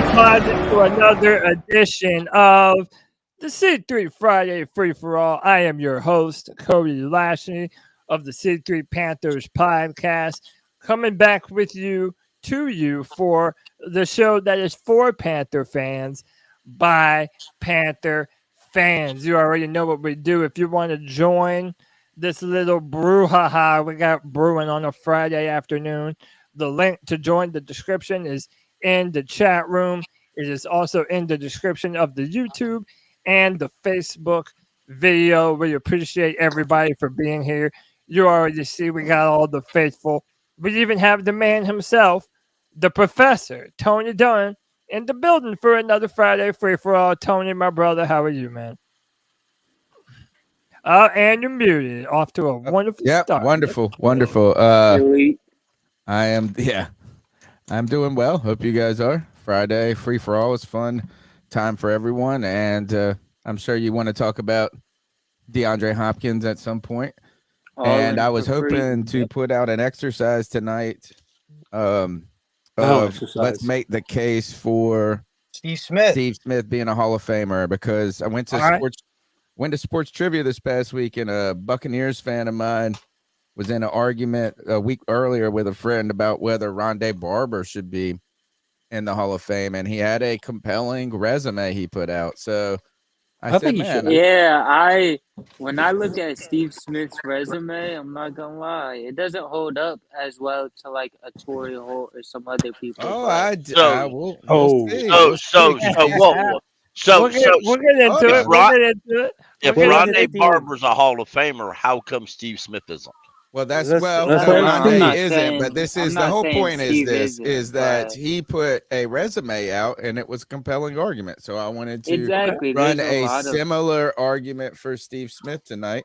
everybody, to another edition of the C3 Friday Free for All. I am your host, Cody Lashley of the C3 Panthers Podcast, coming back with you to you for the show that is for Panther fans by Panther fans. You already know what we do. If you want to join this little brouhaha we got brewing on a Friday afternoon, the link to join the description is in the chat room. It is also in the description of the YouTube and the Facebook video. We appreciate everybody for being here. You already see we got all the faithful. We even have the man himself, the professor, Tony Dunn, in the building for another Friday Free for All. Tony, my brother, how are you, man? And you're muted. Off to a wonderful start. Wonderful. I'm doing well. Hope you guys are. Friday Free for All is fun time for everyone, and I'm sure you want to talk about DeAndre Hopkins at some point. And I was hoping to put out an exercise tonight. Let's make the case for Steve Smith being a Hall of Famer, because I went to sports trivia this past week, and a Buccaneers fan of mine was in an argument a week earlier with a friend about whether Rondé Barber should be in the Hall of Fame, and he had a compelling resume he put out. So I think he should. Yeah, when I look at Steve Smith's resume, I'm not gonna lie, it doesn't hold up as well to like a Torrey Holt or some other people. We'll get into it. If Rondé Barber's a Hall of Famer, how come Steve Smith isn't? Well, Rondé isn't, but this is the whole point. Is that he put a resume out, and it was a compelling argument. So I wanted to run a similar argument for Steve Smith tonight.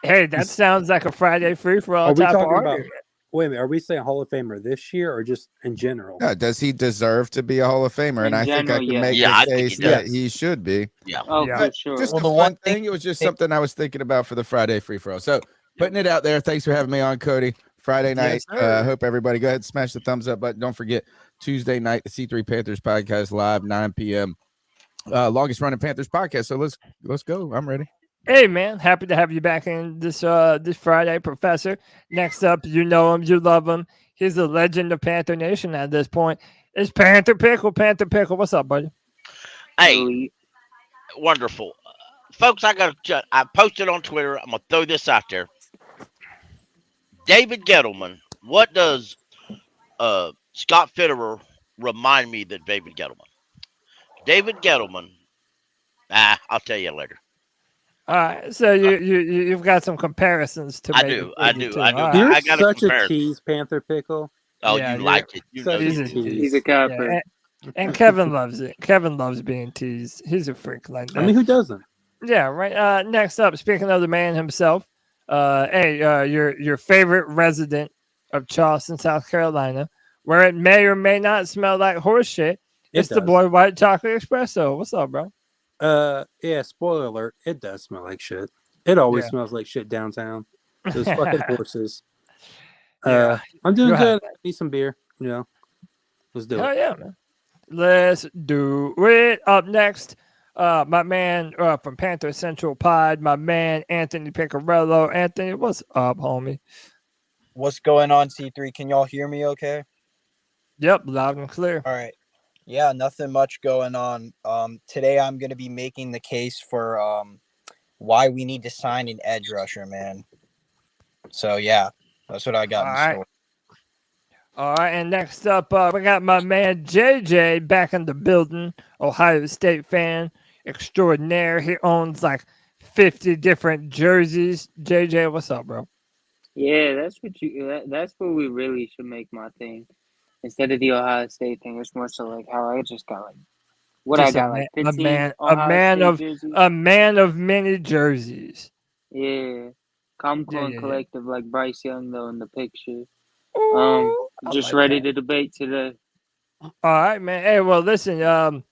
Hey, that sounds like a Friday Free for All type of argument. Wait a minute, are we saying Hall of Famer this year or just in general? Yeah, does he deserve to be a Hall of Famer? And I think I can make the case that he should be. Yeah, for sure. Just the one thing, it was just something I was thinking about for the Friday Free for All. So putting it out there. Thanks for having me on, Cody. Friday night. Hope everybody go ahead and smash the thumbs up button. Don't forget Tuesday night, the C3 Panthers Podcast live, 9 p.m. Longest running Panthers podcast. So let's go. I'm ready. Hey man, happy to have you back in this Friday, Professor. Next up, you know him, you love him. He's a legend of Panther Nation at this point. It's Panther Pickle. Panther Pickle, what's up, buddy? Hey, wonderful, folks. I posted on Twitter. I'm gonna throw this out there. David Gettleman. What does Scott Fitterer remind me that David Gettleman? David Gettleman. I'll tell you later. All right, so you've got some comparisons to make. I do. You're I got such a tease, Panther Pickle. Oh, yeah, you like it. He's a capper. Yeah. And Kevin loves it. Kevin loves being teased. He's a freak like that. I mean, who doesn't? Yeah, right. Next up, speaking of the man himself, your favorite resident of Charleston, South Carolina, where it may or may not smell like horse shit. It's the boy White Chocolate Espresso. What's up, bro? Yeah, spoiler alert, it does smell like shit. It always smells like shit downtown. Those fucking horses. I'm doing good. Need some beer, Let's do it. Oh yeah, man. Let's do it. Up next, my man from Panther Central Pod, my man Anthony Picarello. Anthony, what's up, homie? What's going on, C3? Can y'all hear me okay? Yep, loud and clear. All right. Yeah, nothing much going on. Today I'm going to be making the case for why we need to sign an edge rusher, man. So, yeah, that's what I got in store. All right, and next up, we got my man JJ back in the building, Ohio State fan extraordinaire. He owns like 50 different jerseys. JJ, what's up, bro? Yeah, that's what we really should make my thing. Instead of the Ohio State thing, it's more so like how I just got like what just I got like 15 a man of many jerseys. Yeah, collective like Bryce Young though in the picture. Ooh, just ready to debate today. All right, man. Hey, well, listen.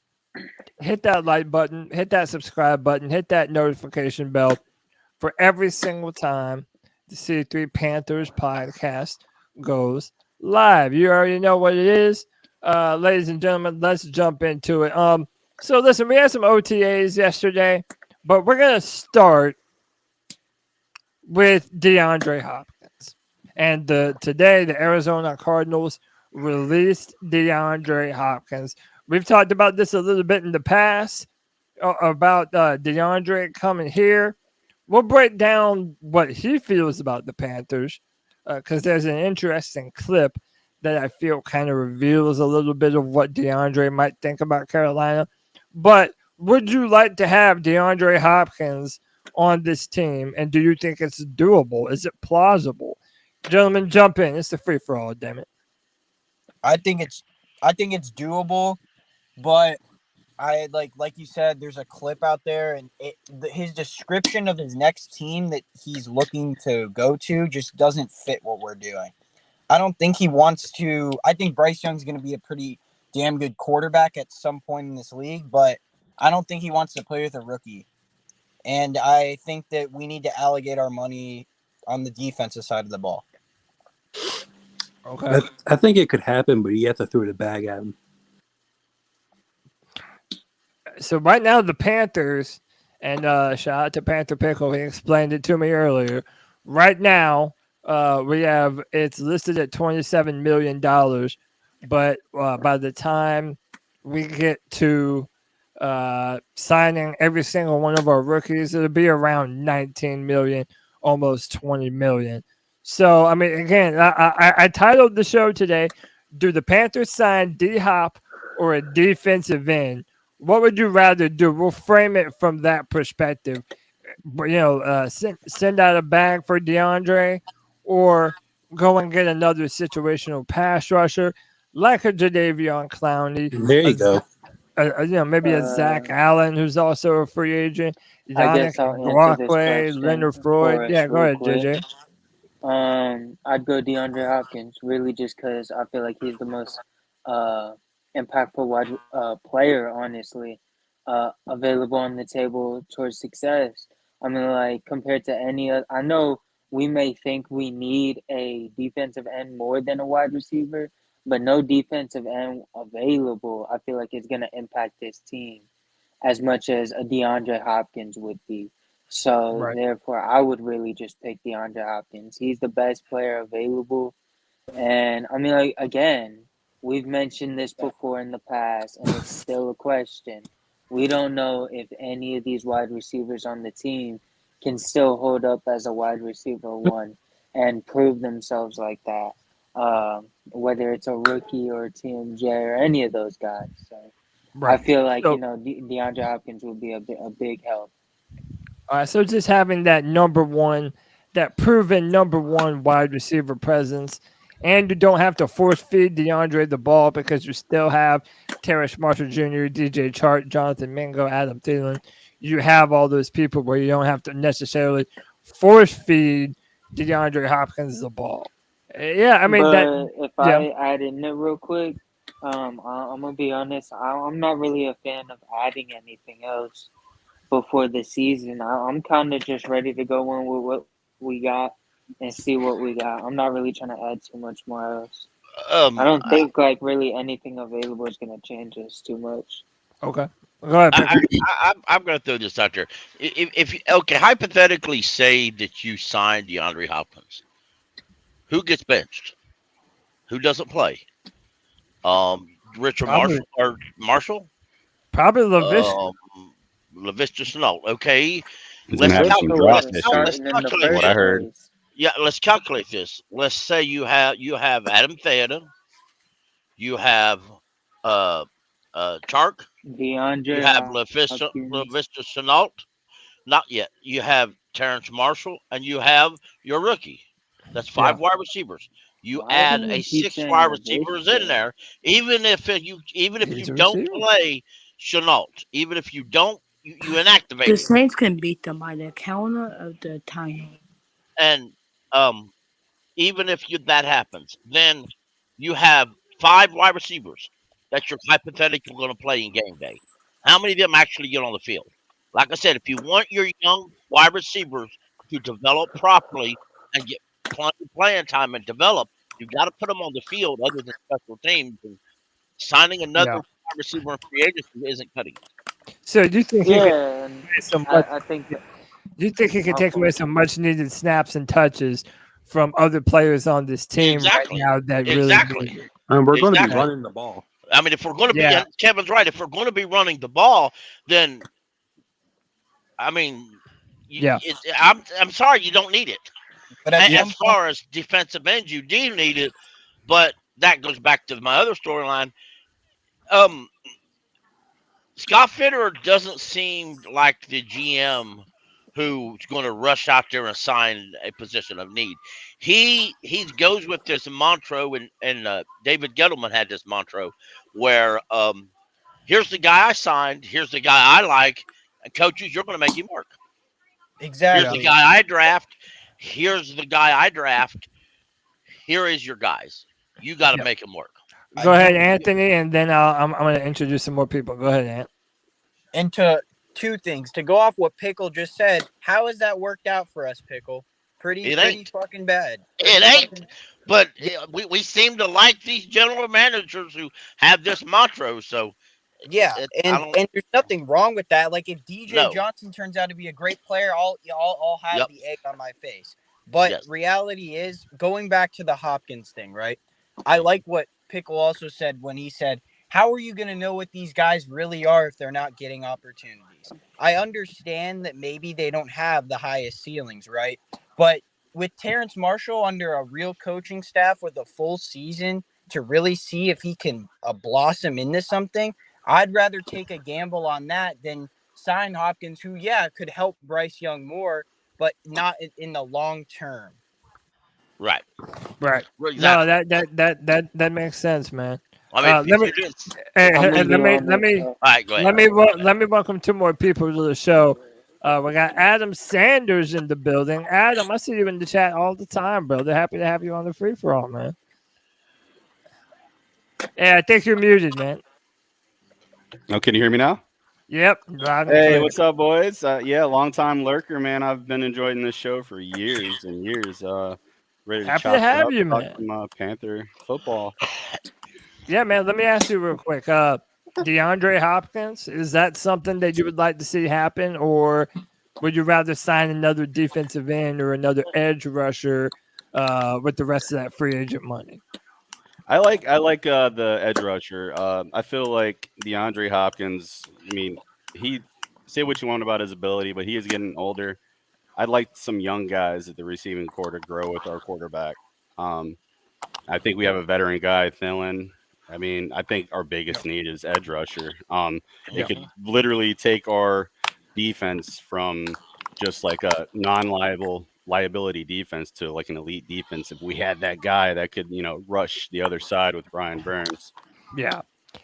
Hit that like button, hit that subscribe button, hit that notification bell for every single time the C3 Panthers podcast goes live. You already know what it is. ladies and gentlemen, let's jump into it. So listen, we had some OTAs yesterday, but we're gonna start with DeAndre Hopkins. And today, the Arizona Cardinals released DeAndre Hopkins. We've talked about this a little bit in the past about DeAndre coming here. We'll break down what he feels about the Panthers because there's an interesting clip that I feel kind of reveals a little bit of what DeAndre might think about Carolina. But would you like to have DeAndre Hopkins on this team, and do you think it's doable? Is it plausible? Gentlemen, jump in. It's the free for all, damn it. I think it's doable, but I like you said, there's a clip out there, and his description of his next team that he's looking to go to just doesn't fit what we're doing. I don't think he wants to. I think Bryce Young's going to be a pretty damn good quarterback at some point in this league, but I don't think he wants to play with a rookie. And I think that we need to allocate our money on the defensive side of the ball. Okay. I think it could happen, but you have to throw the bag at him. So right now the Panthers, and shout out to Panther Pickle, he explained it to me earlier. Right now, we have it's listed at $27 million, but by the time we get to signing every single one of our rookies, it'll be around 19 million, almost 20 million. So I mean, again, I titled the show today, do the Panthers sign D-Hop or a defensive end? What would you rather do? We'll frame it from that perspective. Send out a bag for DeAndre, or go and get another situational pass rusher like a Jadeveon Clowney. There you go. Maybe a Zach Allen, who's also a free agent. Yannick Ngakwe, Leonard Floyd. Yeah, go ahead, JJ. I'd go DeAndre Hopkins, really, just because I feel like he's the most impactful wide player, honestly, available on the table towards success. I mean, like, compared to any other, I know we may think we need a defensive end more than a wide receiver, but no defensive end available, I feel like it's going to impact this team as much as a DeAndre Hopkins would be. So, Therefore, I would really just pick DeAndre Hopkins. He's the best player available. And, I mean, like, again, we've mentioned this before in the past, and it's still a question. We don't know if any of these wide receivers on the team can still hold up as a wide receiver one and prove themselves like that, whether it's a rookie or a TMJ or any of those guys. So I feel like, DeAndre Hopkins would be a big help. All right, so just having that proven number one wide receiver presence, and you don't have to force feed DeAndre the ball because you still have Terrace Marshall Jr., DJ Chark, Jonathan Mingo, Adam Thielen. You have all those people where you don't have to necessarily force feed DeAndre Hopkins the ball. Yeah, I mean, I add in there real quick, I'm gonna be honest. I'm not really a fan of adding anything else before the season. I'm kind of just ready to go in with what we got and see what we got. I'm not really trying to add too much more else. I don't think really anything available is going to change us too much. Okay. Go ahead. I'm going to throw this out there. If hypothetically say that you signed DeAndre Hopkins, who gets benched? Who doesn't play? Richard Marshall? Probably LaVisca. LaVisca Chenault. Okay. Let's calculate what I heard. Yeah, let's calculate this. Let's say you have Adam Thielen, you have Chark, DeAndre, you have LaVisca Chenault, not yet. You have Terrace Marshall, and you have your rookie. That's 5 wide receivers. You add a 6 wide receivers in there, even if you don't play Chenault, even if you don't, you inactivate. The Saints can beat them by the counter of the time. And even if that happens, then you have 5 wide receivers that you're hypothetically going to play in game day. How many of them actually get on the field? Like I said, if you want your young wide receivers to develop properly and get plenty of playing time and develop, you've got to put them on the field other than special teams. And signing another wide receiver in free agency isn't cutting it. So do you think he Yeah, I think that. Do you think he can take away some much needed snaps and touches from other players on this team right now that really and we're going to be running the ball. I mean, if we're going to be, Kevin's right. If we're going to be running the ball, then I mean, I'm sorry, you don't need it. But as far as defensive ends, you do need it. But that goes back to my other storyline. Scott Fitter doesn't seem like the GM who's going to rush out there and sign a position of need. He goes with this mantra, and David Gettleman had this mantra where here's the guy I signed, here's the guy I like, and coaches, you're going to make him work. Exactly. Here's the guy I draft. Here's the guy I draft. Here is your guys. You got to make him work. Go ahead, Anthony, and then I'm going to introduce some more people. Go ahead, Ant. And to two things. To go off what Pickle just said, how has that worked out for us, Pickle? Pretty fucking bad. It ain't. But we seem to like these general managers who have this mantra. So yeah, and there's nothing wrong with that. Like if DJ Johnson turns out to be a great player, I'll have the egg on my face. But reality is, going back to the Hopkins thing, right? I like what Pickle also said when he said, how are you going to know what these guys really are if they're not getting opportunities? I understand that maybe they don't have the highest ceilings, right? But with Terrence Marshall under a real coaching staff with a full season to really see if he can blossom into something, I'd rather take a gamble on that than sign Hopkins, who, could help Bryce Young more, but not in the long term. Right. Exactly. No, that makes sense, man. I mean, let me welcome two more people to the show. We got Adam Sanders in the building. Adam, I see you in the chat all the time, brother. Happy to have you on the free for all, man. Yeah, I think you're muted, man. Oh, can you hear me now? Yep. Hey, what's up, boys? Long time lurker, man. I've been enjoying this show for years and years. Happy to have you, man. Some, Panther football. Yeah, man. Let me ask you real quick. DeAndre Hopkins, is that something that you would like to see happen, or would you rather sign another defensive end or another edge rusher with the rest of that free agent money? I like the edge rusher. I feel like DeAndre Hopkins. I mean, he say what you want about his ability, but he is getting older. I'd like some young guys at the receiving core to grow with our quarterback. I think we have a veteran guy, Thielen. I mean, I think our biggest need is edge rusher. It could literally take our defense from just like a liability defense to like an elite defense if we had that guy that could, rush the other side with Brian Burns. Yeah.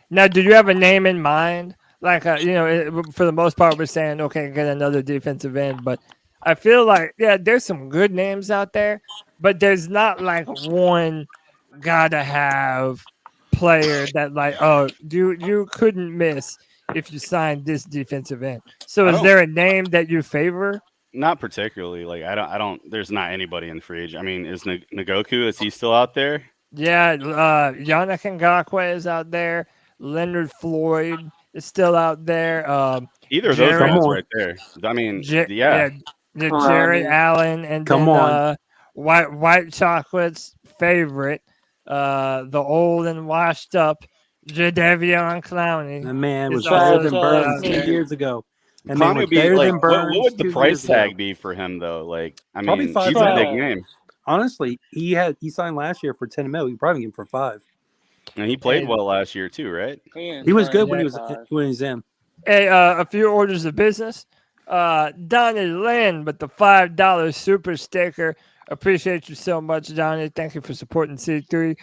Now, do you have a name in mind? Like, for the most part, we're saying, okay, get another defensive end, but I feel like, there's some good names out there, but there's not like one gotta have player that like, you couldn't miss if you signed this defensive end. So is there a name that you favor? Not particularly. Like I don't. There's not anybody in the free agent. I mean, is Ngoku? Is he still out there? Yeah, Yannick Ngakoue is out there. Leonard Floyd is still out there. Either of those guys right there. I mean, Jerry Allen and then White Chocolate's favorite, the old and washed up Jadeveon Clowney. That man was better than Burns 2 years ago. And what would the price tag be for him though? Like, I mean, probably he's a big name. Honestly, he signed last year for $10 million. You probably get him for $5 million. And he played well last year too, right? He was good when he was in. Hey, a few orders of business. Donnie Lynn with the $5 super sticker. Appreciate you so much, Donnie. Thank you for supporting C3.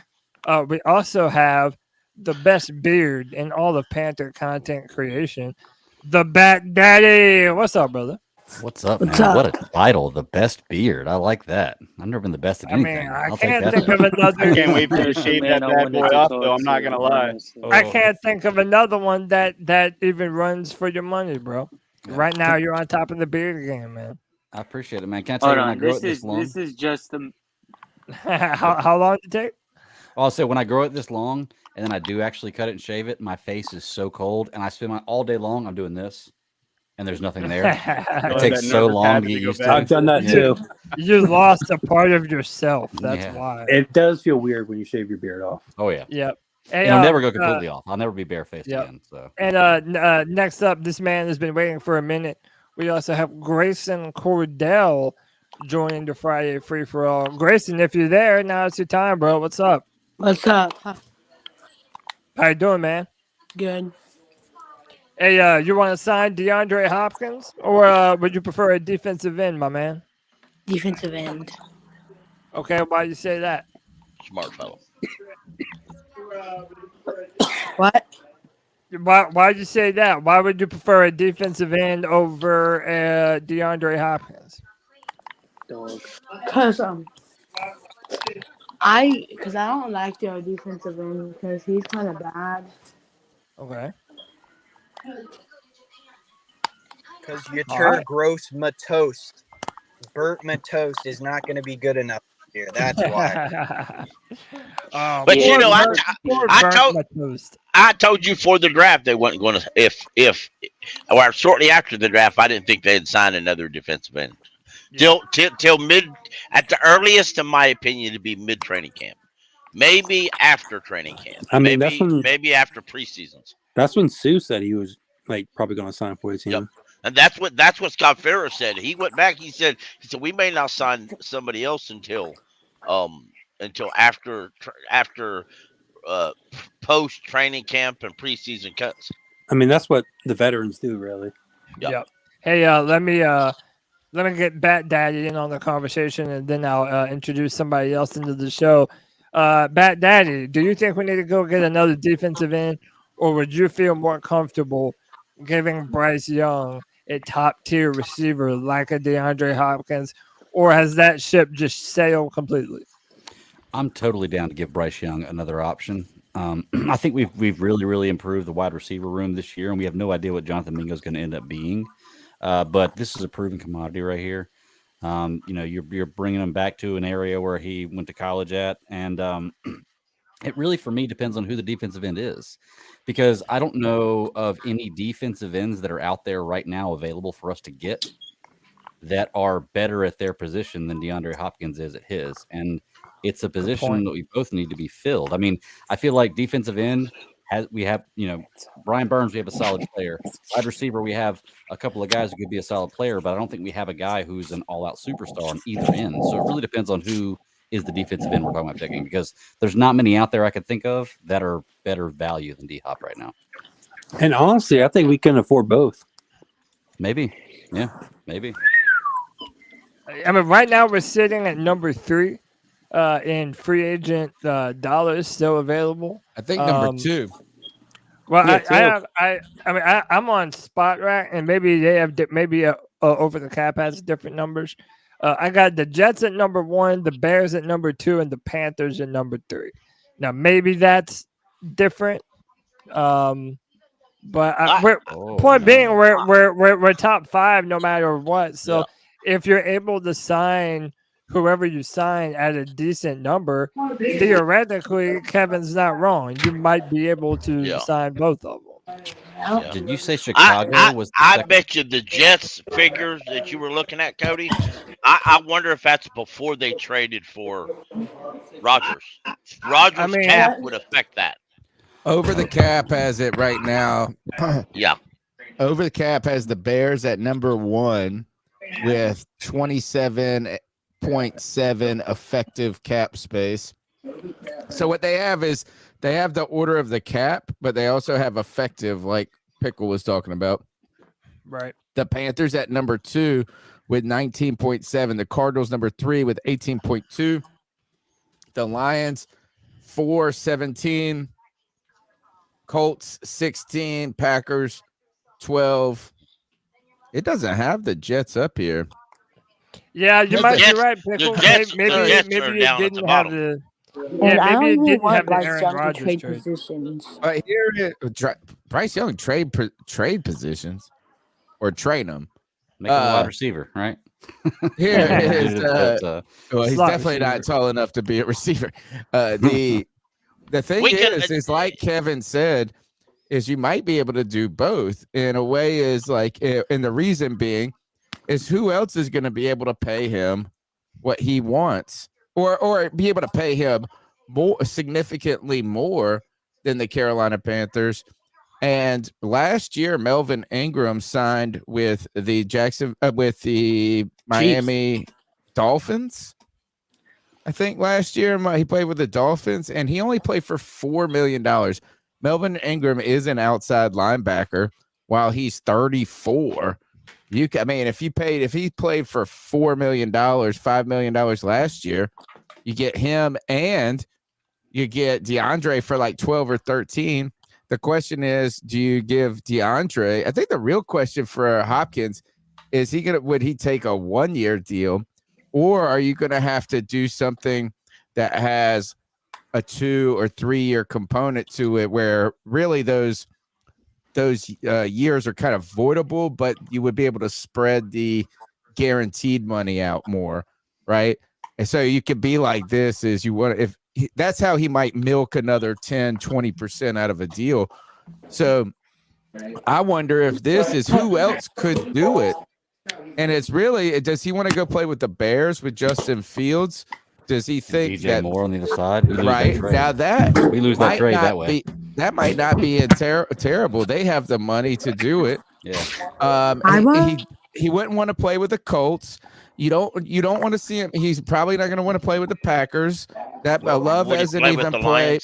We also have the best beard in all of Panther content creation. The Bat Daddy. What's up, brother? What's up, man? What a title. The best beard. I like that. I've never been the best at anything. I can't think of another. I can't wait for you to shave that bad boy off, though. I'm not going to lie. I can't think of another one that even runs for your money, bro. Right now, you're on top of the beard game, man. I appreciate it, man. Can't tell you when I grew it this long. This is just the. How long did it take? Also, when I grow it this long and then I do actually cut it and shave it, my face is so cold, and I spend all day long I'm doing this, and there's nothing there. It takes so long to get used to. I've done that too. You lost a part of yourself. That's why. It does feel weird when you shave your beard off. Oh yeah. Yep. And it'll never go completely off. I'll never be barefaced again. So. And next up, this man has been waiting for a minute. We also have Grayson Cordell joining the Friday Free for All. Grayson, if you're there, now it's your time, bro. What's up? What's up? How you doing, man? Good. Hey, you want to sign DeAndre Hopkins, or would you prefer a defensive end, my man? Defensive end. Okay, why do you say that? Smart fellow. What? Why'd you say that? Why would you prefer a defensive end over DeAndre Hopkins? Because I don't like their defensive end because he's kind of bad. Okay. Because your gross Matoast, Bert Matoast is not going to be good enough here. That's why. But you know, I told you for the draft they weren't going to. Or shortly after the draft, I didn't think they'd sign another defensive end. Till mid, at the earliest, in my opinion, to be mid training camp, maybe after training camp. I mean, maybe after preseasons. That's when Sue said he was probably going to sign for his team. Yep. And that's what Scott Farrah said. He went back. He said we may not sign somebody else until after post training camp and preseason cuts. I mean, that's what the veterans do, really. Yep. Hey, let me get Bat Daddy in on the conversation, and then I'll introduce somebody else into the show. Bat Daddy, do you think we need to go get another defensive end, or would you feel more comfortable giving Bryce Young a top-tier receiver like a DeAndre Hopkins, or has that ship just sailed completely? I'm totally down to give Bryce Young another option. I think we've really, really improved the wide receiver room this year, and we have no idea what Jonathan Mingo is going to end up being. But this is a proven commodity right here. You're bringing him back to an area where he went to college at, and it really, for me, depends on who the defensive end is, because I don't know of any defensive ends that are out there right now available for us to get that are better at their position than DeAndre Hopkins is at his. And it's a position that we both need to be filled. I mean, I feel like defensive end, we have Brian Burns, we have a solid player. Wide receiver, we have a couple of guys who could be a solid player, but I don't think we have a guy who's an all-out superstar on either end. So it really depends on who is the defensive end we're talking about picking, because there's not many out there I could think of that are better value than D-Hop right now. And honestly, I think we can afford both. Maybe. Yeah, maybe. I mean, right now we're sitting at number 3 in free agent dollars still available. I think number 2. Well, yeah, I'm on Spot Rack, and maybe they have Over the Cap has different numbers. I got the Jets at number 1, the Bears at number 2, and the Panthers at number 3. Now, maybe that's different. But point being, we're top 5 no matter what. So if you're able to sign whoever you sign at a decent number, theoretically, Kevin's not wrong. You might be able to sign both of them. Yeah. Did you say Chicago was? I bet you the Jets figures that you were looking at, Cody. I wonder if that's before they traded for Rodgers. Rodgers' cap would affect that. Over the Cap has it right now. Yeah. Over the Cap has the Bears at number 1 with 27.7 effective cap space. So what they have is they have the order of the cap, but they also have effective, like Pickle was talking about. Right. The Panthers at number 2 with 19.7. The Cardinals number 3 with 18.2. The Lions 4-17. Colts 16. Packers 12. It doesn't have the Jets up here. Yeah, you might be right, Pickle. Maybe it didn't have the. Yeah, maybe it didn't have the Aaron Rodgers trade positions. Here, Bryce Young trade positions, or trade them. Make him a wide receiver, right? Here is. Well, he's definitely not tall enough to be a receiver. The the thing is like Kevin said, is you might be able to do both in a way. Is like, and the reason being is who else is going to be able to pay him what he wants, or be able to pay him significantly more than the Carolina Panthers. And last year, Melvin Ingram signed with the Miami Dolphins. I think last year he played with the Dolphins, and he only played for $4 million. Melvin Ingram is an outside linebacker while he's 34. If he played for $4 million, $5 million last year, you get him and you get DeAndre for like 12 or 13. The question is, do you give DeAndre? I think the real question for Hopkins is would he take a 1-year deal, or are you going to have to do something that has a 2 or 3 year component to it, where really those years are kind of voidable, but you would be able to spread the guaranteed money out more, right? And so you could be like this: is you want that's how he might milk another 10-20% out of a deal. So I wonder if this is who else could do it. And it's really, does he want to go play with the Bears with Justin Fields? Does he think DJ that Moore on the other side? Right now we lose that trade that way. That might not be terrible. They have the money to do it. Yeah. He wouldn't want to play with the Colts. You don't want to see him. He's probably not going to want to play with the Packers. That Love hasn't even played.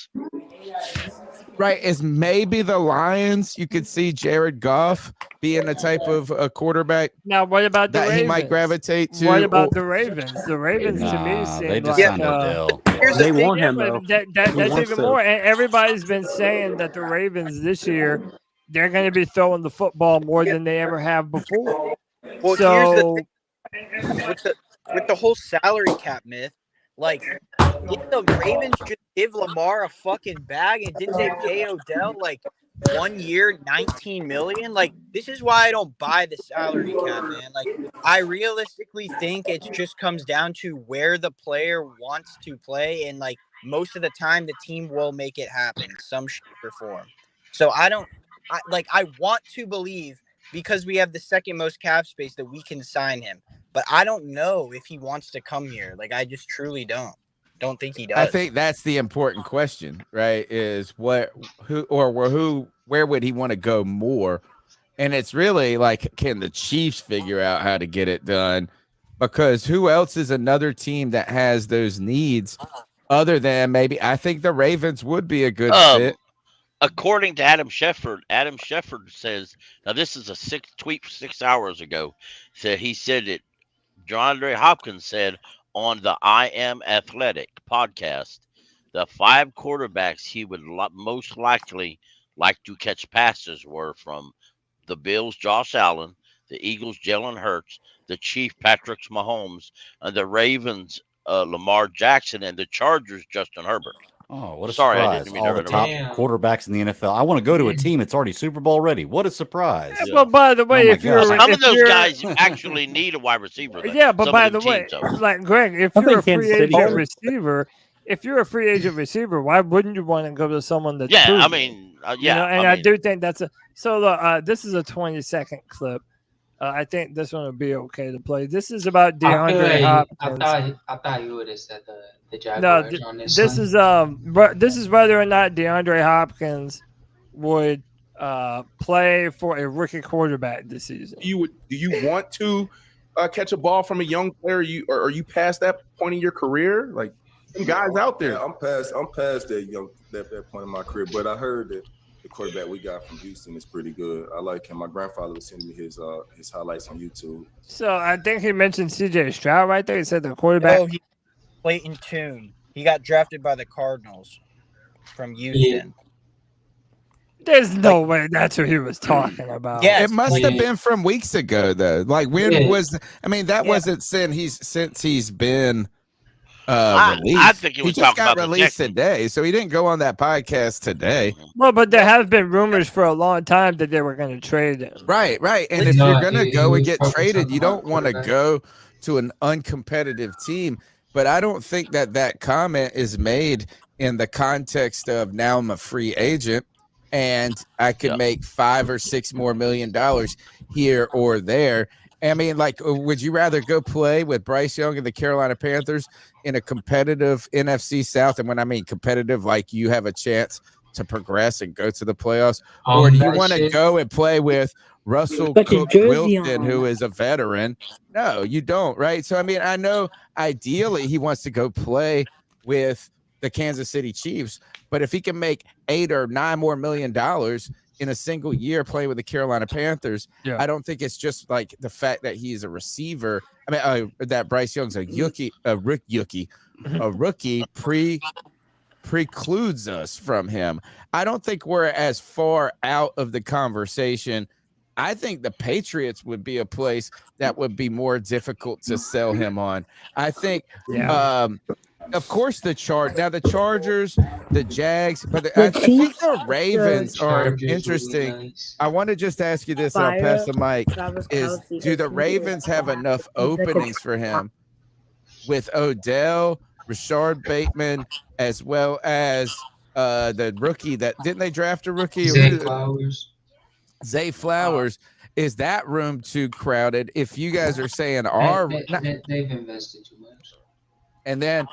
Right, is maybe the Lions. You could see Jared Goff being the type of a quarterback. Now, what about the Ravens? He might gravitate to? What about the Ravens? The Ravens to me seem they want him though. That's even more. And everybody's been saying that the Ravens this year, they're going to be throwing the football more than they ever have before. Well, here's the thing. With the whole salary cap myth, like, didn't the Ravens just give Lamar a fucking bag, and didn't they pay Odell like 1 year, $19 million? Like, this is why I don't buy the salary cap, man. Like, I realistically think it just comes down to where the player wants to play, and like most of the time, the team will make it happen, some shape or form. So I want to believe, because we have the second most cap space, that we can sign him. But I don't know if he wants to come here. Like, I just truly don't think he does. I think that's the important question, right? Is where would he want to go more? And it's really like, can the Chiefs figure out how to get it done? Because who else is another team that has those needs other than maybe? I think the Ravens would be a good fit. According to Adam Shepard says, now this is a tweet 6 hours ago, he said that DeAndre Hopkins said on the I Am Athletic podcast, the 5 quarterbacks he would most likely like to catch passes were from the Bills, Josh Allen, the Eagles, Jalen Hurts, the Chiefs, Patrick Mahomes, and the Ravens, Lamar Jackson, and the Chargers, Justin Herbert. Oh, what a surprise. I didn't mean all the top quarterbacks in the NFL. I want to go to a team that's already Super Bowl ready. What a surprise. Yeah, but by the way, some of those guys actually need a wide receiver. Yeah, but by the way, like Greg, if you're a free agent receiver, why wouldn't you want to go to someone that's proven? I do think that's this is a 20-second clip. I think this one would be okay to play. This is about DeAndre Hopkins. I thought you would have said the Jaguars on this. This is whether or not DeAndre Hopkins would play for a rookie quarterback this season. Do you want to catch a ball from a young player? Are you past that point in your career? Like, some guys out there. Yeah, I'm past that point in my career. But I heard that the quarterback we got from Houston is pretty good. I like him. My grandfather was sending me his highlights on YouTube. So I think he mentioned C.J. Stroud right there. He said the quarterback. Oh, Clayton Tune. He got drafted by the Cardinals from Houston. There's no way that's who he was talking about. Yeah, it must have been from weeks ago though. Like when was? I mean, that wasn't since he's been. Released. I think he just got released today, so he didn't go on that podcast today. Well, but there have been rumors for a long time that they were going to trade him. Right. And if you're going to go and get traded, you don't want to go to an uncompetitive team. But I don't think that comment is made in the context of now I'm a free agent and I could make $5 or $6 more million here or there. I mean, like, would you rather go play with Bryce Young and the Carolina Panthers in a competitive NFC South? And when I mean competitive, like you have a chance to progress and go to the playoffs, or do you want to go and play with Russell Cook Wilson, who is a veteran? No, you don't, right? So, I mean, I know ideally he wants to go play with the Kansas City Chiefs, but if he can make $8 or $9 more million in a single year playing with the Carolina Panthers, I don't think it's just like the fact that he's a receiver. I mean, that Bryce Young's a rookie precludes us from him. I don't think we're as far out of the conversation. I think the Patriots would be a place that would be more difficult to sell him on. I think, of course, the Chargers, the Jags, but I think the Ravens are interesting. I want to just ask you this, and I'll pass the mic, is do the Ravens have enough openings for him with Odell, Rashard Bateman, as well as the rookie that – didn't they draft a rookie? Zay Flowers. Is that room too crowded? If you guys are saying they've invested too much. And then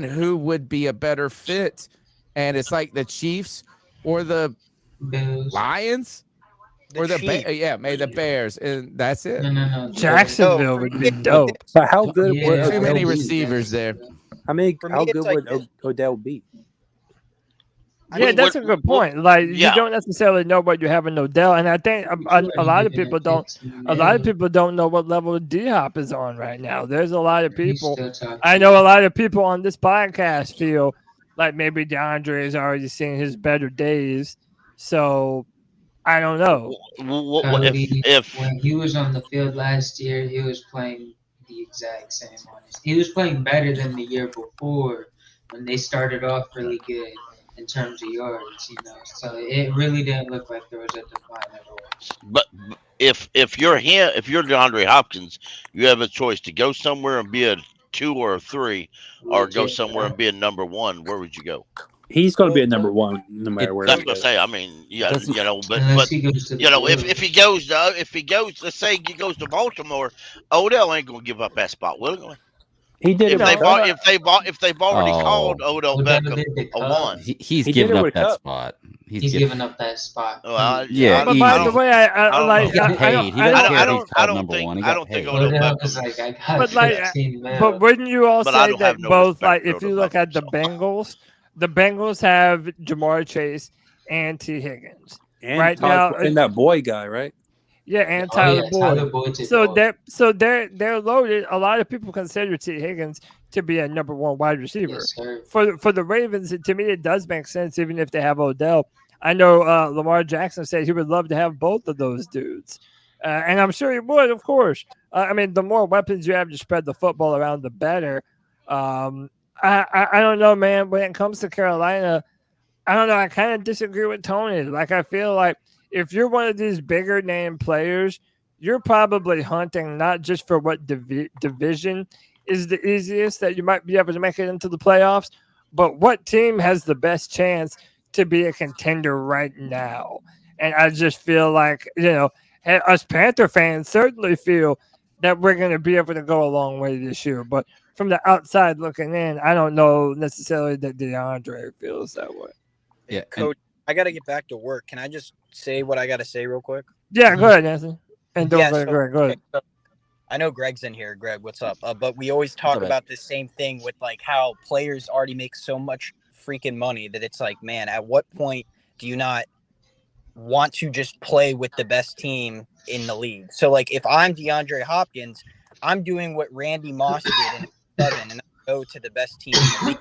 who would be a better fit? And it's like the Chiefs or the Bills. Lions or the Bears, and that's it. No. Jacksonville would be dope. But how good would too many receivers there? I mean, how good would Odell be? Yeah, that's a good point. Like you don't necessarily know what you have in Odell, and I think a lot of people don't. A lot of people don't know what level D-Hop is on right now. There's a lot of people. I know a lot of people on this podcast feel like maybe DeAndre is already seeing his better days. So I don't know. If when he was on the field last year, he was playing the exact same. He was playing better than the year before when they started off really good in terms of yards, so it really didn't look like there was a decline at all. But if you're DeAndre Hopkins, you have a choice to go somewhere and be a 2 or a 3, or go somewhere and be a number 1. Where would you go? He's going to be a number 1 no matter where. That's what I say. I mean, but if he goes, let's say he goes to Baltimore, Odell ain't going to give up that spot, will he? He did if they've already called Odell Beckham a 1. He's giving up that spot. He's giving up that spot. Yeah. But by the way, I don't think Odell Beckham's but wouldn't you all say that both? Like, if you look at the Bengals have Jamar Chase and T. Higgins right now, and that boy guy, right? Yeah, and Tyler Boyd. So they're loaded. A lot of people consider T. Higgins to be a number 1 wide receiver. Yes, for the Ravens, to me, it does make sense, even if they have Odell. I know Lamar Jackson said he would love to have both of those dudes, and I'm sure he would, of course. I mean, the more weapons you have to spread the football around, the better. I don't know, man. When it comes to Carolina, I don't know. I kind of disagree with Tony. Like, I feel like if you're one of these bigger name players, you're probably hunting not just for what division is the easiest that you might be able to make it into the playoffs, but what team has the best chance to be a contender right now. And I just feel like, us Panther fans certainly feel that we're going to be able to go a long way this year. But from the outside looking in, I don't know necessarily that DeAndre feels that way. Yeah, Coach, I got to get back to work. Can I just say what I got to say real quick? Yeah, go ahead, Anthony. And go ahead. So I know Greg's in here. Greg, what's up? But we always talk about the same thing with like how players already make so much freaking money that it's like, man, at what point do you not want to just play with the best team in the league? So like if I'm DeAndre Hopkins, I'm doing what Randy Moss did in 7 and I go to the best team in the league,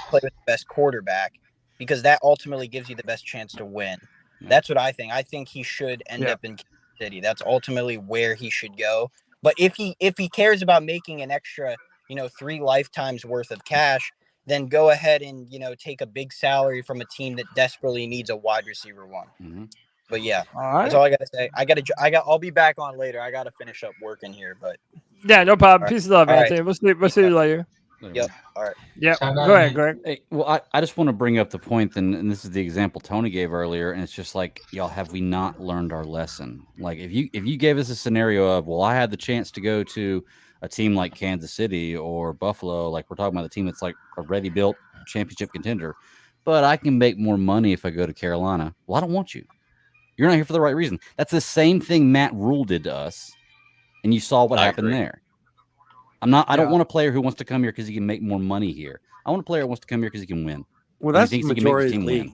play with the best quarterback, because that ultimately gives you the best chance to win. That's what I think. I think he should end up in Kansas City. That's ultimately where he should go. But if he cares about making an extra, 3 lifetimes worth of cash, then go ahead and, take a big salary from a team that desperately needs a wide receiver 1. Mm-hmm. But yeah, that's all I gotta say. I'll be back on later. I gotta finish up working here, but yeah, no problem. Peace and love, Anthony. We'll see you later. Yep. All right. Yeah. Go ahead, Greg. Hey, well, I just want to bring up the point, and this is the example Tony gave earlier, and it's just like, y'all, have we not learned our lesson? Like, if you gave us a scenario of, well, I had the chance to go to a team like Kansas City or Buffalo, like we're talking about the team that's like a ready-built championship contender, but I can make more money if I go to Carolina. Well, I don't want you. You're not here for the right reason. That's the same thing Matt Rule did to us, and you saw what happened there. I don't want a player who wants to come here because he can make more money here. I want a player who wants to come here because he can win. Well, that's the majority of the league.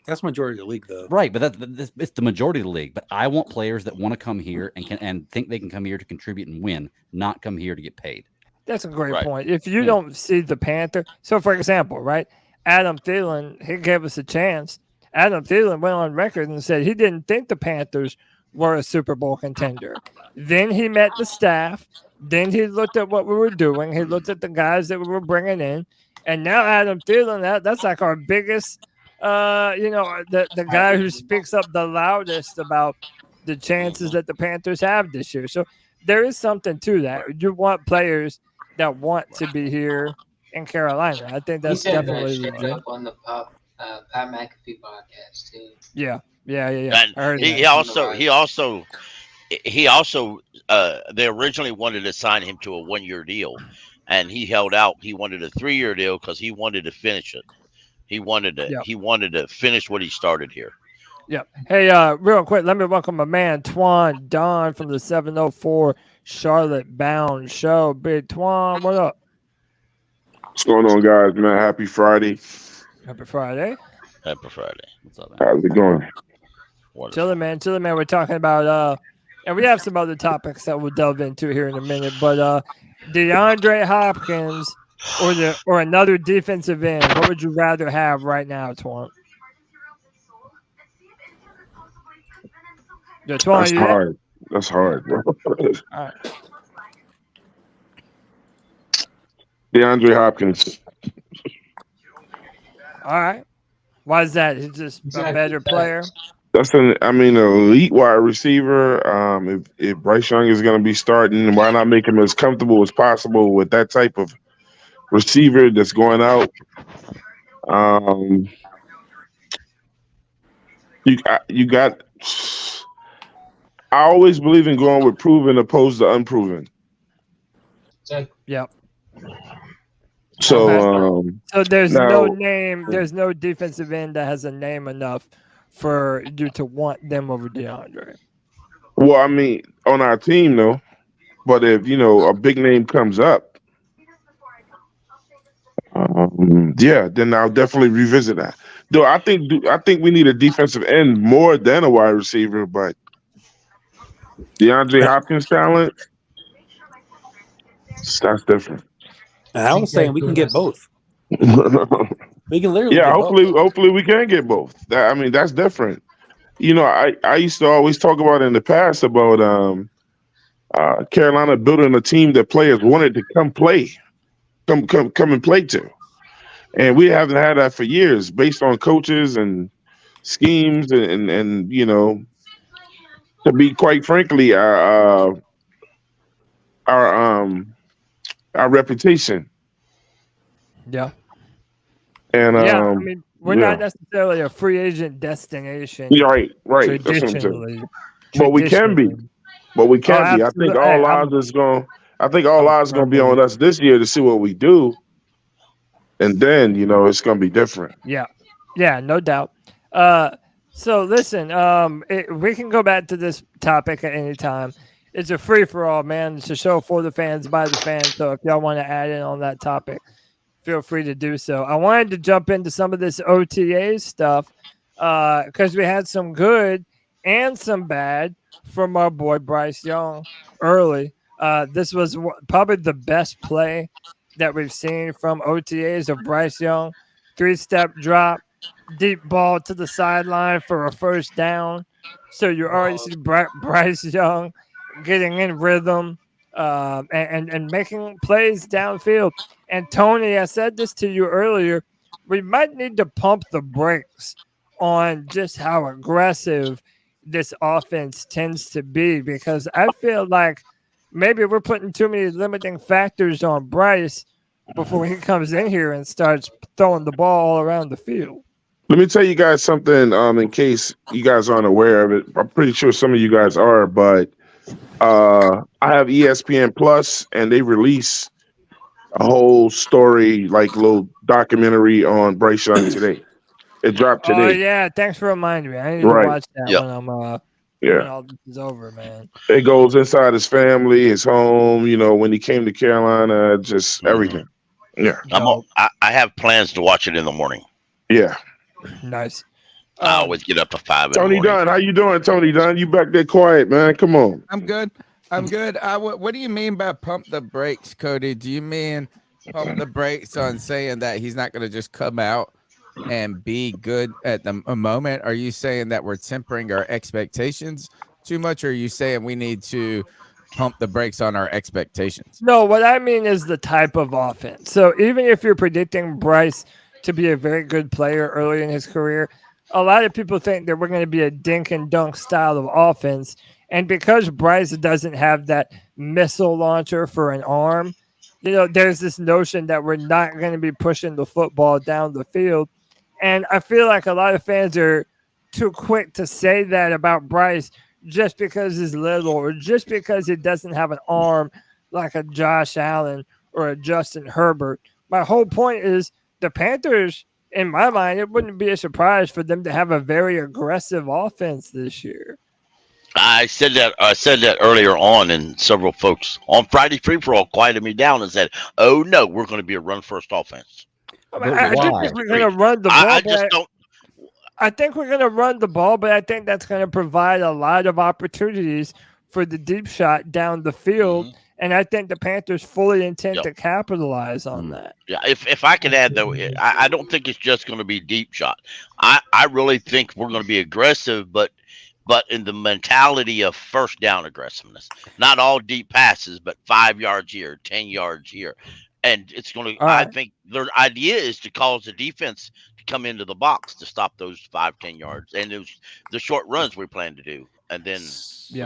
That's majority of the league, though. Right, but it's the majority of the league. But I want players that want to come here and think they can come here to contribute and win, not come here to get paid. That's a great point. If you don't see the Panther, so for example, right, Adam Thielen, he gave us a chance. Adam Thielen went on record and said he didn't think the Panthers were a Super Bowl contender. Then he met the staff. Then he looked at what we were doing. He looked at the guys that we were bringing in. And now Adam Thielen, that's like our biggest, the guy who speaks up the loudest about the chances that the Panthers have this year. So there is something to that. You want players that want to be here in Carolina. I think that's definitely legit. On the Pat McAfee podcast too. Yeah. And he also they originally wanted to sign him to a 1-year deal, and he held out. He wanted a 3-year deal because he wanted to finish it. He wanted to finish what he started here. Yep. Hey, real quick, let me welcome my man Twan Don from the 704 Charlotte Bound Show. Big Twan, what up? What's going on, guys, man? Happy Friday. Happy Friday. Happy Friday. What's up, man? How's it going? Chilling, man. We're talking about and we have some other topics that we'll delve into here in a minute, but DeAndre Hopkins or another defensive end, what would you rather have right now, Twan? Yeah, Twan, that's hard. That's hard, bro. All right. DeAndre Hopkins. All right. Why is that? He's just a better player. That's an elite wide receiver. If Bryce Young is going to be starting, why not make him as comfortable as possible with that type of receiver that's going out? You got. I always believe in going with proven opposed to unproven. Yep. So there's no defensive end that has a name enough for you to want them over DeAndre. Well, I mean, on our team, though. But if a big name comes up, then I'll definitely revisit that. Though I think we need a defensive end more than a wide receiver, but DeAndre Hopkins' talent, that's different. I was saying we can get both. We can literally. Yeah, get hopefully we can get both. That's different. I used to always talk about in the past about Carolina building a team that players wanted to come and play to, and we haven't had that for years, based on coaches and schemes and to be quite frankly, our reputation. Yeah. And we're not necessarily a free agent destination. Yeah, right. That's what I'm saying. But we can be. I think all eyes is going. I think all eyes going to be on us this year to see what we do, and then it's going to be different. Yeah, no doubt. So listen, we can go back to this topic at any time. It's a free for all, man. It's a show for the fans, by the fans. So if y'all want to add in on that topic, feel free to do so. I wanted to jump into some of this OTA stuff because we had some good and some bad from our boy Bryce Young early. This was probably the best play that we've seen from OTAs of Bryce Young. 3-step drop, deep ball to the sideline for a first down. So you already see Bryce Young getting in rhythm and making plays downfield. And Tony, I said this to you earlier, we might need to pump the brakes on just how aggressive this offense tends to be, because I feel like maybe we're putting too many limiting factors on Bryce before he comes in here and starts throwing the ball all around the field. Let me tell you guys something. In case you guys aren't aware of it, I'm pretty sure some of you guys are, but I have ESPN Plus, and they release a whole story, like little documentary on Bryce Young today. It dropped today. Oh yeah, thanks for reminding me. I need to watch that when I'm when all this is over, man. It goes inside his family, his home. You know, when he came to Carolina, just everything. Yeah, I have plans to watch it in the morning. Yeah, nice. I always get up at 5. Tony Dunn, how you doing, Tony Dunn? You back there quiet, man? Come on. I'm good. What do you mean by pump the brakes, Cody? Do you mean pump the brakes on saying that he's not going to just come out and be good at the moment? Are you saying that we're tempering our expectations too much, or are you saying we need to pump the brakes on our expectations? No, what I mean is the type of offense. So even if you're predicting Bryce to be a very good player early in his career, a lot of people think that we're going to be a dink and dunk style of offense. And because Bryce doesn't have that missile launcher for an arm, you know, there's this notion that we're not going to be pushing the football down the field. And I feel like a lot of fans are too quick to say that about Bryce just because he's little or just because he doesn't have an arm like a Josh Allen or a Justin Herbert. My whole point is the Panthers, in my mind, it wouldn't be a surprise for them to have a very aggressive offense this year. I said that earlier on, and several folks on Friday Free For All quieted me down and said, "Oh no, we're going to be a run-first offense." I think we're going to run the ball. I think we're going to run the ball, but I think that's going to provide a lot of opportunities for the deep shot down the field, and I think the Panthers fully intend to capitalize on that. Yeah, if I could add though, I don't think it's just going to be deep shot. I really think we're going to be aggressive, but in the mentality of first down aggressiveness. Not all deep passes, but 5 yards here, 10 yards here. And it's going to, I think their idea is to cause the defense to come into the box to stop those 5-10 yards. And the short runs we plan to do. And then,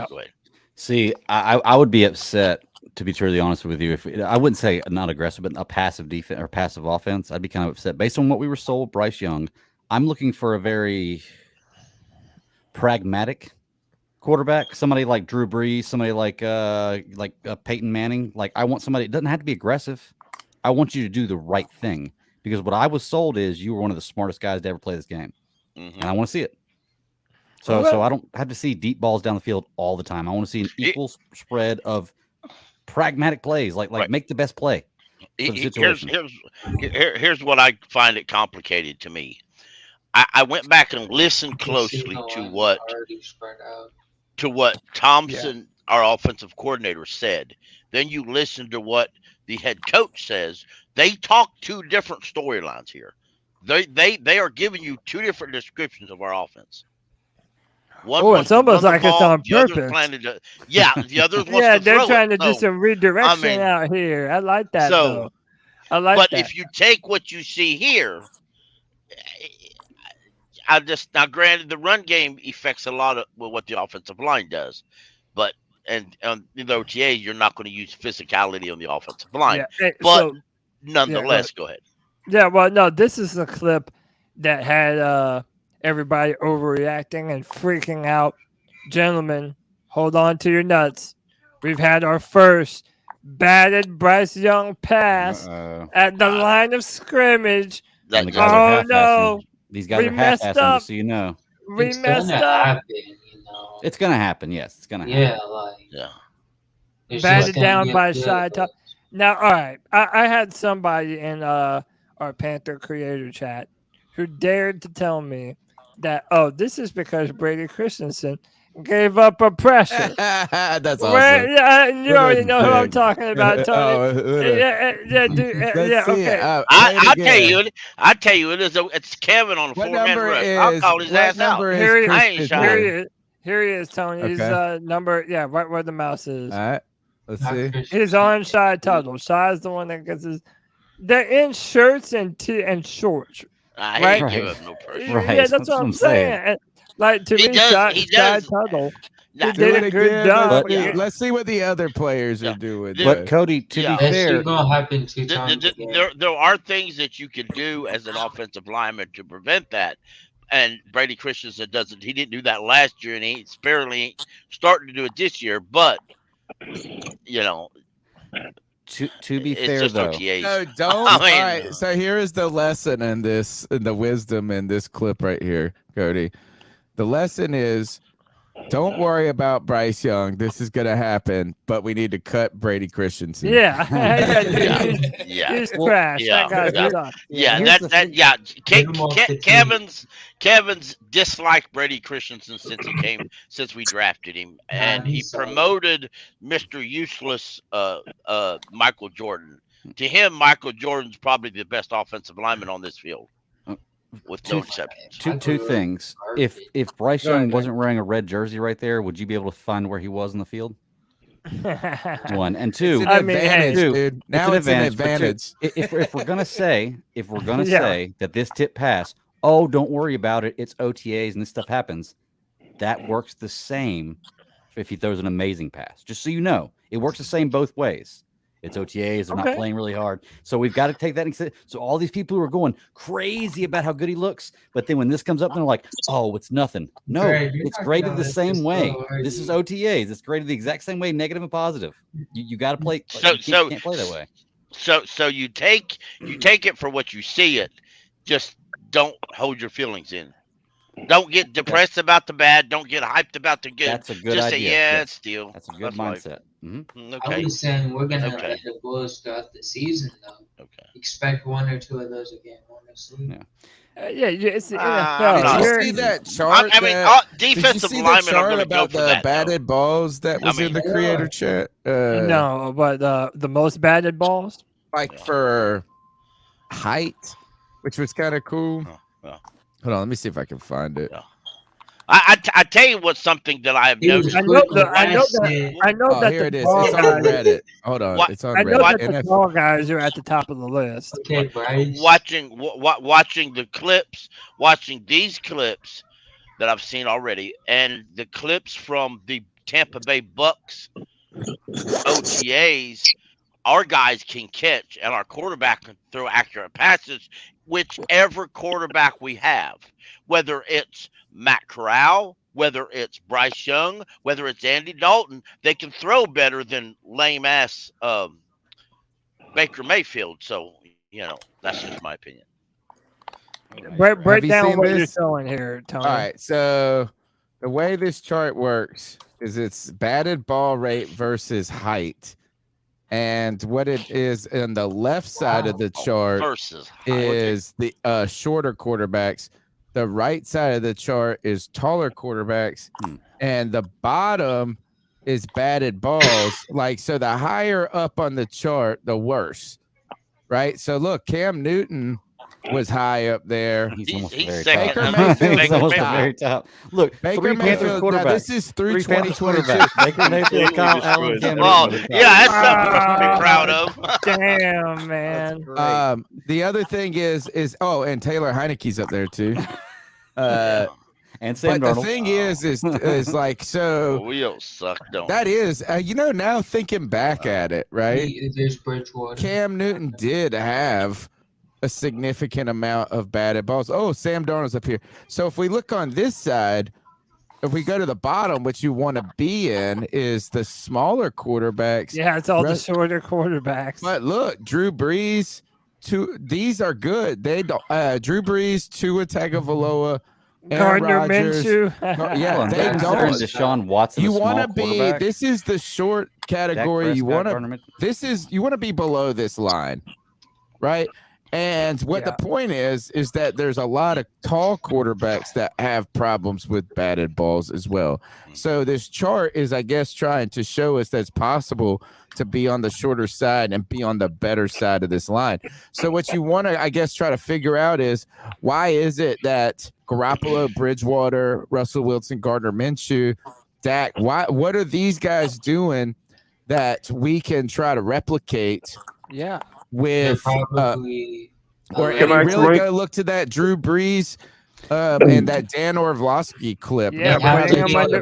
go ahead. See, I would be upset, to be truly honest with you, if I wouldn't say not aggressive, but a passive defense or passive offense. I'd be kind of upset. Based on what we were sold, Bryce Young, I'm looking for a very pragmatic quarterback, somebody like Drew Brees, somebody like Peyton Manning. Like, I want somebody. It doesn't have to be aggressive. I want you to do the right thing, because what I was sold is you were one of the smartest guys to ever play this game, and I want to see it. So I don't have to see deep balls down the field all the time. I want to see an equal spread of pragmatic plays, like make the best play for the situation. Here's what I find it complicated to me. I went back and listened closely to what Thompson, our offensive coordinator, said. Then you listen to what the head coach says. They talk two different storylines here. They are giving you two different descriptions of our offense. It's almost like it's on purpose. The others they're trying to do some redirection out here. I like that. So, but if you take what you see here, now granted, the run game affects a lot of what the offensive line does, but in the OTA, you're not going to use physicality on the offensive line. Nonetheless, go ahead. Yeah, well, no, this is a clip that had everybody overreacting and freaking out. Gentlemen, hold on to your nuts. We've had our first batted Bryce Young pass at the line of scrimmage. Oh no! These guys are half-assing, just so you know. We messed up. It's gonna happen. Yes, it's gonna happen. Batted down by Shy Top. Now, all right. I had somebody in our Panther creator chat who dared to tell me that, this is because Brady Christensen gave up a pressure. That's awesome. You already know who I'm talking about, Tony. Okay. I'll tell you, it's Kevin on the 4-man rush. I'll call his ass out. Here he is, Tony. His number, right where the mouse is. All right. Let's see. He's on Shy Tuttle. Shy's the one that gets his. They're in shirts and shorts. Right? Give up no pressure. Yeah, that's what I'm saying. Like, to me, Shy Tuttle They did a good job. Let's see what the other players are doing. But Cody, to be fair, gonna happen 2 times again. There are things that you can do as an offensive lineman to prevent that. And Brady Christensen he didn't do that last year, and he barely starting to do it this year. But to be fair though, no, don't. All right, so here is the lesson in this, and the wisdom in this clip right here, Cody. The lesson is, don't worry about Bryce Young. This is going to happen, but we need to cut Brady Christensen. Yeah. He's trash. Kevin's disliked Brady Christensen since we drafted him, and he promoted Mr. Useless Michael Jordan. To him, Michael Jordan's probably the best offensive lineman on this field. With no exceptions. Two things. If Bryce Young wasn't wearing a red jersey right there, would you be able to find where he was in the field? One and two. It's an advantage, dude. Now it's an advantage. If we're gonna say that this tip pass, don't worry about it. It's OTAs and this stuff happens. That works the same if he throws an amazing pass. Just so you know, it works the same both ways. It's OTAs. They're not playing really hard. So we've got to take that. So all these people who are going crazy about how good he looks, but then when this comes up, they're like, oh, it's nothing. No, it's graded the same way. This is OTAs. It's graded the exact same way, negative and positive. You got to play. You can't play that way. So you take it for what you see it. Just don't hold your feelings in. Don't get depressed about the bad. Don't get hyped about the good. That's a good Just idea. Say, it's still. That's a good mindset. Okay. I was saying we're going to let the Bulls throughout the season, though. Okay. Expect 1 or 2 of those again, honestly. It's the NFL. Did you see that chart? Defensive linemen are going to about go for the that, batted balls that was in the creator chat. No, but the most batted balls, for height, which was kind of cool. Hold on, let me see if I can find it. I tell you what's something that I have noticed. I know that here it is. Tall it's on Reddit. Hold on, it's on Reddit. I know that the tall guys are at the top of the list. Okay, Bryce. Watching the clips, watching these clips that I've seen already, and the clips from the Tampa Bay Bucks OTAs, our guys can catch, and our quarterback can throw accurate passes. Whichever quarterback we have, whether it's Matt Corral, whether it's Bryce Young, whether it's Andy Dalton, they can throw better than lame ass Baker Mayfield. So that's just my opinion. Break down what you're showing here, Tony. All right, so the way this chart works is it's batted ball rate versus height. And what it is in the left side of the chart is the shorter quarterbacks. The right side of the chart is taller quarterbacks. And the bottom is batted balls. So the higher up on the chart, the worse. Right? So look, Cam Newton was high up there. He's almost he's very second. top. He's almost the very top. Look, Baker Mayfield. Now this is through 2022. Baker Mayfield, Kyle Allen, Cam Newton. That's something to be proud of. Damn, man. The other thing is and Taylor Heineke's up there too. And Sam Darnold. The thing is like, so we don't suck, don't that is now thinking back at it, right? There's Bridgewater. Cam Newton did have a significant amount of batted balls. Oh, Sam Darnold's up here. So if we look on this side, if we go to the bottom, what you want to be in is the smaller quarterbacks. Yeah, it's all the shorter quarterbacks. But look, Drew Brees, these are good. They don't. Drew Brees, Tua Tagovailoa, Gardner Minshew. They don't. Deshaun Watson. You want to be. This is the short category. You want to. You want to be below this line, right? And what the point is that there's a lot of tall quarterbacks that have problems with batted balls as well. So this chart is, I guess, trying to show us that it's possible to be on the shorter side and be on the better side of this line. So what you want to, I guess, try to figure out is, why is it that Garoppolo, Bridgewater, Russell Wilson, Gardner Minshew, Dak, what are these guys doing that we can try to replicate? Yeah. With or really going to look to that Drew Brees, And that Dan Orlovsky clip. Yeah, putting him under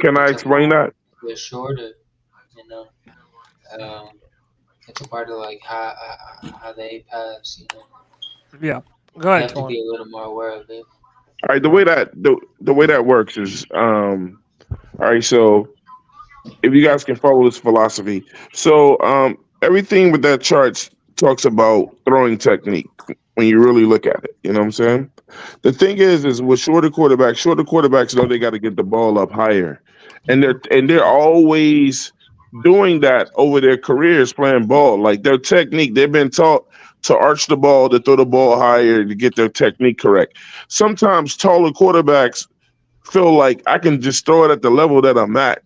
Can I explain that? They're shorter, you know. It's a part of like how they pass, you know. Yeah, go ahead. You have to be a little more aware of it. All right, the way that works is all right. So if you guys can follow this philosophy, so everything with that chart talks about throwing technique when you really look at it. You know what I'm saying? The thing is with shorter quarterbacks know they got to get the ball up higher, and they're always doing that over their careers playing ball. Like their technique, they've been taught to arch the ball, to throw the ball higher, to get their technique correct. Sometimes taller quarterbacks feel like I can just throw it at the level that I'm at,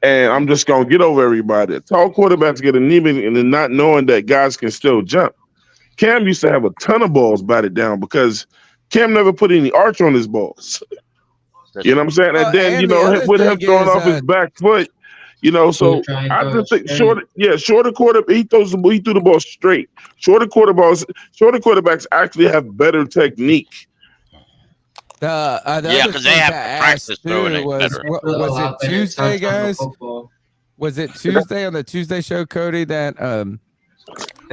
and I'm just going to get over everybody. Tall quarterbacks get anemic and then not knowing that guys can still jump. Cam used to have a ton of balls batted down because Cam never put any arch on his balls. You know what I'm saying? And then, with him throwing off his back foot, so I just think shorter quarter. He threw the ball straight. Shorter quarterbacks actually have better technique. Because they have to practice throwing it better. Was it Tuesday, guys? Was it Tuesday on the Tuesday show, Cody, that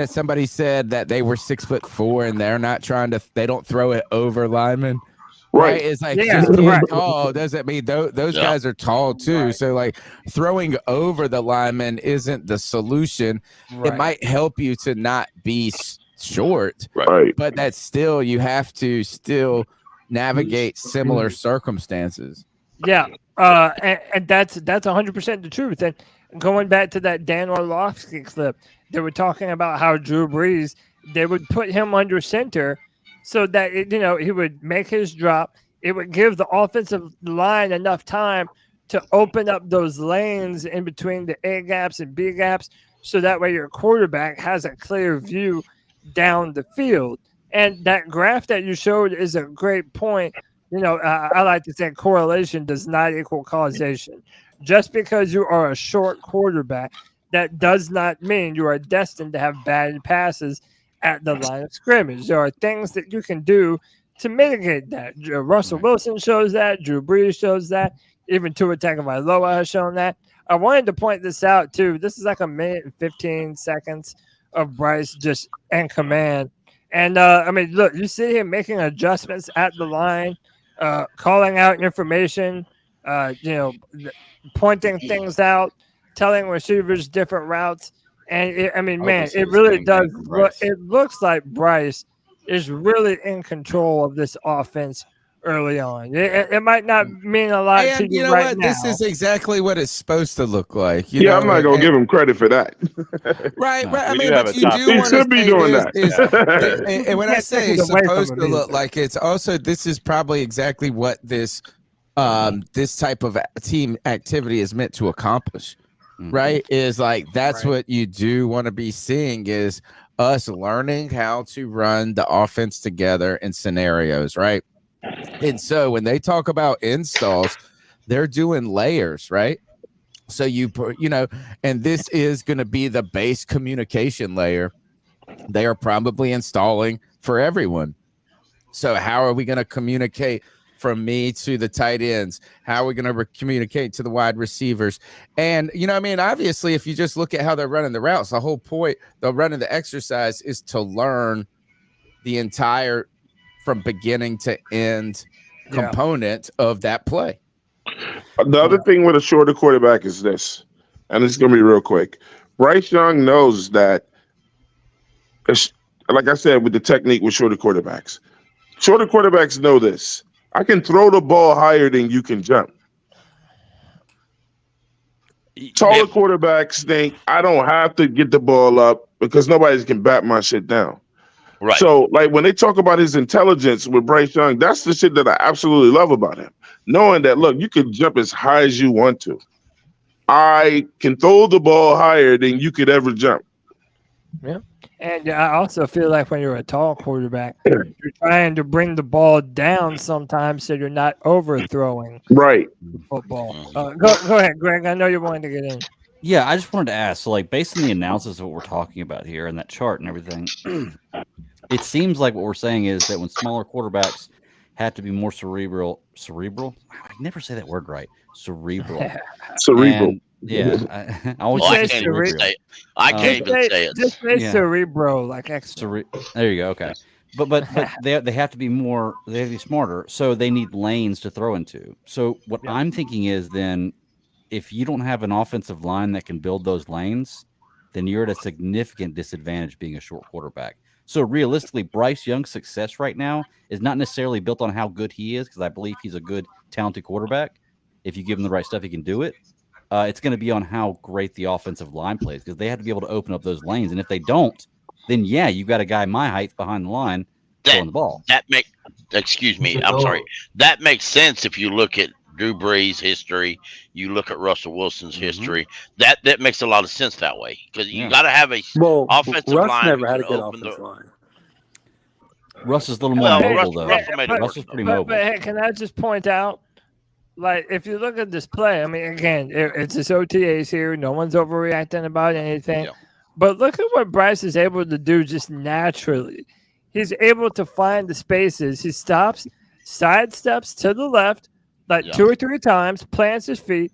somebody said that they were 6'4" and they don't throw it over linemen? Right. It's like just being tall doesn't mean those guys are tall too. Right. So like throwing over the lineman isn't the solution. Right. It might help you to not be short, right? But that's still, you have to still navigate similar circumstances. Yeah. And that's 100% the truth. And going back to that Dan Orlovsky clip, they were talking about how Drew Brees, they would put him under center so that, he would make his drop. It would give the offensive line enough time to open up those lanes in between the A gaps and B gaps, so that way your quarterback has a clear view down the field. And that graph that you showed is a great point. I like to say correlation does not equal causation. Just because you are a short quarterback, that does not mean you are destined to have bad passes at the line of scrimmage. There are things that you can do to mitigate that. Russell Wilson shows that. Drew Brees shows that. Even Tua Tagovailoa has shown that. I wanted to point this out, too. This is like 1 minute and 15 seconds of Bryce just in command. And, look, you see him making adjustments at the line, calling out information, pointing things out, telling receivers different routes. And it really does. It looks like Bryce is really in control of this offense early on. It might not mean a lot to you right now. This is exactly what it's supposed to look like. I'm not gonna give him credit for that. Right. But you do he should be doing that. And when I say it's supposed to look like, it's also, this is probably exactly what this type of team activity is meant to accomplish. Right, is like that's what you do want to be seeing, is us learning how to run the offense together in scenarios, right? And so when they talk about installs, they're doing layers, right? So and this is going to be the base communication layer they are probably installing for everyone. So how are we going to communicate from me to the tight ends? How are we going to communicate to the wide receivers? And, obviously, if you just look at how they're running the routes, the whole point of running the exercise is to learn the entire, from beginning to end component of that play. The other thing with a shorter quarterback is this, and it's going to be real quick. Bryce Young knows that, like I said, with the technique with shorter quarterbacks know this. I can throw the ball higher than you can jump. Taller quarterbacks think I don't have to get the ball up because nobody can bat my shit down. Right. So, like, when they talk about his intelligence with Bryce Young, that's the shit that I absolutely love about him. Knowing that, look, you can jump as high as you want to. I can throw the ball higher than you could ever jump. Yeah. And I also feel like when you're a tall quarterback, you're trying to bring the ball down sometimes so you're not overthrowing the football. Go ahead, Greg. I know you wanted to get in. Yeah, I just wanted to ask, so like based on the analysis of what we're talking about here and that chart and everything, It seems like what we're saying is that when smaller quarterbacks have to be more cerebral. I never say that word right. Cerebral. Cerebral. And, yeah, I always I say can't even say it. I can't even say it. Just say cerebro, like extra. There you go. Okay, but they have to be more. They have to be smarter. So they need lanes to throw into. So what I'm thinking is then, if you don't have an offensive line that can build those lanes, then you're at a significant disadvantage being a short quarterback. So realistically, Bryce Young's success right now is not necessarily built on how good he is, because I believe he's a good, talented quarterback. If you give him the right stuff, he can do it. It's going to be on how great the offensive line plays, because they have to be able to open up those lanes. And if they don't, then you've got a guy my height behind the line throwing the ball. That makes sense if you look at Drew Brees' history, you look at Russell Wilson's history. That makes a lot of sense that way, because you got to have a offensive Russ line. Never had a good offensive line. Russ is a little more mobile, though. Russ is pretty mobile. But hey, can I just point out, like, if you look at this play, I mean, again, it's just OTAs here. No one's overreacting about anything. Yeah. But look at what Bryce is able to do just naturally. He's able to find the spaces. He stops, sidesteps to the left, like 2 or 3 times, plants his feet,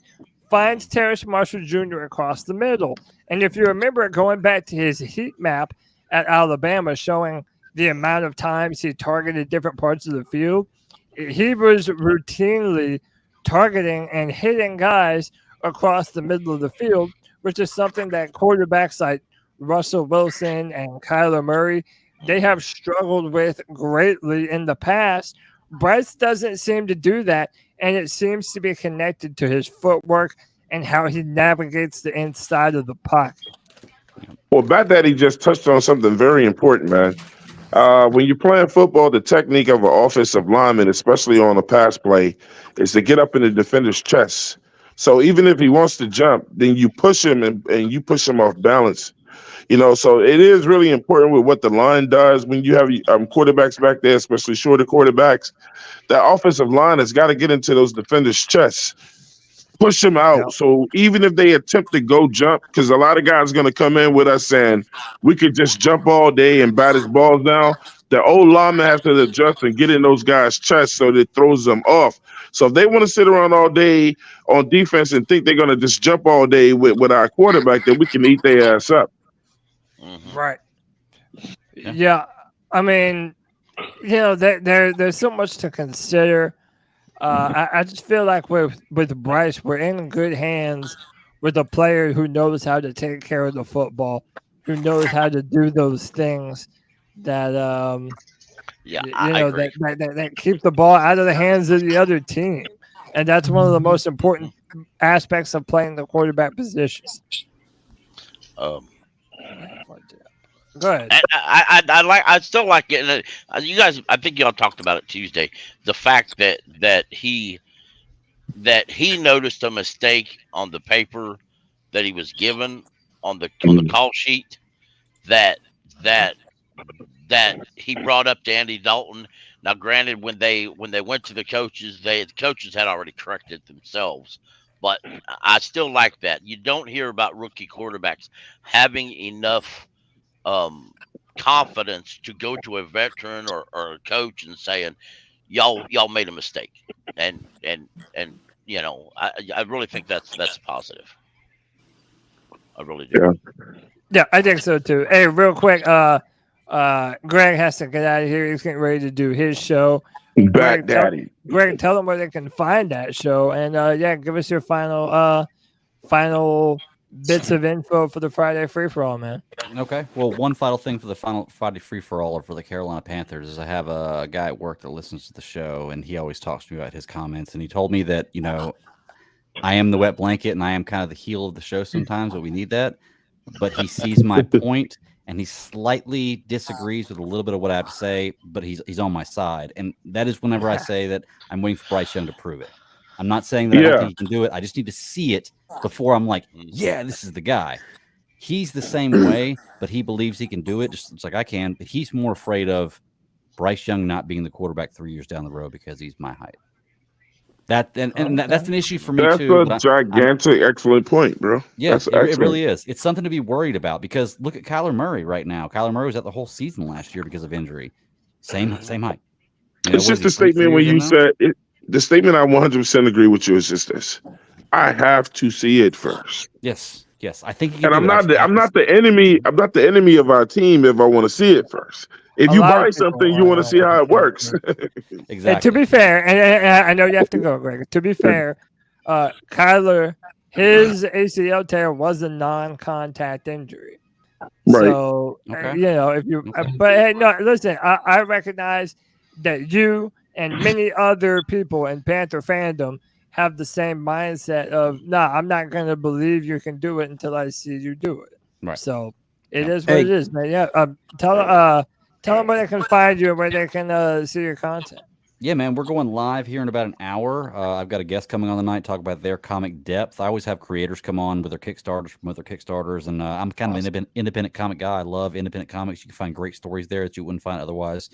finds Terrace Marshall Jr. across the middle. And if you remember going back to his heat map at Alabama showing the amount of times he targeted different parts of the field, he was routinely targeting and hitting guys across the middle of the field, which is something that quarterbacks like Russell Wilson and Kyler Murray, they have struggled with greatly in the past. Bryce doesn't seem to do that, and it seems to be connected to his footwork and how he navigates the inside of the pocket. Well, Bat Daddy just touched on something very important, man. When you're playing football, the technique of an offensive lineman, especially on a pass play, is to get up in the defender's chest. So even if he wants to jump, then you push him and you push him off balance. So it is really important with what the line does when you have quarterbacks back there, especially shorter quarterbacks. That offensive line has got to get into those defenders' chests, push them out. Yeah. So even if they attempt to go jump, because a lot of guys are going to come in with us saying we could just jump all day and bat his balls down, the old lineman has to adjust and get in those guys' chests so that it throws them off. So if they want to sit around all day on defense and think they're going to just jump all day with our quarterback, then we can eat their ass up. Right. Yeah. I mean, there's so much to consider. I just feel like with Bryce, we're in good hands with a player who knows how to take care of the football, who knows how to do those things that that keep the ball out of the hands of the other team. And that's one of the most important aspects of playing the quarterback position. Go ahead. I still like it. You guys, I think y'all talked about it Tuesday. The fact that he noticed a mistake on the paper that he was given on the call sheet that he brought up to Andy Dalton. Now, granted, when they went to the coaches, the coaches had already corrected themselves. But I still like that. You don't hear about rookie quarterbacks having enough confidence to go to a veteran or a coach and saying, y'all made a mistake. And I really think that's positive. I really do. Yeah, I think so too. Hey, real quick, Greg has to get out of here. He's getting ready to do his show. Greg, tell them where they can find that show, and give us your final bits of info for the Friday free for all, man. Okay. Well, one final thing for the final Friday free for all, or for the Carolina Panthers, is I have a guy at work that listens to the show, and he always talks to me about his comments. And he told me that I am the wet blanket, and I am kind of the heel of the show sometimes, but we need that. But he sees my point, and he slightly disagrees with a little bit of what I have to say, but he's on my side. And that is whenever I say that I'm waiting for Bryce Young to prove it. I'm not saying that I don't think he can do it. I just need to see it before I'm like, yeah, this is the guy. He's the same way, but he believes he can do it just like I can. But he's more afraid of Bryce Young not being the quarterback 3 years down the road because he's my height. That's an issue for me too. That's a gigantic, excellent point, bro. Yeah, it really is. It's something to be worried about because look at Kyler Murray right now. Kyler Murray was out the whole season last year because of injury. Same height. It's just the statement when you said it. The statement I 100% agree with you is just this: I have to see it first. Yes, I think. And I'm not the enemy. I'm not the enemy of our team if I want to see it first. If you buy something, you want to see how it works. Exactly. And to be fair, and I know you have to go, Greg. To be fair, Kyler, his ACL tear was a non-contact injury. Right. So if you, but hey, no, listen. I recognize that you and many other people in Panther fandom have the same mindset of, I'm not going to believe you can do it until I see you do it. Right. So it is what it is, man. Yeah. Tell them where they can find you and where they can see your content. Yeah, man, we're going live here in about an hour. I've got a guest coming on the night, talk about their comic depth. I always have creators come on with their Kickstarters, promote their Kickstarters, and I'm kind of an independent comic guy. I love independent comics. You can find great stories there that you wouldn't find otherwise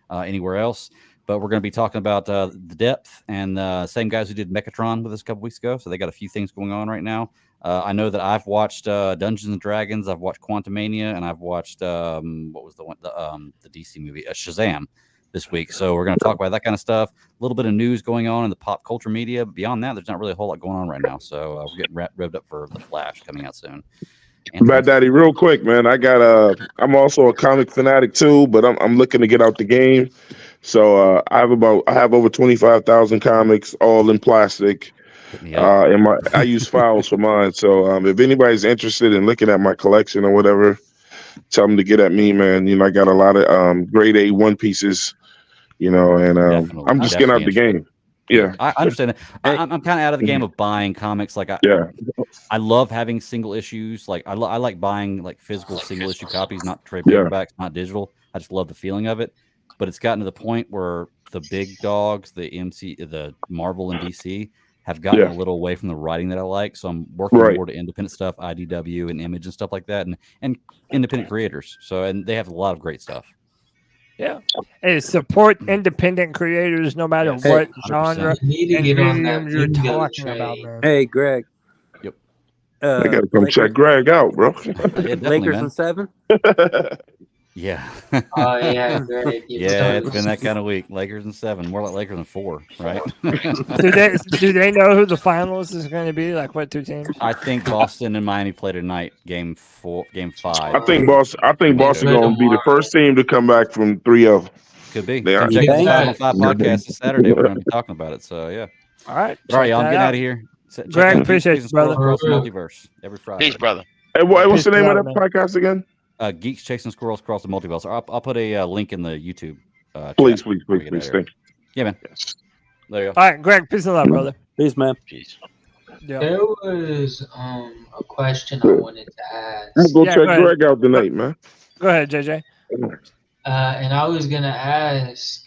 anywhere else. But we're going to be talking about the depth and same guys who did Mechatron with us a couple weeks ago. So they got a few things going on right now. I know that I've watched Dungeons and Dragons, I've watched Quantumania, and I've watched what was the one, the DC movie, Shazam, this week. So we're going to talk about that kind of stuff. A little bit of news going on in the pop culture media. Beyond that, there's not really a whole lot going on right now. So we're getting revved up for The Flash coming out soon. Bad Daddy, real quick, man. I'm also a comic fanatic too, but I'm looking to get out the game. So I have over 25,000 comics, all in plastic. I use files for mine. So if anybody's interested in looking at my collection or whatever, tell them to get at me, man. I got a lot of grade A One Pieces, and I'm just getting out the game. Yeah, I understand that. I'm kind of out of the game of buying comics. Like I love having single issues. Like I like buying like physical single issue copies, not trade paperbacks, not digital. I just love the feeling of it. But it's gotten to the point where the big dogs, the Marvel and DC, have gotten a little away from the writing that I like. So I'm working more to independent stuff, IDW and Image and stuff like that, and independent creators. And they have a lot of great stuff. Yeah. Hey, support independent creators no matter what genre and medium you're talking about, man. Hey, Greg. Yep. I gotta come check Greg out, bro. Lakers in 7? Yeah. Oh yeah, Greg. Yeah, it's been that kind of week. Lakers in 7, more like Lakers in 4, right? do they know who the finals is going to be? Like what two teams? I think Boston and Miami play tonight, game 5. I think Boston going to be the first team to come back from 3-0. Could be. They are. Check the Final 5 podcast this Saturday. We're going to be talking about it. So yeah. All right, y'all. I'm getting out of here. Greg, appreciate you, brother. Multiverse every Friday. Peace, brother. Hey, what's the name of that podcast again? Geeks Chasing Squirrels Across the Multiverse. I'll put a link in the YouTube. Please. Thank you. Yeah, man. There you go. All right, Greg. Peace and love, brother. Peace, man. Peace. Yeah. There was a question I wanted to ask. I'm gonna go check Greg out tonight, man. Go ahead, JJ. And I was gonna ask.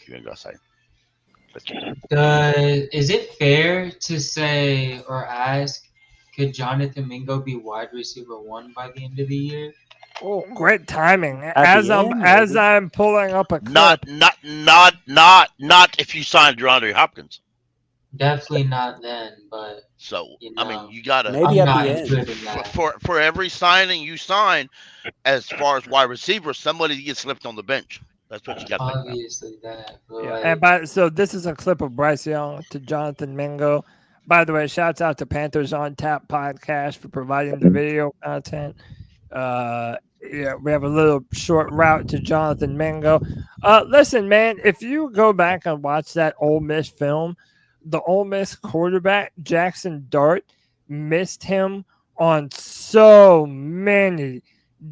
Is it fair to say or ask, could Jonathan Mingo be wide receiver 1 by the end of the year? Oh, great timing! As I'm pulling up a clip. Not if you signed DeAndre Hopkins. Definitely not then, but I mean, you gotta maybe at the end. For every signing you sign, as far as wide receiver, somebody gets left on the bench. That's what you got. Obviously, that. So this is a clip of Bryce Young to Jonathan Mingo. By the way, shouts out to Panthers on Tap podcast for providing the video content. We have a little short route to Jonathan Mingo. Listen, man, if you go back and watch that Ole Miss film, the Ole Miss quarterback, Jackson Dart, missed him on so many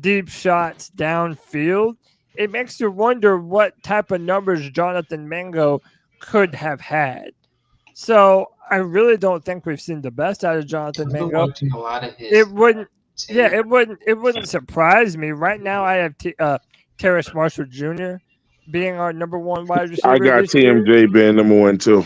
deep shots downfield. It makes you wonder what type of numbers Jonathan Mingo could have had. So I really don't think we've seen the best out of Jonathan Mingo. A lot of his it wouldn't surprise me. Right now, I have Terrace Marshall Jr. being our number 1 wide receiver. I got TMJ being number 1 too.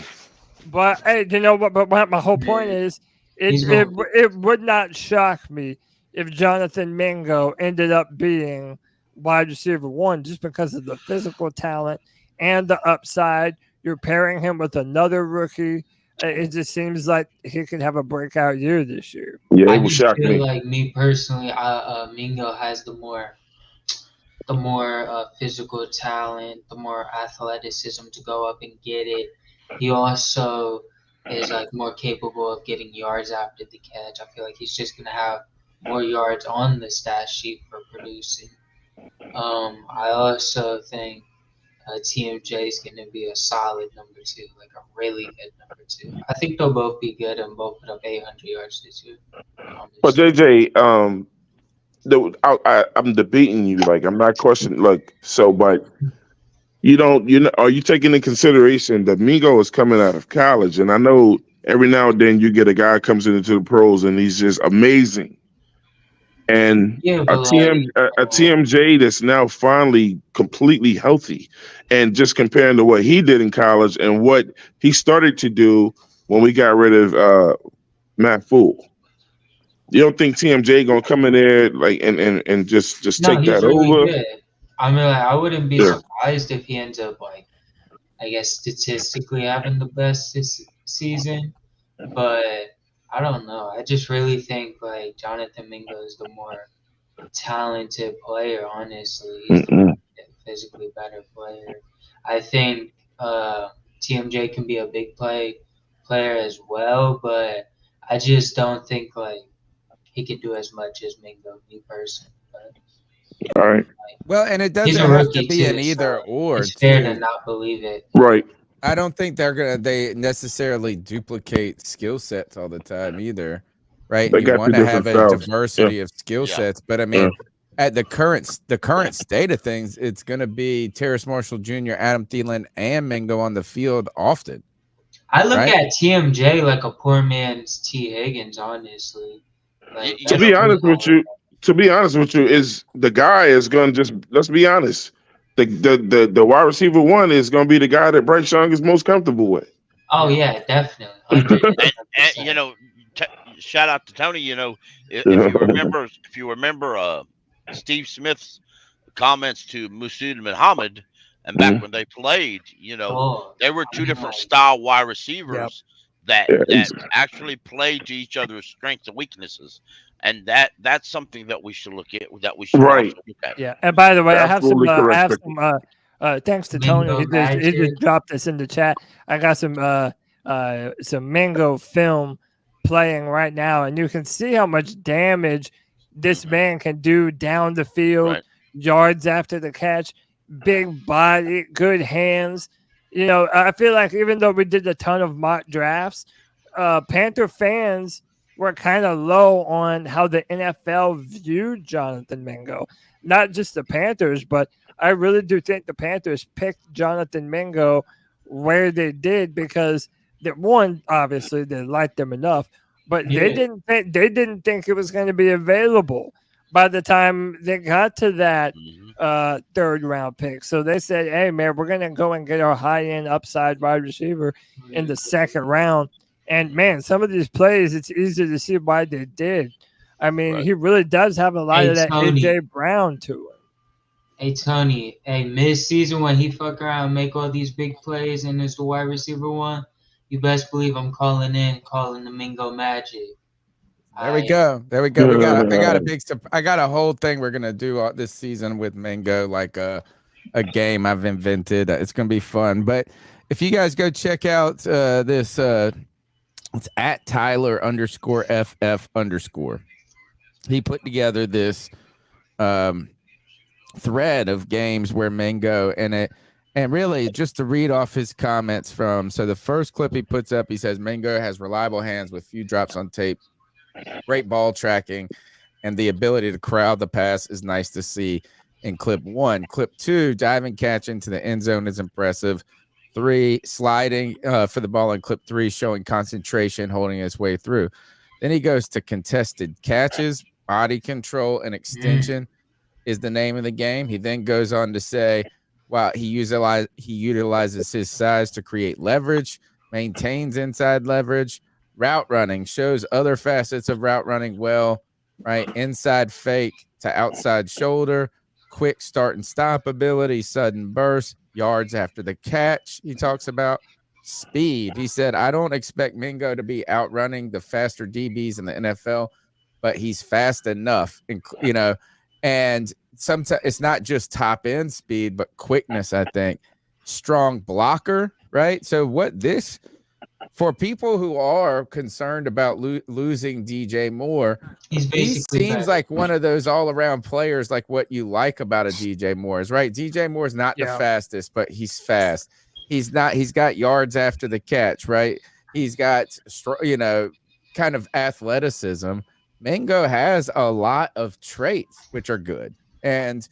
But hey, you know what? But my whole point is, it would not shock me if Jonathan Mingo ended up being wide receiver 1 just because of the physical talent and the upside. You're pairing him with another rookie. it just seems like he could have a breakout year this year. Yeah, I it would just shock feel me. like me personally, Mingo has the more physical talent, the more athleticism to go up and get it. He also is like more capable of getting yards after the catch. I feel like he's just gonna have more yards on the stat sheet for producing. I also think TMJ is gonna be a solid number 2, like a really good number 2. I think they'll both be good and both put up 800 yards this year. But JJ, I'm debating you. Like, I'm not questioning. Like, so, but are you taking into consideration that Mingo is coming out of college? And I know every now and then you get a guy comes into the pros and he's just amazing. And a TMJ that's now finally completely healthy, and just comparing to what he did in college and what he started to do when we got rid of Matt Fool. You don't think TMJ gonna come in there like and just take that really over? Good. I mean, like, I wouldn't be surprised if he ends up, like, I guess statistically having the best season, but I don't know. I just really think like Jonathan Mingo is the more talented player. Honestly, he's the physically better player. I think TMJ can be a big player as well, but I just don't think like he could do as much as Mingo, me personally. But, all right. Well, and it doesn't have to be an either or. It's fair to not believe it. Right. I don't think they necessarily duplicate skill sets all the time either, right? They You want to have a styles. diversity of skill sets, but I mean, at the current state of things, it's going to be Terrace Marshall Jr., Adam Thielen, and Mingo on the field often. I look at TMJ like a poor man's T. Higgins, honestly. Like, to be honest with you, is the guy is going to just, let's be honest. The wide receiver 1 is going to be the guy that Bryce Young is most comfortable with. Oh yeah, definitely. and shout out to Tony. If you remember Steve Smith's comments to Masood Muhammad, and back when they played, they were 2 different style wide receivers that actually played to each other's strengths and weaknesses. And that's something that we should look at. That we should also look at. Yeah. And by the way, I have some. Thanks to Tony. He just dropped this in the chat. I got some Mingo film playing right now, and you can see how much damage this man can do down the field, yards after the catch, big body, good hands. I feel like even though we did a ton of mock drafts, Panther fans were kind of low on how the NFL viewed Jonathan Mingo. Not just the Panthers, but I really do think the Panthers picked Jonathan Mingo where they did because one, obviously they liked him enough, but they didn't think it was going to be available by the time they got to that 3rd round pick. So they said, hey man, we're going to go and get our high end upside wide receiver in the 2nd round. And man, some of these plays, it's easy to see why they did. I mean, he really does have a lot of that AJ Brown to him. Hey Tony, mid-season when he fuck around and make all these big plays and is the wide receiver 1, you best believe I'm calling the Mingo Magic. There we go. I got a whole thing we're gonna do this season with Mingo, like a game I've invented. It's gonna be fun. But if you guys go check out this. It's at Tyler_FF_. He put together this thread of games where Mingo and really just to read off his comments from. So the first clip he puts up, he says Mingo has reliable hands with few drops on tape, great ball tracking, and the ability to crowd the pass is nice to see in clip 1. Clip 2, diving catch into the end zone is impressive. 3, sliding for the ball in clip 3, showing concentration, holding his way through. Then he goes to contested catches, body control, and extension is the name of the game. He then goes on to say, wow, he utilizes his size to create leverage, maintains inside leverage, route running, shows other facets of route running well, right? Inside fake to outside shoulder, quick start and stop ability, sudden burst, yards after the catch he talks about, speed. He said, I don't expect Mingo to be outrunning the faster DBs in the NFL, but he's fast enough, and sometimes it's not just top end speed, but quickness, I think. Strong blocker, right? So for people who are concerned about losing DJ Moore, he seems like one of those all-around players, like what you like about a DJ Moore is, right? DJ Moore is not the fastest, but he's fast. He's got yards after the catch, right? He's got, kind of athleticism. Mingo has a lot of traits, which are good. And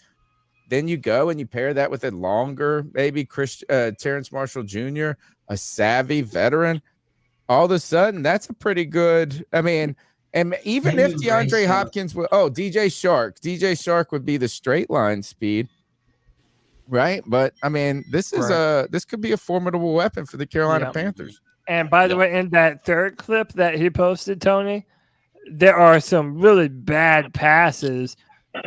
then you go and you pair that with a longer, maybe Terrence Marshall Jr., a savvy veteran. All of a sudden, that's a pretty good. I mean, and even if DeAndre Hopkins DJ Shark would be the straight line speed, right? But I mean, this could be a formidable weapon for the Carolina Panthers. And by the way, in that third clip that he posted, Tony, there are some really bad passes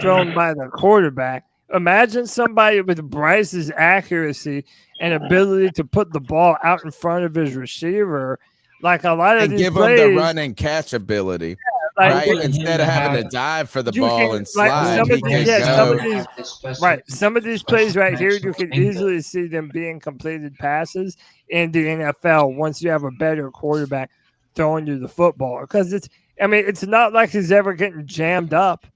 thrown by the quarterback. Imagine somebody with Bryce's accuracy and ability to put the ball out in front of his receiver. Like a lot of and these give plays, him the run and catch ability, right? Instead of having to dive for the ball and slide, Some of these plays right here, you can easily see them being completed passes in the NFL once you have a better quarterback throwing you the football. Because it's not like he's ever getting jammed up.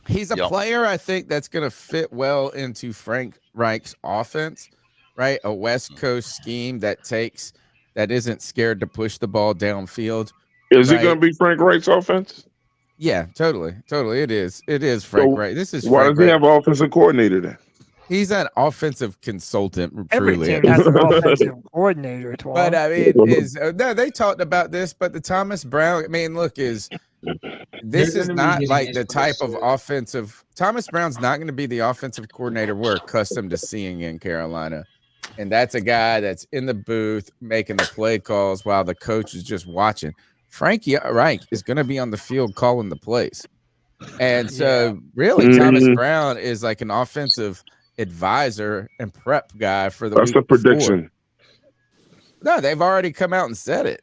He's a player, I think, that's going to fit well into Frank Reich's offense, right? A West Coast scheme that isn't scared to push the ball downfield. Is it going to be Frank Reich's offense? Yeah, totally. It is. It is Frank Reich. This is why does he have an offensive coordinator then? He's an offensive consultant. Every Truly, team has an offensive coordinator. But I mean, they talked about this. But the Thomas Brown, this is not like the type of offensive. Thomas Brown's not going to be the offensive coordinator we're accustomed to seeing in Carolina. And that's a guy that's in the booth making the play calls while the coach is just watching. Frank Reich is going to be on the field calling the plays. And so really Thomas Brown is like an offensive advisor and prep guy for the That's week a prediction. Before. No, they've already come out and said it.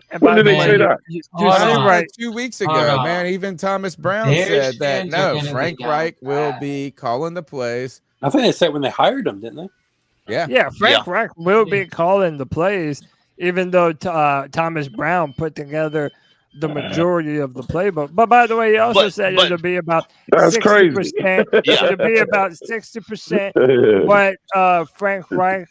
And when did they say that? Right 2 weeks ago, man. Even Thomas Brown said that Frank Reich will be calling the plays. I think they said when they hired him, didn't they? Yeah. Frank Reich will be calling the plays, even though Thomas Brown put together the majority of the playbook. But by the way, he also said it'll be about 60%. It'll be about 60% what Frank Reich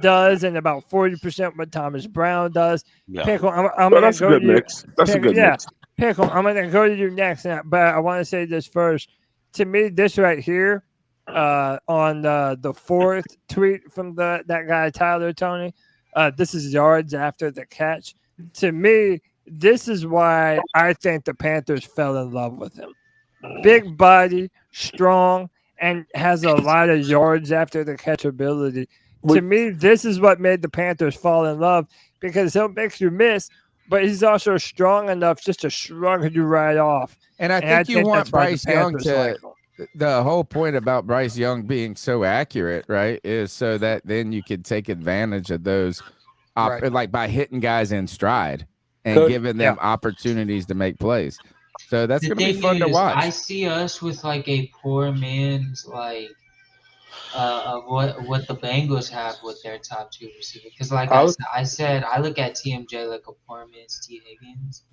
does and about 40% what Thomas Brown does. Pickle, I'm going to go to you. That's a good mix. Pickle, I'm going to go to you next. But I want to say this first. To me, this right here, on the fourth tweet from that guy Tyler Tony, this is yards after the catch. To me, this is why I think the Panthers fell in love with him. Big body, strong, and has a lot of yards after the catch ability. To me, this is what made the Panthers fall in love, because he'll make you miss, but he's also strong enough just to shrug you right off. And I think you want Bryce Young to the whole point about Bryce Young being so accurate, right, is so that then you could take advantage of those, like by hitting guys in stride and giving them opportunities to make plays. So that's going to be fun to watch. I see us with like a poor man's of what the Bengals have with their top two receivers. Because like I said, I look at TMJ like a poor man's T. Higgins.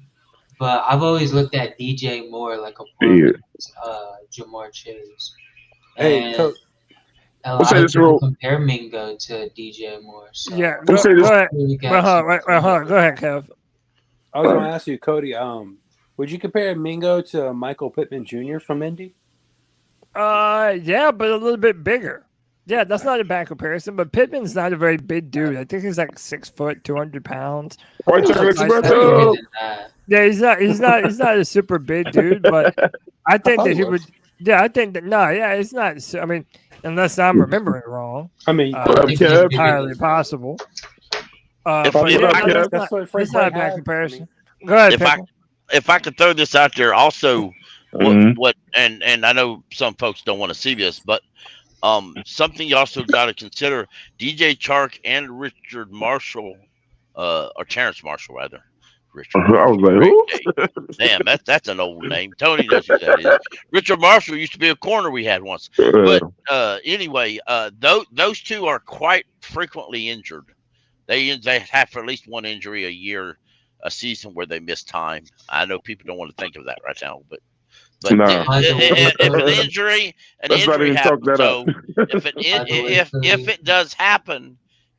But I've always looked at DJ Moore like a poor man's Jamar Chase. And I compare Mingo to DJ Moore. So. Yeah, go ahead. Go ahead, Kev. I was going to ask you, Cody, would you compare Mingo to Michael Pittman Jr. from Indy? Yeah, but a little bit bigger. Yeah, that's not a bad comparison, but Pittman's not a very big dude. I think he's like 6 foot, 200 pounds. Yeah, he's not a super big dude, but I think that he would. Yeah, I think that it's not. I mean, unless I'm remembering wrong. I mean, it's entirely possible. That's not a bad comparison. Go ahead. If I could throw this out there, also, what and I know some folks don't want to see this, but Something you also got to consider: DJ Chark and Richard Marshall, or Terrence Marshall rather. Richard I was like, who? Damn, that's an old name. Tony knows who that is. Richard Marshall used to be a corner we had once. But anyway, those two are quite frequently injured. They have at least one injury a season where they miss time. I know people don't want to think of that right now, but if an injury happens, so if it does happen,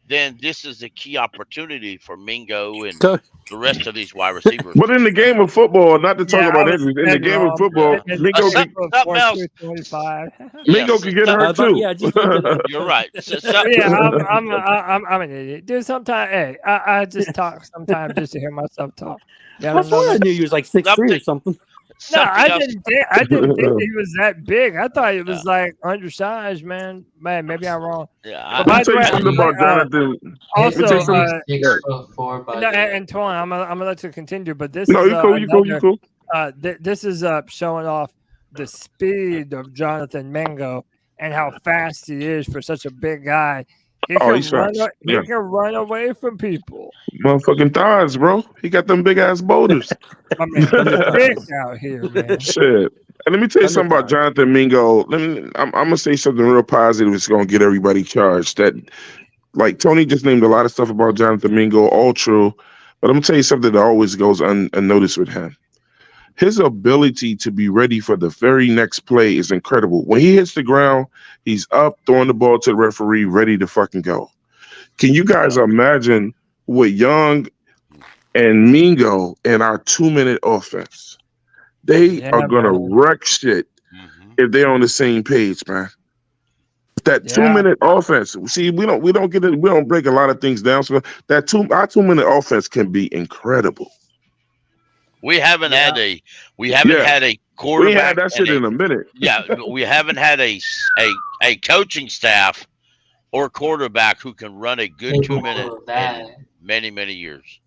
then this is a key opportunity for Mingo and the rest of these wide receivers. But in the game of football, not to talk about injuries, in the game of football, Mingo can get hurt too. You're right. I'm an idiot, dude. Sometimes, I just talk sometimes just to hear myself talk. I thought I knew you was like 6'3" or something. No, I didn't think he was that big. I thought he was like undersized, man. Maybe I'm wrong. Yeah, I'll tell you something about Jonathan. Also, no, and Twan, I'm gonna let you continue, but this you cool. This is showing off the speed of Jonathan Mingo and how fast he is for such a big guy. He can run away from people. Motherfucking thighs, bro. He got them big ass boulders. I mean, big out here, man. Shit. And let me tell you something about Jonathan Mingo. I'm gonna say something real positive. It's gonna get everybody charged. That, like Tony just named a lot of stuff about Jonathan Mingo, all true. But I'm gonna tell you something that always goes unnoticed with him. His ability to be ready for the very next play is incredible. When he hits the ground, he's up, throwing the ball to the referee, ready to fucking go. Can you guys imagine what Young and Mingo in our 2-minute offense? They are gonna wreck shit if they're on the same page, man. That 2-minute offense. See, we don't get it. We don't break a lot of things down. So our 2-minute offense can be incredible. We haven't had a quarterback. We had that shit in a minute. Yeah, we haven't had a coaching staff or quarterback who can run a good 2-minute in many years.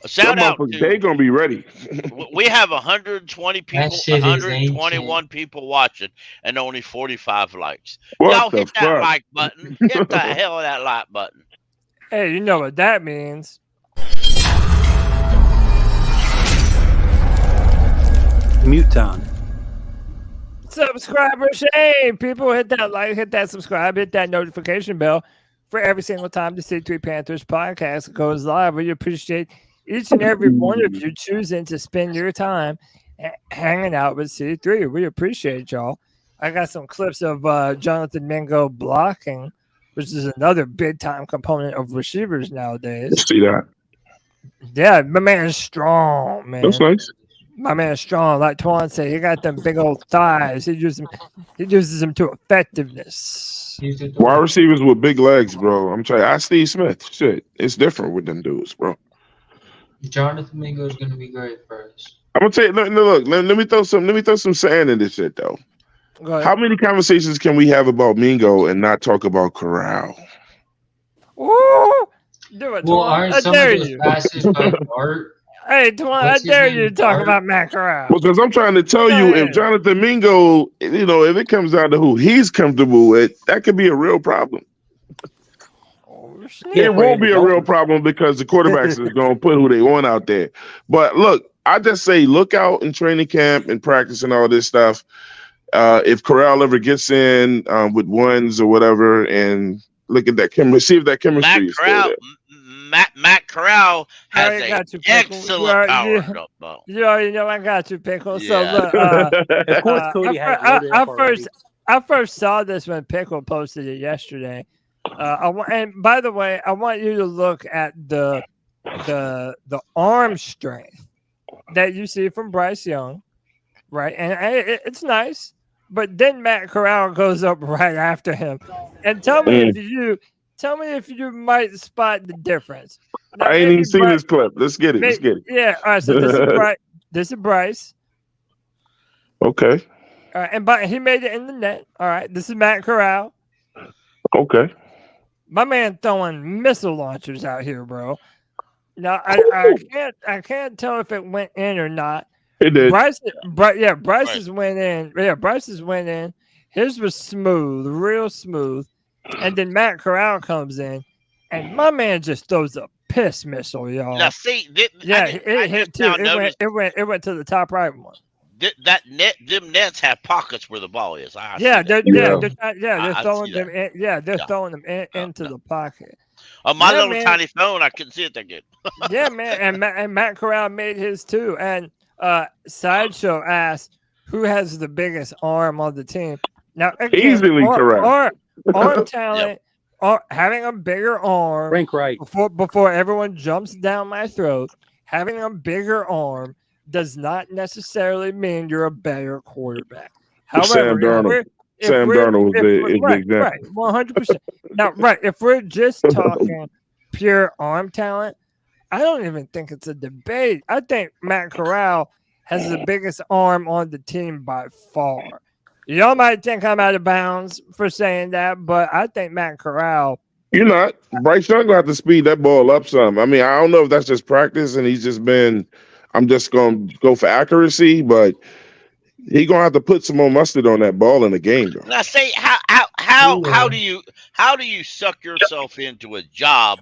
A shout out to, they're gonna be ready. We have 120 people, 121 people watching, and only 45 likes. Y'all hit that like button. Hit the hell of that like button. Hey, you know what that means. Mute time. Subscriber shame. People hit that like, hit that subscribe, hit that notification bell for every single time the C3 Panthers podcast goes live. We appreciate each and every one of you choosing to spend your time hanging out with C3. We appreciate y'all. I got some clips of Jonathan Mingo blocking, which is another big time component of receivers nowadays. See that? Yeah, my man is strong, man. That's nice. My man is strong. Like Twan said, he got them big old thighs. He uses them to effectiveness. Wide receivers with big legs, bro. I'm telling you, Steve Smith. Shit, it's different with them dudes, bro. Jonathan Mingo is going to be great for us. I'm gonna tell you. Look. Let me throw some sand in this shit, though. Go ahead. How many conversations can we have about Mingo and not talk about Corral? Ooh, do it, Well, Twan. aren't I some dare of those you. passes by Bart? Hey, Twan, I dare you to talk about Matt Corral. Because I'm trying to tell you, if Jonathan Mingo, if it comes down to who he's comfortable with, that could be a real problem. It won't be a real problem because the quarterbacks is going to put who they want out there. But look, I just say look out in training camp and practice and all this stuff. If Corral ever gets in with ones or whatever, and look at that chemistry, see if that chemistry is still there. Matt Corral has an excellent power. You already know I got you, Pickle. Yeah. So look, of course, Cody I first saw this when Pickle posted it yesterday. And by the way, I want you to look at the arm strength that you see from Bryce Young, right? And it's nice, but then Matt Corral goes up right after him. And tell me if you might spot the difference. Now, I ain't even seen this clip. Let's get it. Yeah. All right. So this is Bryce. Okay. All right. And he made it in the net. All right. This is Matt Corral. Okay. My man throwing missile launchers out here, bro. Now I can't tell if it went in or not. It did. Bryce's went in. Yeah, Bryce's went in. His was smooth, real smooth. And then Matt Corral comes in, and my man just throws a piss missile, y'all. Now, see, it hit too. It went to the top right one. Them nets have pockets where the ball is. They're throwing them. They're throwing them into the pocket. On my little tiny phone, I couldn't see it that good. Yeah, man, and Matt Corral made his too. And Sideshow asked, "Who has the biggest arm on the team?" Now, again, easily correct. Arm talent, having a bigger arm. Rank right. Before everyone jumps down my throat, having a bigger arm does not necessarily mean you're a better quarterback. However, Sam Darnold is the example. Right, 100%. Now, if we're just talking pure arm talent, I don't even think it's a debate. I think Matt Corral has the biggest arm on the team by far. Y'all might think I'm out of bounds for saying that, but I think Matt Corral. You're not. Bryce Young will have to speed that ball up some. I mean, I don't know if that's just practice and he's just been, I'm just going to go for accuracy, but he's going to have to put some more mustard on that ball in the game, though. Now, say, how do you suck yourself into a job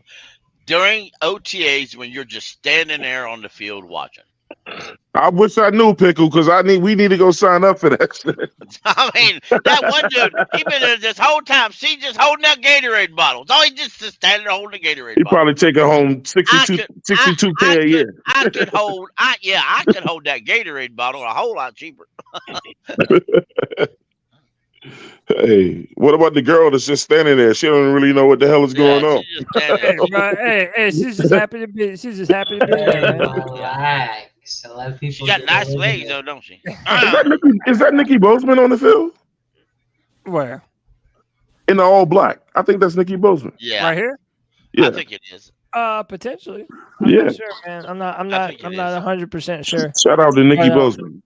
during OTAs when you're just standing there on the field watching? I wish I knew, Pickle, because we need to go sign up for that shit. I mean, that one dude, he been there this whole time. See, just holding that Gatorade bottle. It's all he just standing there holding the Gatorade He bottle. probably taking home $62K a year. I could hold that Gatorade bottle a whole lot cheaper. Hey, what about the girl that's just standing there? She don't really know what the hell is going on. Hey, she's just happy to be. She's just happy to be there. Relax. A lot of people. She got nice legs, though, don't she? Is that Nikki Bozeman on the field? Where? In the all black. I think that's Nikki Bozeman. Yeah. Right here? Yeah. I think it is. Potentially. I'm not sure, man. I'm not 100% sure. Shout out to Nikki Bozeman.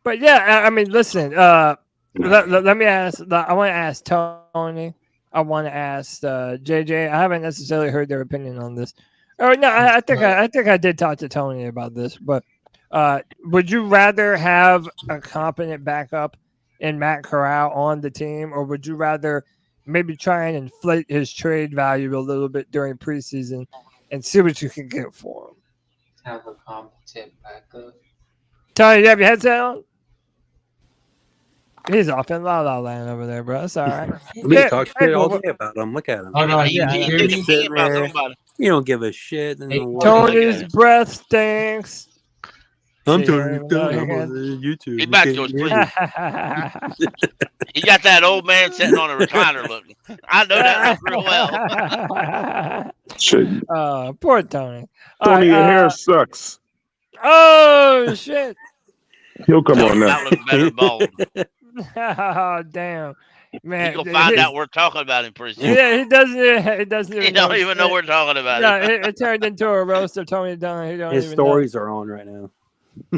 But yeah, I mean, listen. Let me ask. I want to ask Tony. I want to ask JJ. I haven't necessarily heard their opinion on this. Oh no, I think I did talk to Tony about this. But would you rather have a competent backup in Matt Corral on the team, or would you rather maybe try and inflate his trade value a little bit during preseason and see what you can get for him? Have a competent backup. Tony, you have your headset on? He's off in La La Land over there, bro. That's all right. We talk shit all day about him. Look at him. Oh, no, you don't give a shit. Tony's breath stinks. I'm Tony. I'm on YouTube. He back to his He got that old man sitting on a recliner looking. I know that real well. Poor Tony. Tony, your hair sucks. Oh, shit. He'll come on now. That looks better bald. Oh, damn. Man, you gonna find out we're talking about him pretty soon. Yeah, he doesn't He don't even know we're talking about him. It turned into a roast of Tony Dunn. His stories are on right now.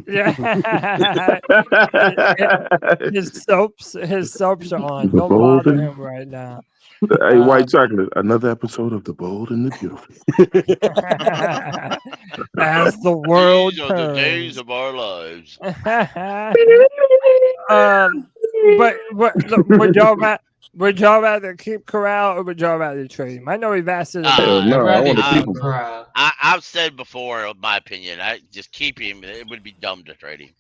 Yeah. his soaps are on. Don't bother him right now. Hey, White Chocolate, another episode of The Bold and the Beautiful. As the world These are turns. the days of our lives. But would y'all rather keep Corral or would y'all rather trade him? I know we've asked it. No, I want to keep him. I've said before, in my opinion, I just keep him. It would be dumb to trade him,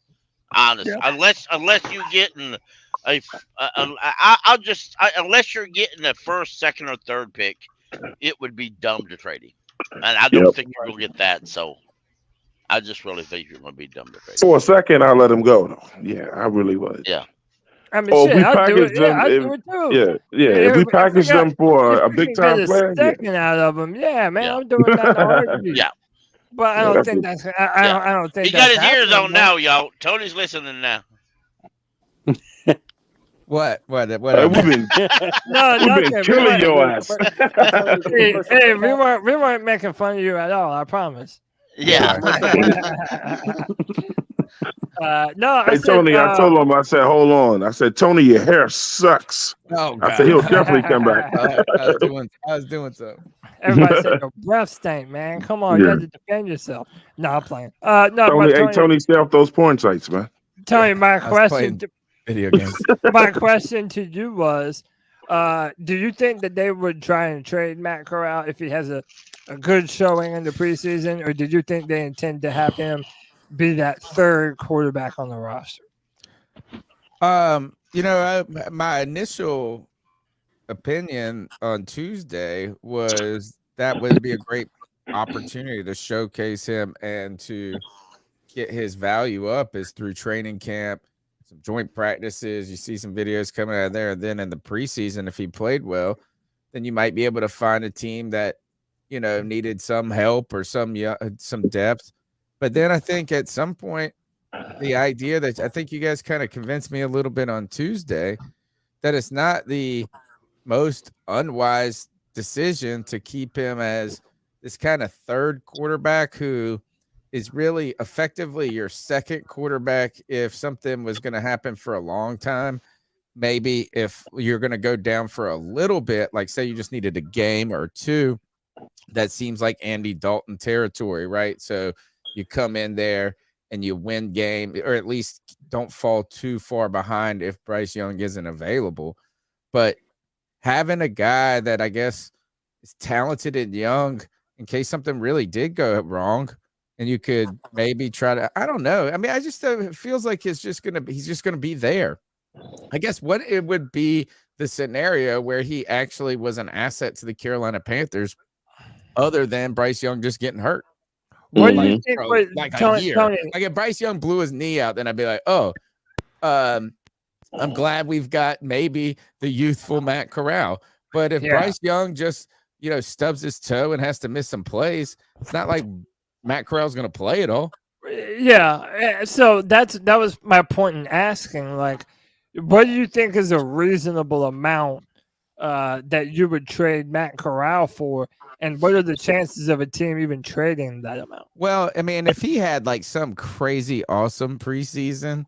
honestly. Yeah. Unless you getting unless you're getting a first, second, or third pick, it would be dumb to trade him, and I don't think you're gonna get that. So I just really think you're gonna be dumb to trade him. For a second, I'll let him go though. Yeah, I really would. Yeah. I mean, shit, I'd do it. Yeah, I'd do it too. Yeah. If we package them for a big time player, second out of them, yeah, man, I'm doing that in a heartbeat. Yeah. But I don't think that's. I don't think he got his ears on now, y'all. Tony's listening now. What? We've been killing your ass. Hey, we weren't making fun of you at all. I promise. Yeah. No, hey, Tony, I told him, I said, hold on. I said, Tony, your hair sucks. Oh, I said, he'll definitely come back. I was doing so. Everybody said your breath stank, man. Come on, you have to defend yourself. No, I'm playing. No, Tony, stay off those porn sites, man. Tony, my question Video games. My question to you was, do you think that they would try and trade Matt Corral if he has a good showing in the preseason, or did you think they intend to have him be that third quarterback on the roster? My initial opinion on Tuesday was that would be a great opportunity to showcase him and to get his value up is through training camp, some joint practices. You see some videos coming out of there. And then in the preseason, if he played well, then you might be able to find a team that, needed some help or some depth. But then I think at some point, the idea that I think you guys kind of convinced me a little bit on Tuesday that it's not the most unwise decision to keep him as this kind of third quarterback who is really effectively your second quarterback if something was going to happen for a long time. Maybe if you're going to go down for a little bit, like say you just needed a game or two, that seems like Andy Dalton territory, right? So you come in there and you win game, or at least don't fall too far behind if Bryce Young isn't available. But having a guy that I guess is talented and young in case something really did go wrong, and you could maybe try to, I don't know. I mean, I just it feels like he's just gonna be there. I guess what it would be the scenario where he actually was an asset to the Carolina Panthers, other than Bryce Young just getting hurt. What do you think? A year. Like if Bryce Young blew his knee out, then I'd be like, I'm glad we've got maybe the youthful Matt Corral. But if Bryce Young just stubs his toe and has to miss some plays, it's not like Matt Corral's going to play it all. Yeah. So that was my point in asking. Like, what do you think is a reasonable amount that you would trade Matt Corral for? And what are the chances of a team even trading that amount? Well, I mean, if he had like some crazy awesome preseason,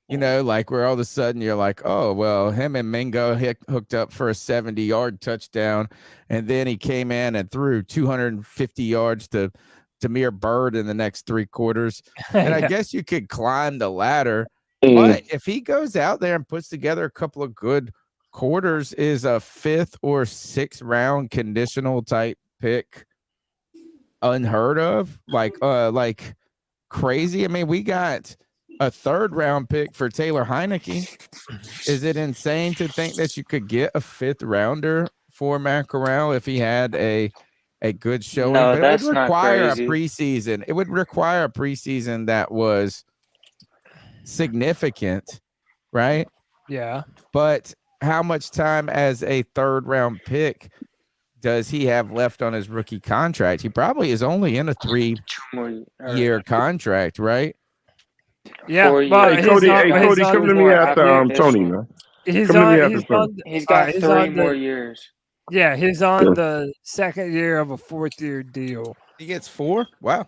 like where all of a sudden you're like, oh, well, him and Mingo hooked up for a 70-yard touchdown. And then he came in and threw 250 yards to Damiere Byrd in the next 3 quarters. And I guess you could climb the ladder. But if he goes out there and puts together a couple of good quarters, is a 5th or 6th round conditional type pick unheard of, like crazy. I mean, we got a 3rd round pick for Taylor Heineke. Is it insane to think that you could get a 5th rounder for Matt Corral if he had a good showing? No, but that's it would require not crazy. a preseason. It would require a preseason that was significant, right? Yeah. But how much time as a 3rd round pick does he have left on his rookie contract? He probably is only in a 3-year contract, right? Yeah. Hey, Cody, come to me after Tony, man. He's got 3 more years. Yeah, he's on the 2nd year of a 4th-year deal. He gets 4? Wow.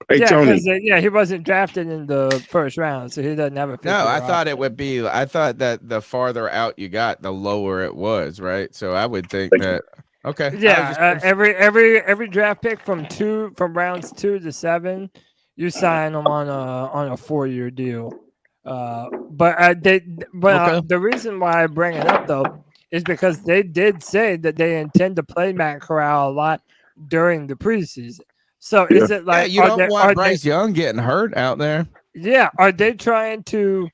Hey, Tony. He wasn't drafted in the 1st round, so he doesn't have a 5th No, year I thought option. it would be. I thought that the farther out you got, the lower it was, right? So I would think that. Okay. Yeah, every draft pick from rounds 2 to 7, you sign them on a 4-year deal. The reason why I bring it up though is because they did say that they intend to play Matt Corral a lot during the preseason. So is it like you don't want Bryce Young getting hurt out there? Yeah, are they trying to?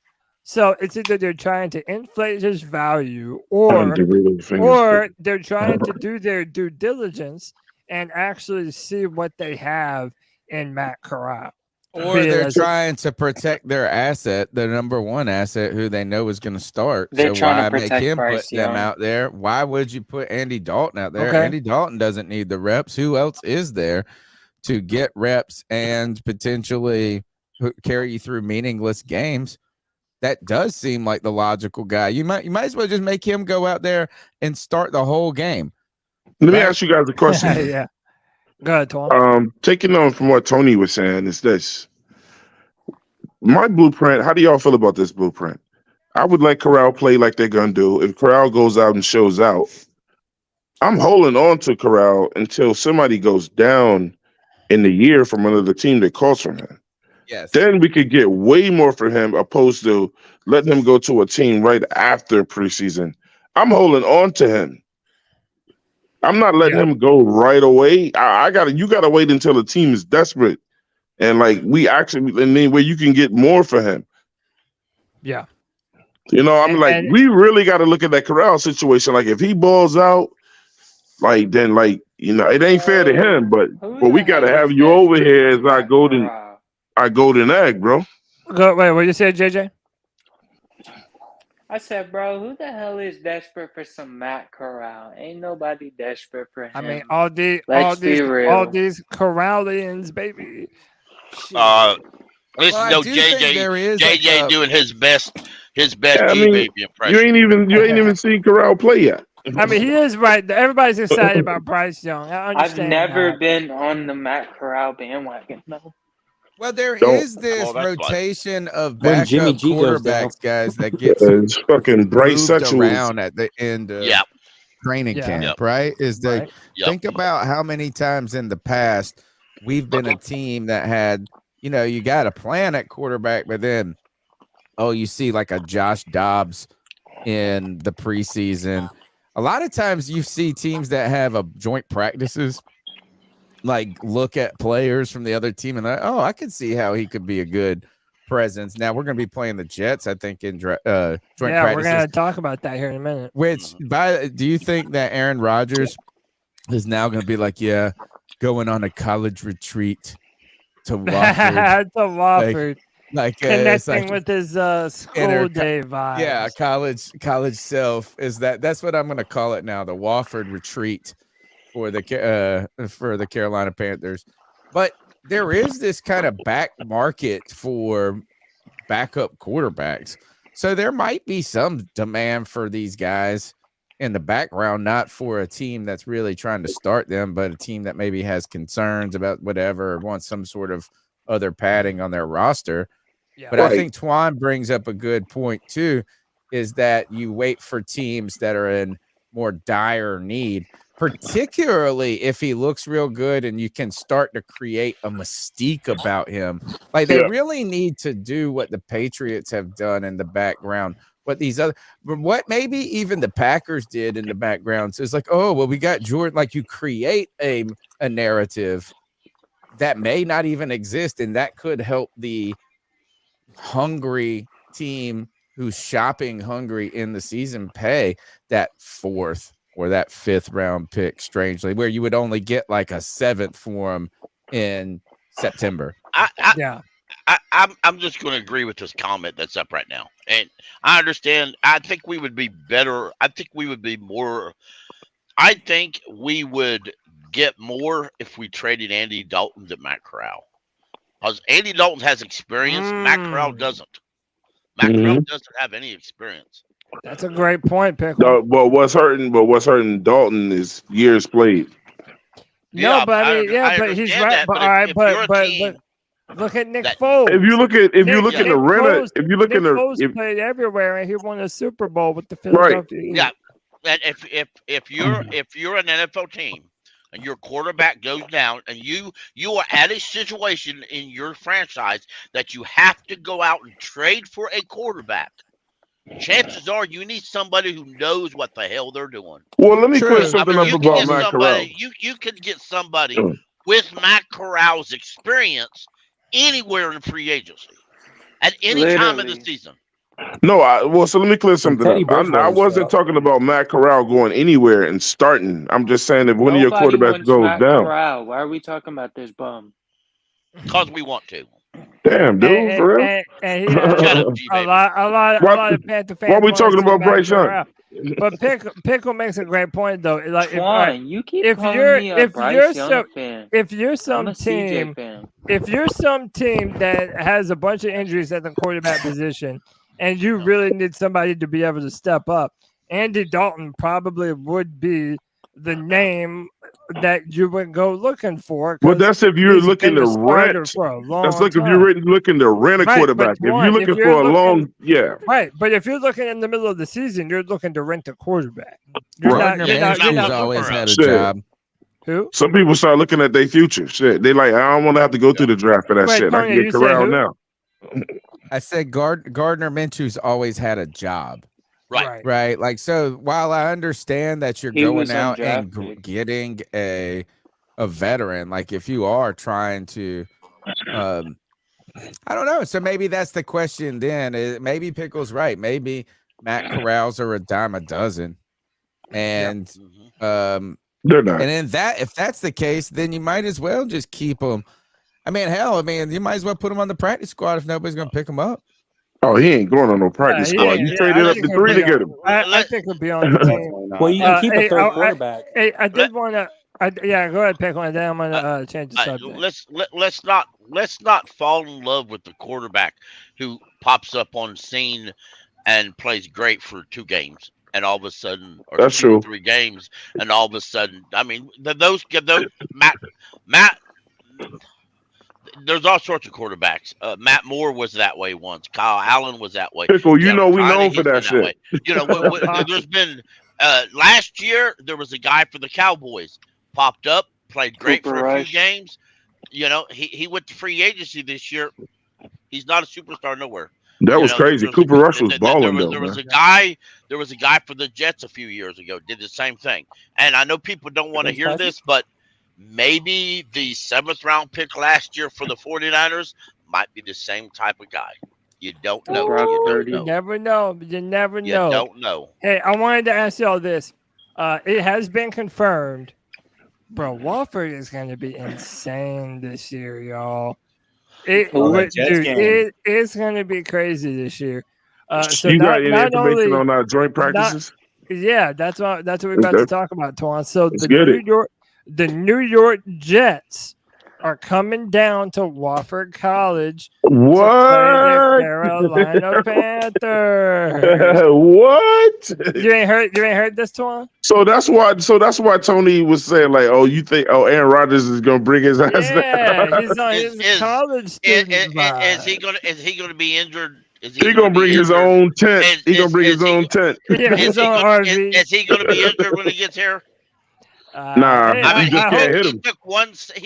So it's either they're trying to inflate his value, or they're trying to do their due diligence and actually see what they have in Matt Corral. Or they're trying to protect their asset, their number 1 asset, who they know is going to start. They're trying to protect him Bryce put them Young out there? Why would you put Andy Dalton out there? Okay. Andy Dalton doesn't need the reps. Who else is there to get reps and potentially carry you through meaningless games? That does seem like the logical guy. You might as well just make him go out there and start the whole game. Let me ask you guys a question. Yeah. Go ahead, Tom. Taking on from what Tony was saying is this. My blueprint, how do y'all feel about this blueprint? I would let Corral play like they're going to do. If Corral goes out and shows out, I'm holding on to Corral until somebody goes down in the year from another team that calls for him. then we could get way more for him opposed to letting him go to a team right after preseason. I'm holding on to him. I'm not letting him go right away. You gotta wait until the team is desperate. And like we actually, and then where you can get more for him. Yeah. You know, we really got to look at that Corral situation. Like if he balls out, like then like, you know, it ain't fair to him, but we got to have you over here as our golden egg, bro. Wait, what you say, JJ? I said, bro, who the hell is desperate for some Matt Corral? Ain't nobody desperate for him. I mean, all these Corralians, baby. Listen, no, JJ doing his best G-Baby impression. You ain't even seen Corral play yet. I mean, he is right. Everybody's excited about Bryce Young. I've never been on the Matt Corral bandwagon, no. Well, there is this rotation of backup quarterbacks, guys, that gets fucking Bryce around at the end of training camp, right? Think about how many times in the past we've been a team that had, you know, you got a plan at quarterback, but then, you see like a Josh Dobbs in the preseason. A lot of times you see teams that have a joint practices, like look at players from the other team and like, I can see how he could be a good presence. Now we're going to be playing the Jets, I think, in joint practices. We're going to talk about that here in a minute. Do you think that Aaron Rodgers is now going to be like, going on a college retreat to Wofford? To Wofford. Like connecting with his school day vibes. Yeah, college self is that's what I'm going to call it now, the Wofford retreat for the Carolina Panthers. But there is this kind of back market for backup quarterbacks. So there might be some demand for these guys in the background, not for a team that's really trying to start them, but a team that maybe has concerns about whatever, or wants some sort of other padding on their roster. Yeah. But I think Twan brings up a good point too, is that you wait for teams that are in more dire need, particularly if he looks real good and you can start to create a mystique about him. Like they really need to do what the Patriots have done in the background. What maybe even the Packers did in the background. So it's like, we got Jordan. Like you create a narrative that may not even exist, and that could help the hungry team who's shopping hungry in the season pay that 4th or that 5th round pick, strangely, where you would only get like a 7th for him in September. I'm just going to agree with this comment that's up right now. And I understand. I think we would be better. I think we would be more. I think we would get more if we traded Andy Dalton to Matt Corral. Because Andy Dalton has experience. Matt Corral doesn't. Matt Corral doesn't have any experience. That's a great point, Pickle. But what's hurting Dalton is years played. No, but I mean, but he's right. But all right, but look at Nick Foles. If you look at the Renner, if you look at the Foles played everywhere, and he won a Super Bowl with the Philadelphia Eagles. Yeah, and if you're an NFL team and your quarterback goes down, and you are at a situation in your franchise that you have to go out and trade for a quarterback, chances are you need somebody who knows what the hell they're doing. Well, let me clear something up about Matt Corral. You could get somebody with Matt Corral's experience anywhere in free agency at any time of the season. No, so let me clear something up. I wasn't talking about Matt Corral going anywhere and starting. I'm just saying if one of your quarterbacks goes down. Corral. Why are we talking about this bum? Because we want to. Damn, dude, for real. And a lot of Panther fans. Why are we talking about Bryce Young? But Pickle makes a great point though. Like you keep calling me a Bryce Young fan. If you're some team that has a bunch of injuries at the quarterback position, and you really need somebody to be able to step up, Andy Dalton probably would be the name that you would go looking for. Well, that's if you're looking to rent. That's like if you're looking to rent a quarterback. If you're looking for a long, right. But if you're looking in the middle of the season, you're looking to rent a quarterback. Right. He's always had a job. Who? Some people start looking at their future. Shit, they like, I don't want to have to go through the draft for that shit. I can get Corral now. I said Gardner Minshew's always had a job. Right. Like, so while I understand that you're going out and getting a veteran, like if you are trying to, I don't know. So maybe that's the question then. Maybe Pickle's right. Maybe Matt Corrals are a dime a dozen. And they're not. And then if that's the case, then you might as well just keep them. I mean, you might as well put them on the practice squad if nobody's going to pick them up. Oh, he ain't going on no practice squad. You traded up to 3 to get him. I think he'll be on the team. Well, you can keep a third quarterback. I did want to. Go ahead, Pickle, and then I'm gonna change the subject. Let's not fall in love with the quarterback who pops up on scene and plays great for 2 games. And all of a sudden, or that's 2 true. or 3 games, and all of a sudden, I mean, those Matt. There's all sorts of quarterbacks. Matt Moore was that way once. Kyle Allen was that way. Pickle, we know for that shit. There's been last year there was a guy for the Cowboys popped up, played great for a few games. He went to free agency this year. He's not a superstar nowhere. That was crazy. Cooper Rush was balling though. There was a guy for the Jets a few years ago, did the same thing. And I know people don't want to hear this, but maybe the 7th round pick last year for the 49ers might be the same type of guy. You don't know. You never know. You never know. You don't know. Hey, I wanted to ask y'all this. It has been confirmed, bro. Wofford is going to be insane this year, y'all. It's going to be crazy this year. So you got any information on our joint practices? That's what we're about to talk about, Twan. So the New York Jets are coming down to Wofford College. What? To play the Carolina Panthers. What? You ain't heard this, Twan? So that's why Tony was saying, like, oh, you think Aaron Rodgers is gonna bring his ass down? Yeah, he's on his college student. Is he gonna be injured? He's gonna bring his own tent. He's gonna bring his own tent. Yeah, his own RV. Is he gonna be injured when he gets here? Nah, you just can't hit him. He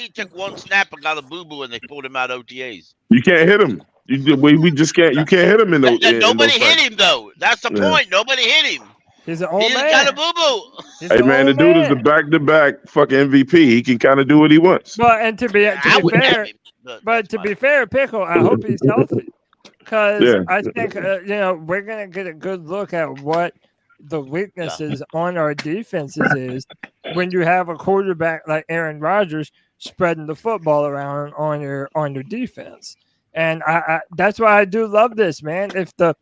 took one snap and got a boo-boo, and they pulled him out OTAs. You can't hit him. We just can't. You can't hit him in those. Nobody hit him though. That's the point. Nobody hit him. He's an old man. He's got a boo-boo. Hey man, the dude is the back-to-back fucking MVP. He can kind of do what he wants. But to be fair, Pickle, I hope he's healthy, because I think we're gonna get a good look at what the weaknesses on our defenses is when you have a quarterback like Aaron Rodgers spreading the football around on your defense. And I that's why I do love this, man. If the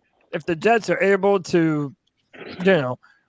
Jets are able to,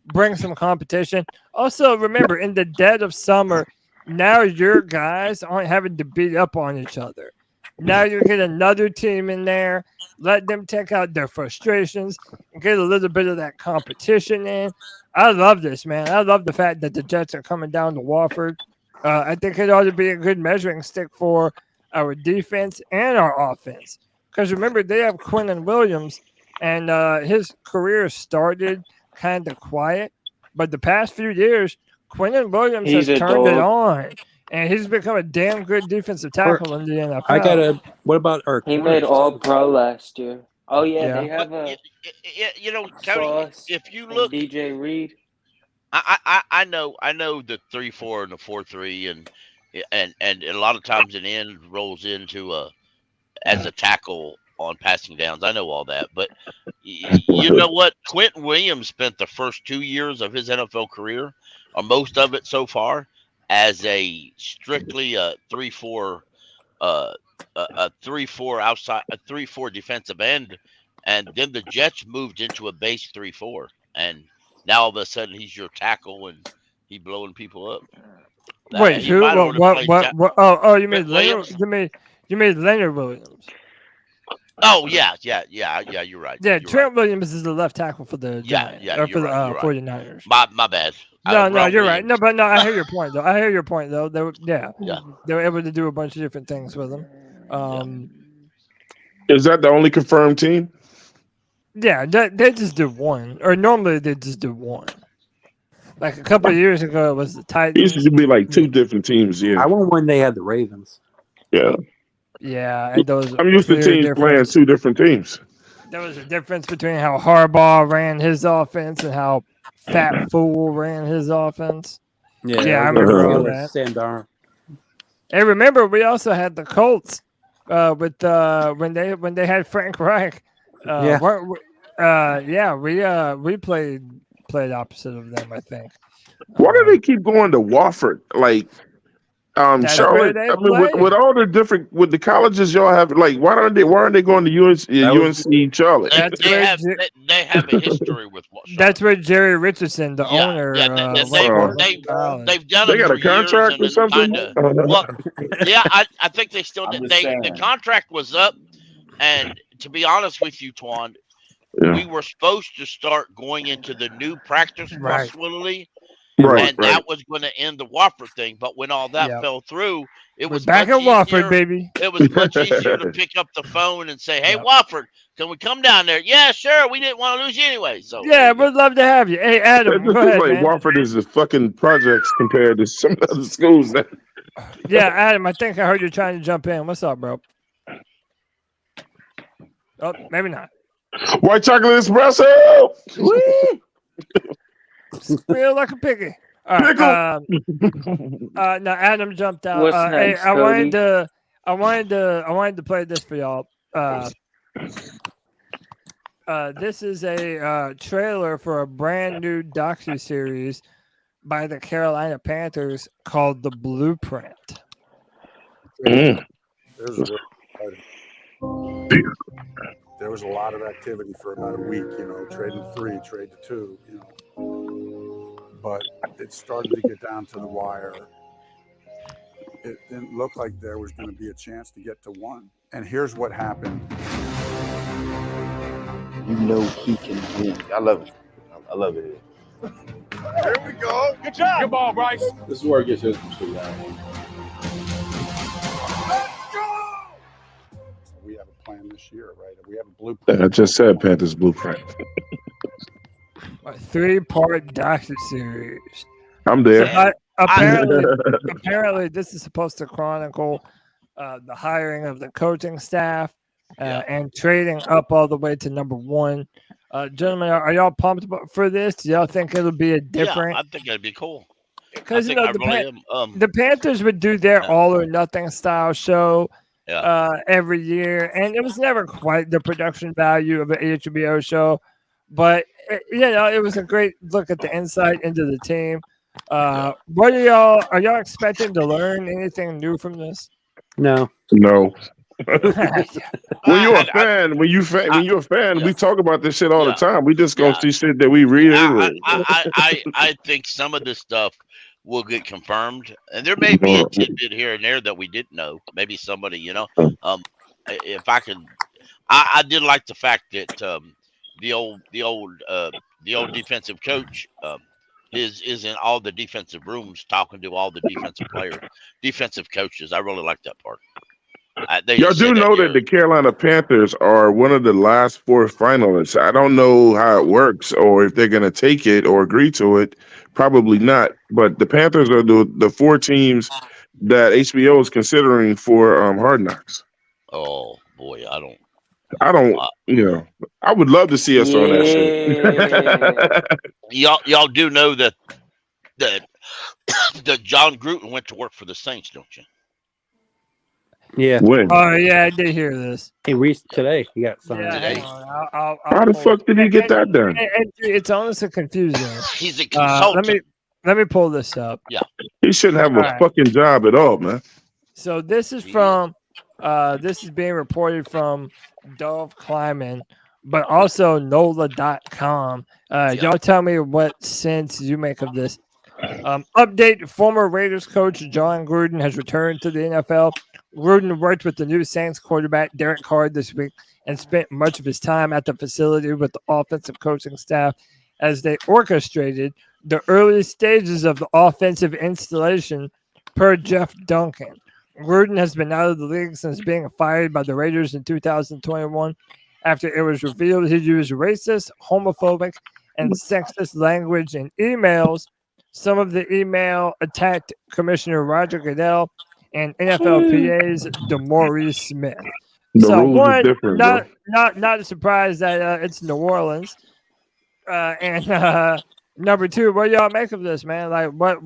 bring some competition. Also, remember, in the dead of summer, now your guys aren't having to beat up on each other. Now you get another team in there, let them take out their frustrations, and get a little bit of that competition in. I love this, man. I love the fact that the Jets are coming down to Wofford. I think it ought to be a good measuring stick for our defense and our offense. Because remember, they have Quinnen Williams, and his career started kind of quiet. But the past few years, Quinnen Williams has turned it on. And he's become a damn good defensive tackle in the NFL. What about Irk? He made All-Pro last year. Oh, yeah. They have Cody, if you look. DJ Reed. I know the 3-4 and the 4-3, and a lot of times an end rolls into as a tackle on passing downs. I know all that. But you know what? Quentin Williams spent the first 2 years of his NFL career, or most of it so far, as a strictly a 3-4 outside, a 3-4 defensive end, and then the Jets moved into a base 3-4, and now all of a sudden he's your tackle and he's blowing people up. Wait, who? What? Oh, you mean Leonard? You made Leonard Williams? Oh yeah, you're right. Yeah, Trent Williams is the left tackle for the for the 49ers. My bad. No, you're right. No, but I hear your point though. They were able to do a bunch of different things with him. Is that the only confirmed team? Yeah, they just did one, or normally they just do one. Like a couple of years ago, it was the Titans. It used to be like two different teams. Yeah, I won when they had the Ravens. Yeah. Yeah, and those. I'm used to teams playing two different teams. There was a difference between how Harbaugh ran his offense and how Fat Fool ran his offense. Yeah, I remember all that. Sam Darnold. Hey, remember we also had the Colts with when they had Frank Reich. We played opposite of them, I think. Why do they keep going to Wofford? Like, Charlotte. I mean, with all the different with the colleges y'all have, like, why aren't they going to UNC Charlotte? They have a history with Charlotte. That's where Jerry Richardson, the owner, they've done. They got a contract or something. I think they still did. The contract was up, and to be honest with you, Twan, we were supposed to start going into the new practice facility. That was going to end the Wofford thing, but when all that fell through, it was back at Wofford, baby. It was much easier to pick up the phone and say, "Hey, Wofford, can we come down there?" Yeah, sure. We didn't want to lose you anyway, so yeah, we'd love to have you. Hey, Adam, go ahead, like man. Wofford is the fucking projects compared to some other schools. Yeah, Adam, I think I heard you trying to jump in. What's up, bro? Oh, maybe not. White chocolate espresso. Feel like a piggy. All right. Now Adam jumped out. What's next, I wanted to play this for y'all. This is a trailer for a brand new docu-series by the Carolina Panthers called The Blueprint. There was a lot of activity for about a week, trade to 3, trade to 2, but it started to get down to the wire. It didn't look like there was going to be a chance to get to 1. And here's what happened. He can win. I love it. I love it. Here we go. Good job. Good ball, Bryce. This is where it gets interesting now. We have a plan this year, right? We have a blueprint. I just said Panthers Blueprint. A 3-part docu-series. I'm there. So apparently, this is supposed to chronicle the hiring of the coaching staff and trading up all the way to number 1. Gentlemen, are y'all pumped for this? Do y'all think it'll be a different? Yeah, I think it'd be cool. Because the Panthers would do their all or nothing style show every year, and it was never quite the production value of an HBO show, but it was a great look at the insight into the team. What are y'all expecting to learn anything new from this? No. When you're a fan, we talk about this shit all the time. We just gonna see shit that we reiterate. I think some of this stuff will get confirmed, and there may be a tidbit here and there that we didn't know. Maybe somebody, if I could, I did like the fact that the old defensive coach is in all the defensive rooms talking to all the defensive coaches. I really like that part. Y'all do know that the Carolina Panthers are one of the last 4 finalists. I don't know how it works or if they're going to take it or agree to it. Probably not. But the Panthers are the 4 teams that HBO is considering for Hard Knocks. Oh, boy, I would love to see us on that shit. y'all do know that John Gruden went to work for the Saints, don't you? Yeah. When? Oh, yeah, I did hear this. Today. He got signed today. How the fuck did he get that done? It's honestly confusing. He's a consultant. Let me pull this up. Yeah. He shouldn't have a fucking job at all, man. So this is from this is being reported from Dove Kleiman, but also NOLA.com. Y'all tell me what sense you make of this. Update: former Raiders coach John Gruden has returned to the NFL. Gruden worked with the new Saints quarterback Derek Carr this week and spent much of his time at the facility with the offensive coaching staff as they orchestrated the early stages of the offensive installation, per Jeff Duncan. Gruden has been out of the league since being fired by the Raiders in 2021 after it was revealed he used racist, homophobic, and sexist language in emails some of the email attacked Commissioner Roger Goodell and NFLPA's DeMaurice Smith. The So rules one, is different, not a surprise that it's New Orleans, and number two, what do y'all make of this, man? Like, what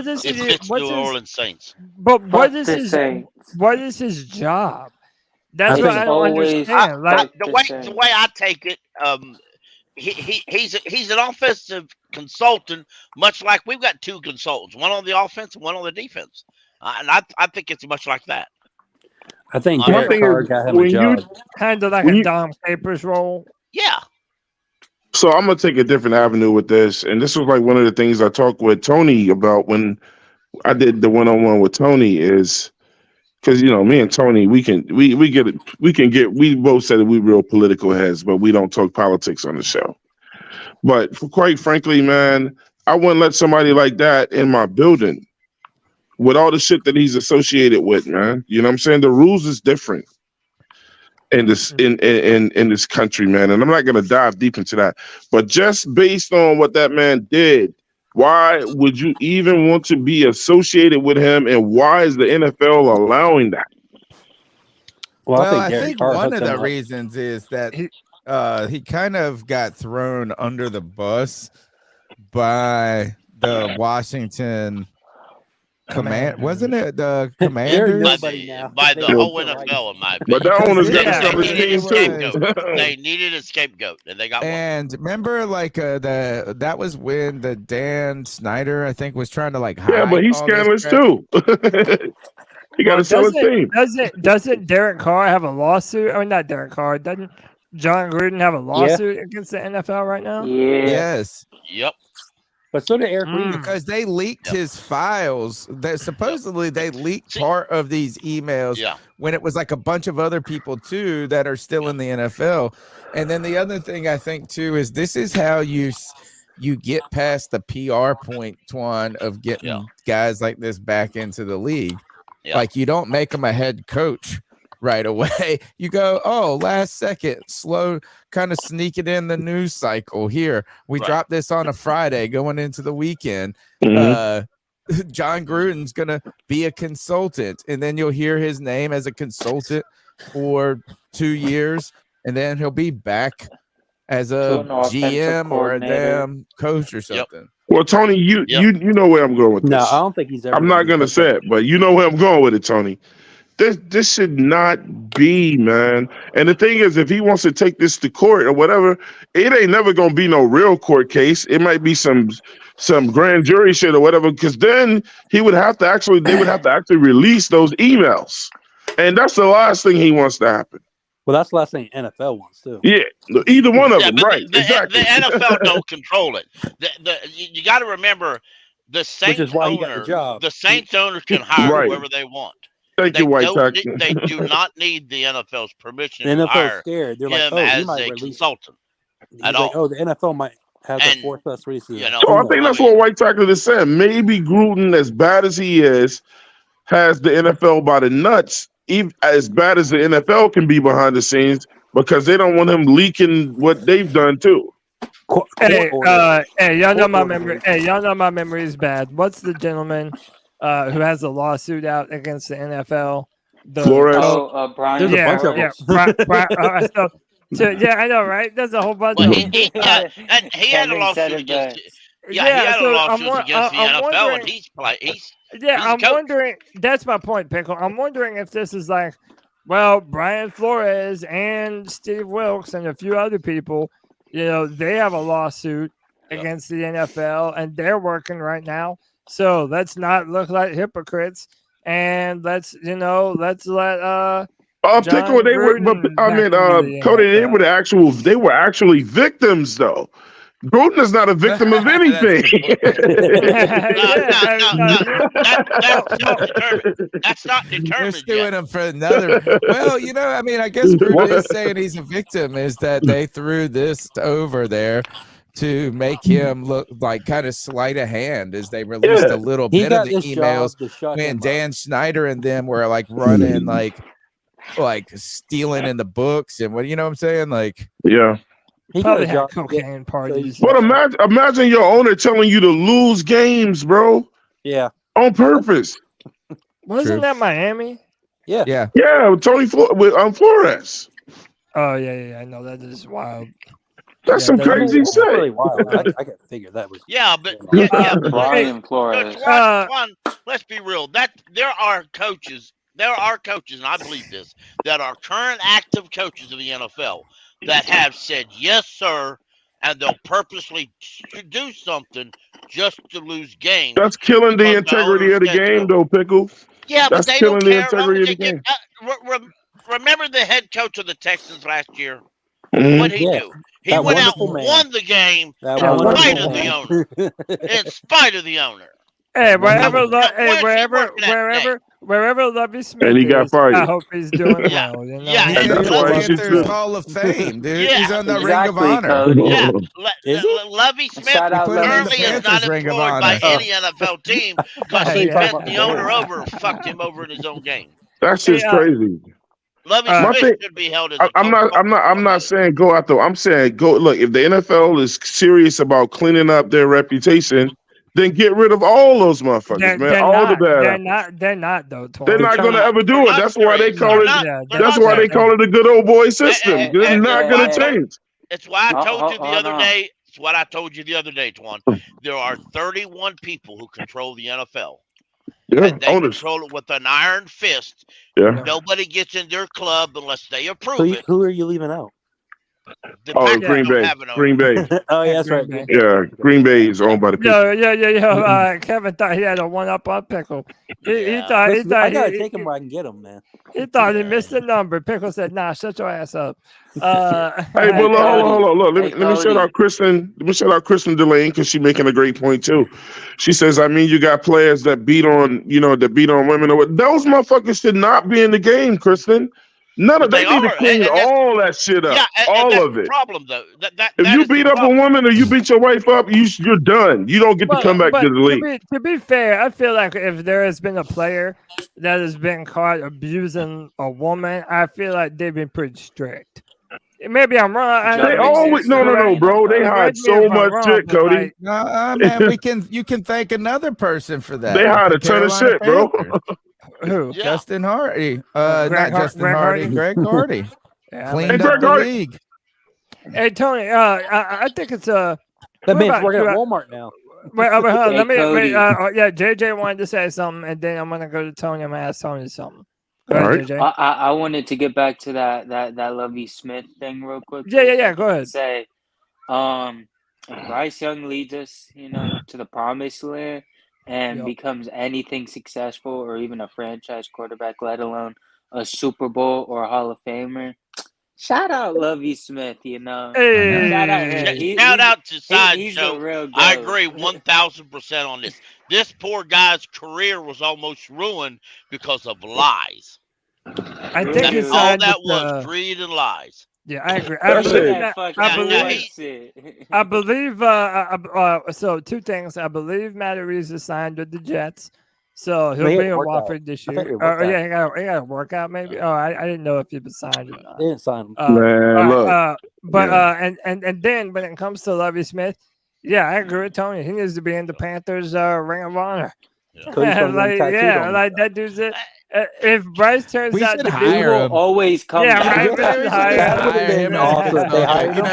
is it's New Orleans Saints? But what is his job? That's what I don't understand. The way I take it, he's an offensive consultant, much like we've got two consultants, one on the offense and one on the defense, and I think it's much like that. I think Derek Carr got him a job. Kind of like a Dom Capers role. Yeah. So I'm gonna take a different avenue with this, and this was like one of the things I talked with Tony about when I did the one-on-one with Tony, is because me and Tony, we both said that we real political heads, but we don't talk politics on the show. But quite frankly, man, I wouldn't let somebody like that in my building with all the shit that he's associated with, man. You know what I'm saying? The rules is different in this in this country, man. And I'm not gonna dive deep into that. But just based on what that man did, why would you even want to be associated with him, and why is the NFL allowing that? Well, I think one of the reasons is that he kind of got thrown under the bus by the Washington command. Wasn't it the Commanders? By the whole NFL, in my opinion. But that owner's got to stop his team too. They needed a scapegoat, and they got one. And remember, like that was when the Dan Snyder, I think, was trying to like hide. Yeah, but he's scandalous too. He got to sell his team. Doesn't Derek Carr have a lawsuit? I mean, not Derek Carr. Doesn't John Gruden have a lawsuit against the NFL right now? Yeah. Yes. Yep. But so did Eric Reed. Because they leaked his files. That supposedly they leaked part of these emails when it was like a bunch of other people too that are still in the NFL. And then the other thing I think too is this is how you get past the PR point, Twan, of getting guys like this back into the league. Yeah. Like you don't make them a head coach right away. You go, last second, slow, kind of sneak it in the news cycle. Here, we dropped this on a Friday going into the weekend. John Gruden's going to be a consultant, and then you'll hear his name as a consultant for 2 years, and then he'll be back as a GM or a damn coach or something. Yep. Well, Tony, you know where I'm going with this. No, I don't think he's ever. I'm not going to say it, but you know where I'm going with it, Tony. This should not be, man. And the thing is, if he wants to take this to court or whatever, it ain't never gonna be no real court case. It might be some grand jury shit or whatever, because then they would have to actually release those emails. And that's the last thing he wants to happen. Well, that's the last thing NFL wants too. Yeah, either one of them, right? Exactly. The NFL don't control it. You got to remember, the Saints owner can hire whoever they want. Thank you, White Sox. They do not need the NFL's permission the to NFL's hire scared. They're him like, as a consultant at all. The NFL might have the fourth best reason. So I think that's what White Sox is saying. Maybe Gruden, as bad as he is, has the NFL by the nuts, even as bad as the NFL can be behind the scenes, because they don't want him leaking what they've done too. Hey, y'all know my memory. Hey, y'all know my memory is bad. What's the gentleman who has a lawsuit out against the NFL? Flores. Brian. Yeah, I know, right? There's a whole bunch of them. He had a lawsuit against he had a lawsuit against the NFL, and he's I'm wondering. That's my point, Pickle. I'm wondering if this is like, well, Brian Flores and Steve Wilkes and a few other people, they have a lawsuit against the NFL, and they're working right now. So let's not look like hypocrites, and let's let Pickle, they were, but I mean, Cody, they were actually victims, though. Gruden is not a victim of anything. That's not determined. They're suing him for another. Well, I mean, I guess Gruden is saying he's a victim, is that they threw this over there to make him look like kind of sleight of hand, as they released a little bit of the emails when Dan Snyder and them were like running like stealing in the books and what, you know what I'm saying? Like, yeah. He probably got a had job. cocaine parties. But imagine your owner telling you to lose games, bro. Yeah. On purpose. Wasn't that Miami? Yeah. Yeah. Yeah, with Tony Flores. Oh yeah. I know that is wild. That's some crazy that's shit. really wild. I got to figure that was. Yeah, but Brian Flores. One, let's be real. That there are coaches, and I believe this, that are current active coaches of the NFL that have said yes, sir, and they'll purposely do something just to lose games. That's killing the integrity of the game, though, Pickle. Yeah, that's but they killing don't the care. integrity of the game. Remember the head coach of the Texans last year? Mhm. What did he do? He went out and won the game in spite of the owner. In spite of the owner. Hey, wherever Lovie Smith And he got is, fired. I hope he's doing well. You know? Yeah, He's in the Panthers Hall of Fame, dude. He's on the Ring of Honor. Cody. Yeah, Lovie Smith currently is not Ring of employed by Honor. any NFL team because he bent the owner over and fucked him over in his own game. That's just crazy. Lovie Smith should be held as I'm not saying go out though. I'm saying go look, if the NFL is serious about cleaning up their reputation, then get rid of all those motherfuckers, man. All the bad. They're not though. They're not going to ever do it. That's why they call it. That's why they call it a good old boy system. They're not going to change. It's why I told you the other day. It's what I told you the other day, Twan. There are 31 people who control the NFL. Yeah, and they control it with an iron fist. Yeah. Nobody gets in their club unless they approve it. Who are you leaving out? Green Bay. Green Bay. Oh, yeah, that's right. Yeah, Green Bay is owned by the people. Yeah. Kevin thought he had a one-up on Pickle. He thought I gotta take him where I can get him, man. He thought he missed the number. Pickle said, "Nah, shut your ass up." Hey, but hold on. Look, let me shout out Kristen. Let me shout out Kristen Delane because she's making a great point too. She says, I mean, you got players that beat on women. Those motherfuckers should not be in the game, Kristen. None of they need to clean all that shit up. Yeah, all of it. Problem though. If you beat up a woman or you beat your wife up, you're done. You don't get to come back to the league. To be fair, I feel like if there has been a player that has been caught abusing a woman, I feel like they've been pretty strict. Maybe I'm wrong. They always no, bro. They hide so much shit, Cody. Man, you can thank another person for that. They hide a ton of shit, bro. Who? Yeah. Justin Hardy. Not Justin Hardy. Greg Hardy. Cleaned up the league. Hey Tony, I think it's that man's working at Walmart now. Wait, JJ wanted to say something, and then I'm gonna go to Tony. I'm gonna ask Tony something. Go ahead, JJ. I wanted to get back to that Lovie Smith thing real quick. Yeah. Go ahead. Say, if Bryce Young leads us, to the promised land and becomes anything successful, or even a franchise quarterback, let alone a Super Bowl or a Hall of Famer. Shout out Lovie Smith, Hey. Shout out to he's Sideshow. a real goat. I agree 1,000% on this. This poor guy's career was almost ruined because of lies. I think that's all that was, greed and lies. Yeah, I agree. I believe. So two things. I believe Matt Reeves is signed with the Jets, so he'll be in Watford this year. He got a workout maybe. Oh, I didn't know if he was signed or not. They didn't sign him. And then when it comes to Lovie Smith, yeah, I agree with Tony. He needs to be in the Panthers Ring of Honor. Like that dude's it. If Bryce turns out to be, will always come. Yeah,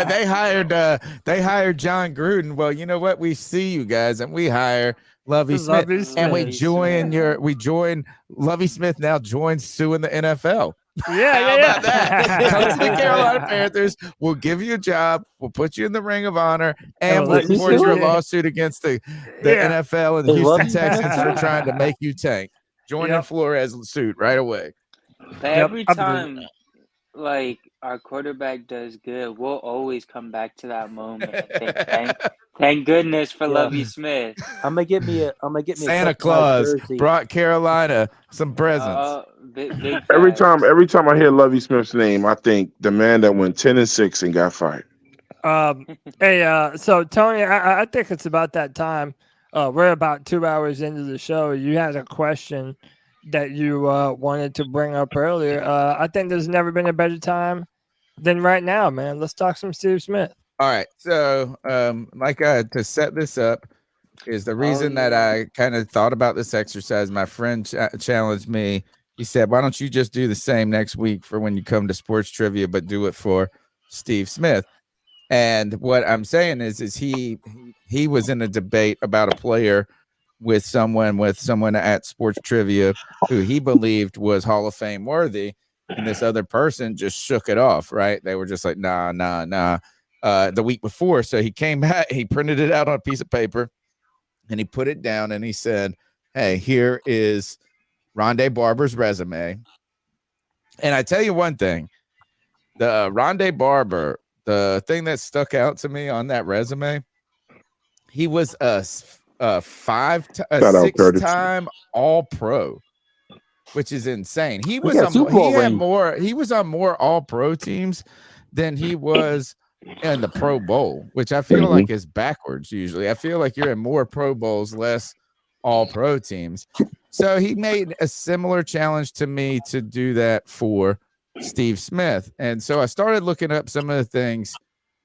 they hired John Gruden. Well, you know what? We see you guys, and we hire Lovie Smith, and we join Lovie Smith now joins Sue in the NFL. Yeah. About that? Come to the Carolina Panthers. We'll give you a job. We'll put you in the Ring of Honor, and we'll support your lawsuit against the NFL and the Houston Texans for trying to make you tank. Joining Flores suit right away. But every time, like, our quarterback does good, we'll always come back to that moment. Thank goodness for Lovie Smith. I'm gonna get me Santa Claus brought Carolina some presents. Every time I hear Lovie Smith's name, I think the man that went 10-6 and got fired. So Tony, I think it's about that time. We're about 2 hours into the show. You had a question that you wanted to bring up earlier. I think there's never been a better time than right now, man. Let's talk some Steve Smith. All right. So, to set this up is the reason that I kind of thought about this exercise. My friend challenged me. He said, "Why don't you just do the same next week for when you come to sports trivia, but do it for Steve Smith?" And what I'm saying is he was in a debate about a player with someone at sports trivia who he believed was Hall of Fame worthy, and this other person just shook it off. Right? They were just like, nah. The week before, so he came back, he printed it out on a piece of paper, and he put it down, and he said, "Hey, here is Rondé Barber's resume." And I tell you one thing, the Rondé Barber. The thing that stuck out to me on that resume, he was a 6-time All-Pro, which is insane. He was on more All-Pro teams than he was in the Pro Bowl, which I feel like is backwards usually. I feel like you're in more Pro Bowls, less All-Pro teams. So he made a similar challenge to me to do that for Steve Smith. And so I started looking up some of the things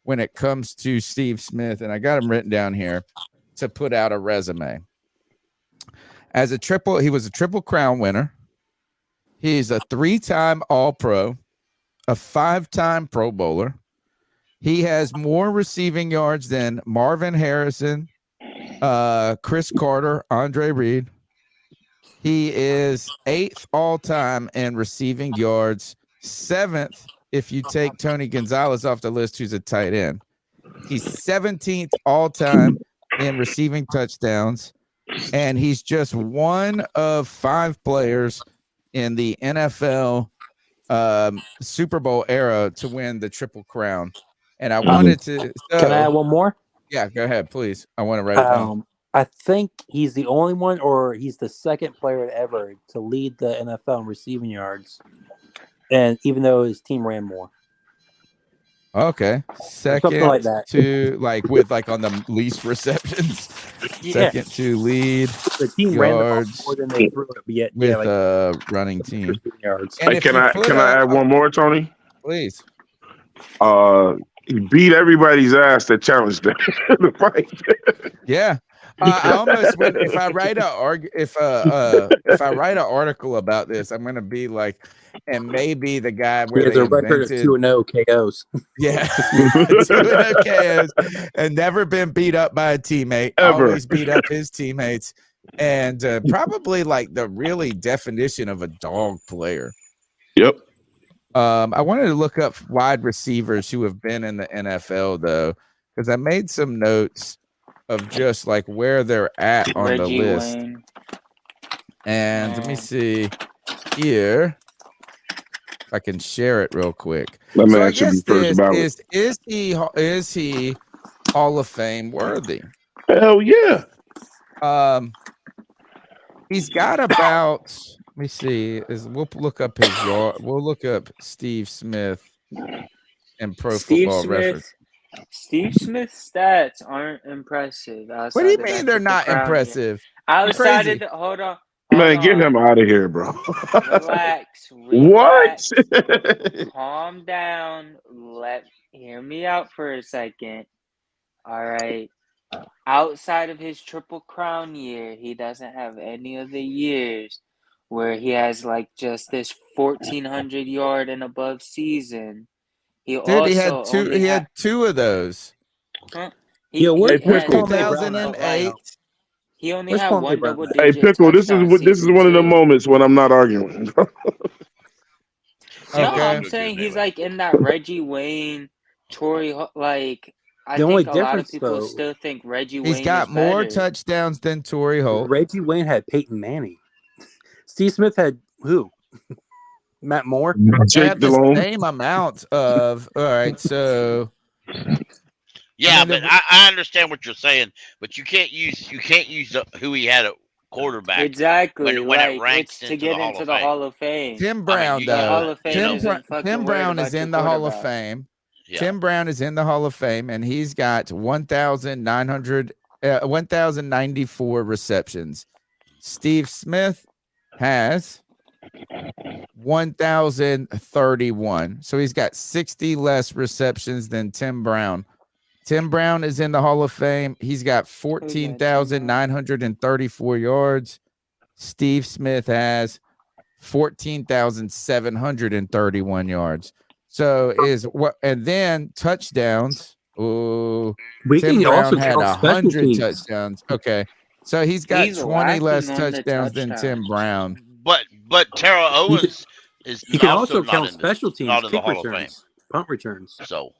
when it comes to Steve Smith, and I got them written down here to put out a resume. He was a Triple Crown winner. He's a 3-time All-Pro, a 5-time Pro Bowler. He has more receiving yards than Marvin Harrison, Chris Carter, Andre Reed. He is 8th all-time in receiving yards, 7th if you take Tony Gonzalez off the list, who's a tight end. He's 17th all-time in receiving touchdowns, and he's just one of 5 players in the NFL Super Bowl era to win the Triple Crown. And I wanted to... Can I add one more? Yeah, go ahead, please. I want to write it down. I think he's the only one, or he's the second player ever to lead the NFL in receiving yards. And even though his team ran more. Okay. Second like that. to on the least receptions. Yeah. Second to lead the team yards ran the ball more than they threw it, yet, with a running team. Yards. Hey, can I add one more, Tony? Please. He beat everybody's ass that challenged him in the fight. Yeah. I almost went, if I write an article about this, I'm gonna be like, and maybe the guy where the record of 2-0 KOs. Yeah, 2-0 KOs, and never been beat up by a teammate. Ever. Always beat up his teammates, and probably like the really definition of a dog player. Yep. I wanted to look up wide receivers who have been in the NFL though, because I made some notes of just like where they're at on Reggie the list. Wayne. And let me see here if I can share it real quick. Let me So I ask you guess first about is he Hall of Fame worthy? Hell yeah. He's got about, let me see, we'll look up his yard. We'll look up Steve Smith and Pro Football Reference. Steve Smith's stats aren't impressive. What do you mean they're not impressive? Outside of the, hold on. Man, get him out of here, bro. Relax. What? Calm down. Hear me out for a second. All right. Outside of his Triple Crown year, he doesn't have any of the years where he has like just this 1,400 yard and above season. He had two of those. Huh? He only had 2008. He only had one double digit. Hey, Pickle, this is one of the moments when I'm not arguing. No, I'm saying he's like in that Reggie Wayne, Torrey, like I think a lot of people still think Reggie Wayne. He's got more touchdowns than Torrey Holt. Reggie Wayne had Peyton Manning. Steve Smith had who? Matt Moore. They have the same amount of. All right, so. Yeah, but I understand what you're saying, but you can't use who he had at quarterback exactly when it ranks to get into the Hall of Fame. Tim Brown, though. Tim Brown is in the Hall of Fame. Yeah. Tim Brown is in the Hall of Fame, and he's got 1,094 receptions. Steve Smith has 1,031. So he's got 60 less receptions than Tim Brown. Tim Brown is in the Hall of Fame. He's got 14,934 yards. Steve Smith has 14,731 yards. So and then touchdowns. Oh, Tim Brown had 100 touchdowns. Okay. So he's got 20 less touchdowns than Tim Brown. But Terrell Owens is you can also count not special teams, not in the kick Hall of Fame. returns, punt returns. So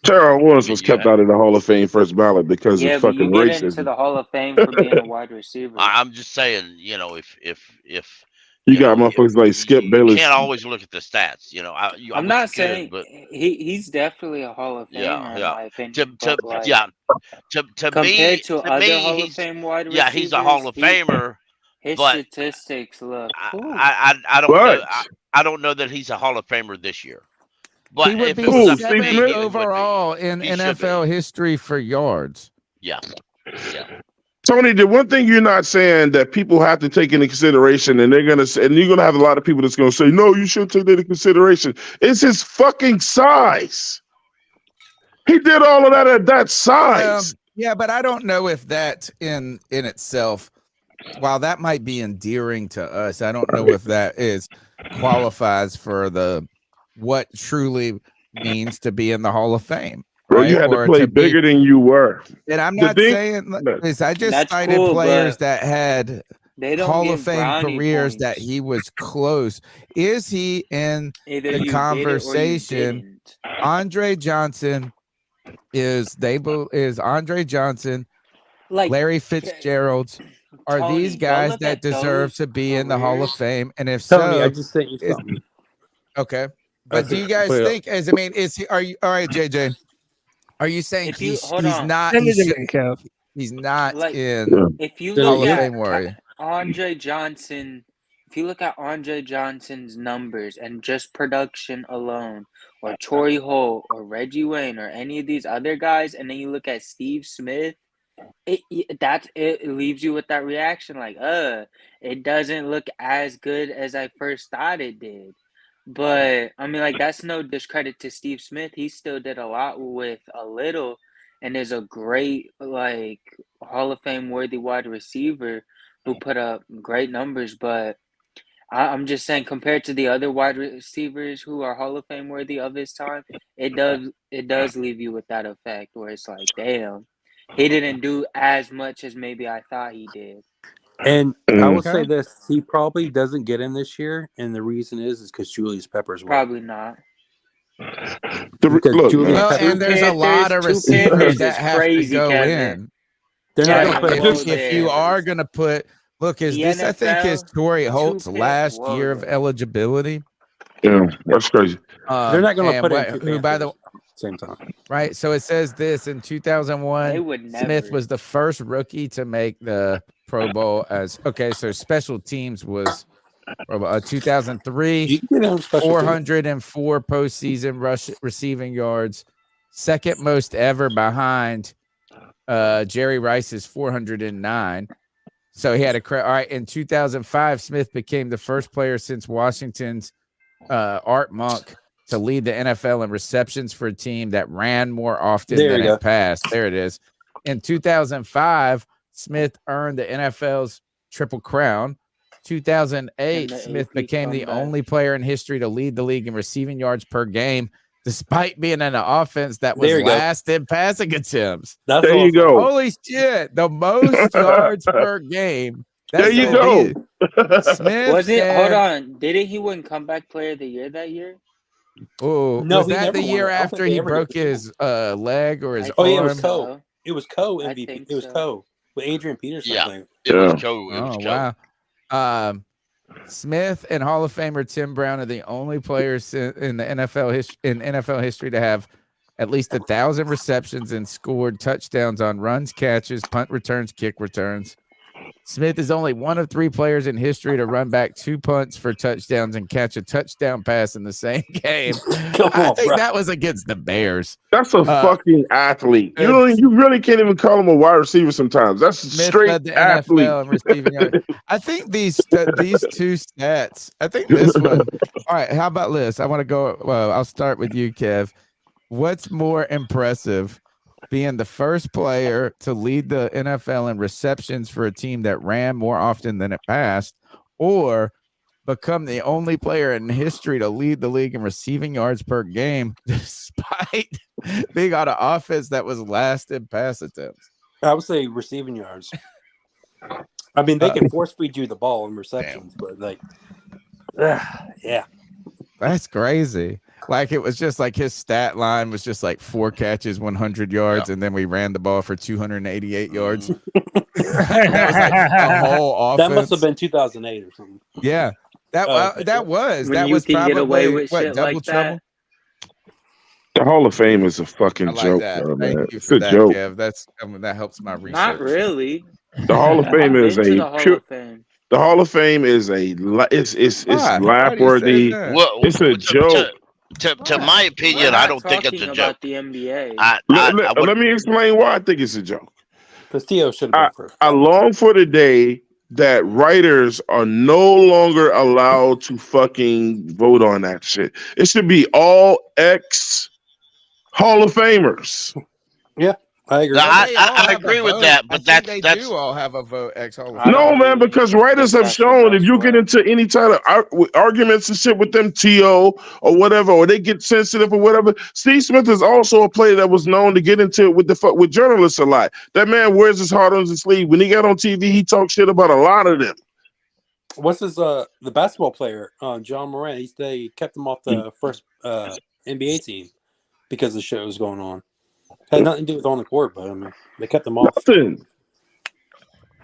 Terrell Owens was kept out of the Hall of Fame first ballot because of but fucking you get racism. into the Hall of Fame for being a wide receiver. I'm just saying, if You got motherfuckers like Skip Bayless. you can't always look at the stats. I'm not saying he's definitely a Hall of Famer in my opinion. Compared to other Hall of Fame wide receivers, he's a Hall of Famer. His but statistics look. I don't know. I don't know that he's a Hall of Famer this year. But he would if be it was up to seventh me, overall in NFL history for yards. Yeah. Tony, the one thing you're not saying that people have to take into consideration, and you're gonna have a lot of people that's gonna say, no, you shouldn't take that into consideration. It's his fucking size. He did all of that at that size. Yeah, but I don't know if that in itself, while that might be endearing to us, I don't know if that qualifies for what truly means to be in the Hall of Fame. Bro, right? you had to play bigger than you were. And I'm not saying this. I just cited players that had Hall of Fame careers that he was close. Is he in the conversation? Andre Johnson is Andre Johnson, Larry Fitzgerald. Are Tony, these guys look that at deserve those to be in the Hall of Fame? And if Tony, so, I just sent you something. Okay. But do you guys think, is he, are you, all right, JJ, are you saying he's not in if you Hall look of at Fame worthy? Andre Johnson, if you look at Andre Johnson's numbers and just production alone, or Torrey Holt or Reggie Wayne or any of these other guys, and then you look at Steve Smith, it leaves you with that reaction like, it doesn't look as good as I first thought it did. But I mean, like, that's no discredit to Steve Smith. He still did a lot with a little, and is a great, like, Hall of Fame worthy wide receiver who put up great numbers. But I'm just saying, compared to the other wide receivers who are Hall of Fame worthy of his time, it does leave you with that effect where it's like, damn, he didn't do as much as maybe I thought he did. And I will say this: he probably doesn't get in this year, and the reason is because Julius Peppers will. Probably not. And there's a lot of receivers that have to go in. If you are going to put, this I think is Torrey Holt's last year of eligibility. Yeah, that's crazy. They're not going to put it who, by the same time, right? So it says this in 2001. Smith was the first rookie to make the Pro Bowl so special teams was 2003, 404 postseason receiving yards, second most ever behind Jerry Rice's 409. So he had all right. In 2005, Smith became the first player since Washington's Art Monk to lead the NFL in receptions for a team that ran more often than it passed. There it is. In 2005, Smith earned the NFL's Triple Crown. 2008, Smith became the only player in history to lead the league in receiving yards per game, despite being in an offense that was last in passing attempts. There you go. Holy shit. The most yards per game. There you go. Smith was it? Hold on. Didn't he win comeback player of the year that year? Oh, no, was that the year after he broke his leg or his arm? Yeah, it was Co. It was Co MVP. It was Co with Adrian Peterson. Yeah, it was Co. It was Co. Wow. Smith and Hall of Famer Tim Brown are the only players in the NFL history to have at least 1,000 receptions and scored touchdowns on runs, catches, punt returns, kick returns. Smith is only one of 3 players in history to run back 2 punts for touchdowns and catch a touchdown pass in the same game. I think that was against the Bears. That's a fucking athlete. You really can't even call him a wide receiver sometimes. That's Smith straight led the athlete. NFL in receiving yards. I think these 2 stats. I think this one. All right, how about this? I want to go. Well, I'll start with you, Kev. What's more impressive, being the first player to lead the NFL in receptions for a team that ran more often than it passed, or become the only player in history to lead the league in receiving yards per game, despite being on an offense that was last in pass attempts. I would say receiving yards. I mean, they can force feed you the ball in receptions, but like, yeah. That's crazy. Like, it was just like his stat line was just like 4 catches, 100 yards, and then we ran the ball for 288 yards. That was like a whole offense. That must have been 2008 or something. Yeah, that was When that you was can get away probably with what, shit double like trouble. The Hall of Fame is a fucking I like joke, that. bro, Thank man. you It's for a that, joke. Kev. That helps my research. Not really. The Hall of Fame is I've been to a the Hall pure. of Fame. The Hall of Fame is it's Why? laugh Why do you say worthy. that? Well, It's a joke. to my opinion, We're I not don't think it's talking a about joke. the NBA. Let me explain why I think it's a joke. Because Theo should have been first. I long for the day that writers are no longer allowed to fucking vote on that shit. It should be all ex Hall of Famers. Yeah, I agree. I agree with that, but that's do all have a vote ex Hall of Fame. No, man, because writers have shown if you get into any type of arguments and shit with them, T.O. or whatever, or they get sensitive or whatever. Steve Smith is also a player that was known to get into it with journalists a lot. That man wears his heart on his sleeve. When he got on TV, he talked shit about a lot of them. What's his the basketball player, John Moran? They kept him off the first NBA team because the show was going on. Had nothing to do with on the court, but I mean, they kept them off. Nothing.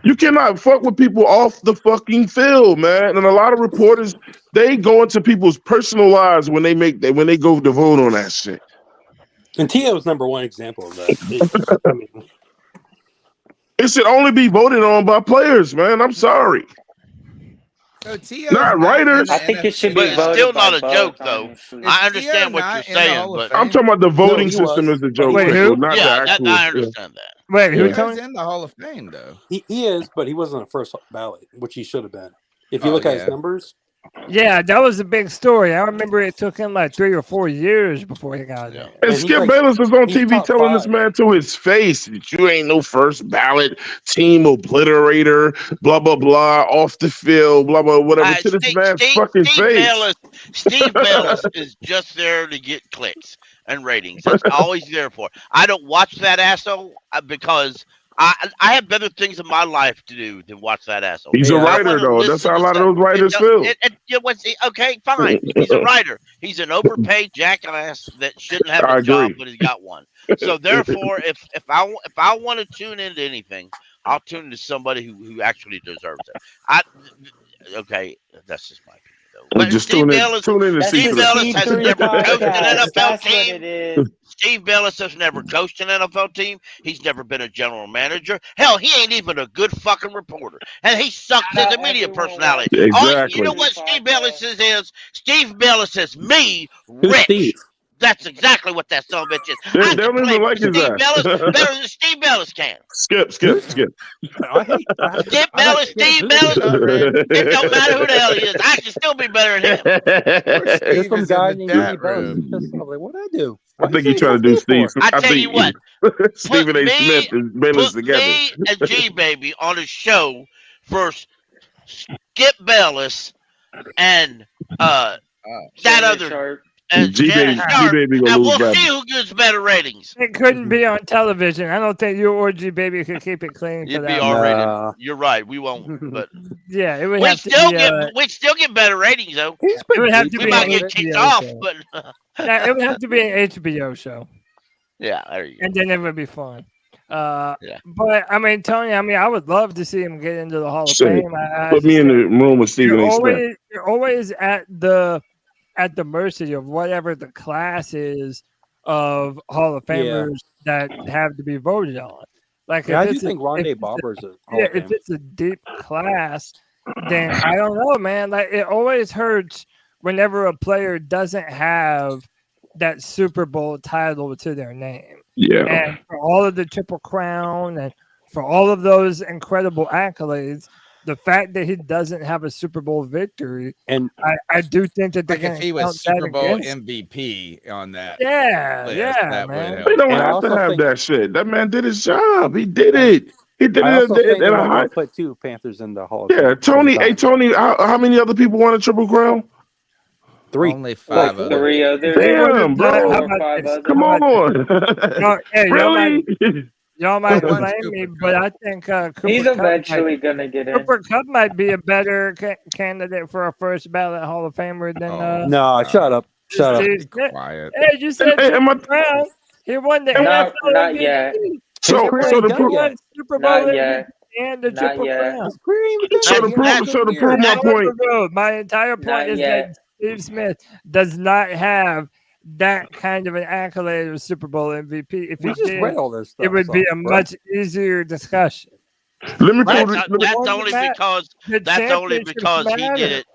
You cannot fuck with people off the fucking field, man. And a lot of reporters, they go into people's personal lives when they go to vote on that shit. And T.O.'s number one example of that. I mean, it should only be voted on by players, man. I'm sorry. So not writers. I think it should be But it's voted still by not a both, joke, though. honestly. I understand what you're saying, but I'm talking about the voting he system was. as a joke. Wait, Crystal, who? not yeah, the actual. I understand that. Wait, who He told was me? in the Hall of Fame, though. he is, but he wasn't a first ballot, which he should have been. If you look at his numbers, Yeah, that was a big story. I remember it took him like 3 or 4 years before he got there. And Skip Bayless was on TV telling this man to his face that you ain't no first ballot team obliterator, blah, blah, blah, off the field, blah, blah, whatever, to this man's fucking face. Steve Bayless is just there to get clicks and ratings. That's all he's there for. I don't watch that asshole because I have better things in my life to do than watch that asshole. He's a writer, though. That's how a lot of those writers feel. Okay, fine. He's a writer. He's an overpaid jackass that shouldn't have a job, but he's got one. So therefore, if I want to tune into anything, I'll tune into somebody who actually deserves it. Okay, that's just my opinion. Just tune in to Steve Bayless has never coached an NFL That's team. what it is. Steve Bayless has never coached an NFL team. He's never been a general manager. Hell, he ain't even a good fucking reporter. And he sucks as a media personality. Exactly. You know what Steve Bayless is? Steve Bayless is me, who's rich. Steve? That's exactly what that son of a bitch is. They I don't can even play like for his Steve ass. Bayless better than Steve Bayless can. Skip. Skip Bayless, Steve Bayless. It don't matter who the hell he is. I can still be better than him. There's some guy named Steve chat room. Bayless. I'm like, what did I do? I think he's trying to do Steve. I tell you what. Stephen A. Smith and Bayless Put together. me and G Baby on a show for Skip Bayless and that other Sharp. and G-Baby gonna and lose we'll battle. see who gets better ratings. It couldn't be on television. I don't think you or G Baby could keep it clean. You'd for be that. R-rated. You're right. We won't. But Yeah, it would we have to still be. get better ratings though. It would have to We be might an get kicked HBO off, show. but Yeah, it would have to be an HBO show, yeah, there you go. and then it would be fun. Yeah. But I mean, Tony, I would love to see him get into the Hall of Shit. Fame. I Put me in the room with Stephen A. Smith. You're always at the mercy of whatever the class is of Hall of Famers that have to be voted on. Like, Yeah, I if do it's think Rondé Barber's a Hall yeah, of if Famer. it's a deep class, then I don't know, man. Like, it always hurts whenever a player doesn't have that Super Bowl title to their name. Yeah. And for all of the Triple Crown and for all of those incredible accolades, the fact that he doesn't have a Super Bowl victory, and I do think that like if he was Super Bowl MVP on that. Yeah, man. They don't have to have that shit. That man did his job. He did it. He did I also think they're it. not going to put 2 Panthers in the Hall of Fame. Yeah, Tony. Hey, Tony. How many other people won a Triple Crown? 3. Only 5 others. 3 others. Damn, bro. Come on. Really? Y'all might blame me, but I think Cooper he's Kupp eventually gonna get in. Cooper Kupp might be a better candidate for a first ballot Hall of Famer than. No, shut up. Shut up. Quiet. Hey, you said Triple Crown. He won the NFL not MVP. yet. So the Super Bowl Not yet. and the Not Triple yet. Crown. So to prove my point. My entire point Not is yet. that Steve Smith does not have that kind of an accolade of Super Bowl MVP. If he just did, read all this stuff, it would be a much easier discussion. Let me That's only because he matter. did it.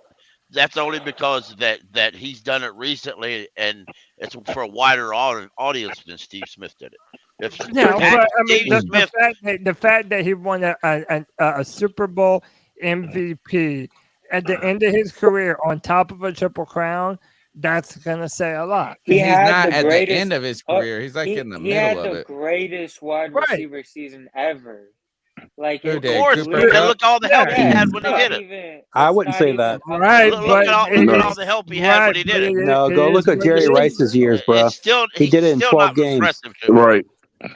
That's only because that he's done it recently, and it's for a wider audience than Steve Smith did it. Yeah, but I mean, the fact that he won a Super Bowl MVP at the end of his career on top of a Triple Crown, that's gonna say a lot. He's not at the end of his career. He's like in the middle had of the it. greatest wide receiver season ever. Like, Who of did? course, Cooper Kupp? Look all the help he had when he did it. I wouldn't say that. Right, Look at all the help he had when he did it. No, go look at Jerry Rice's years, bro. He did it in 12 games. Right.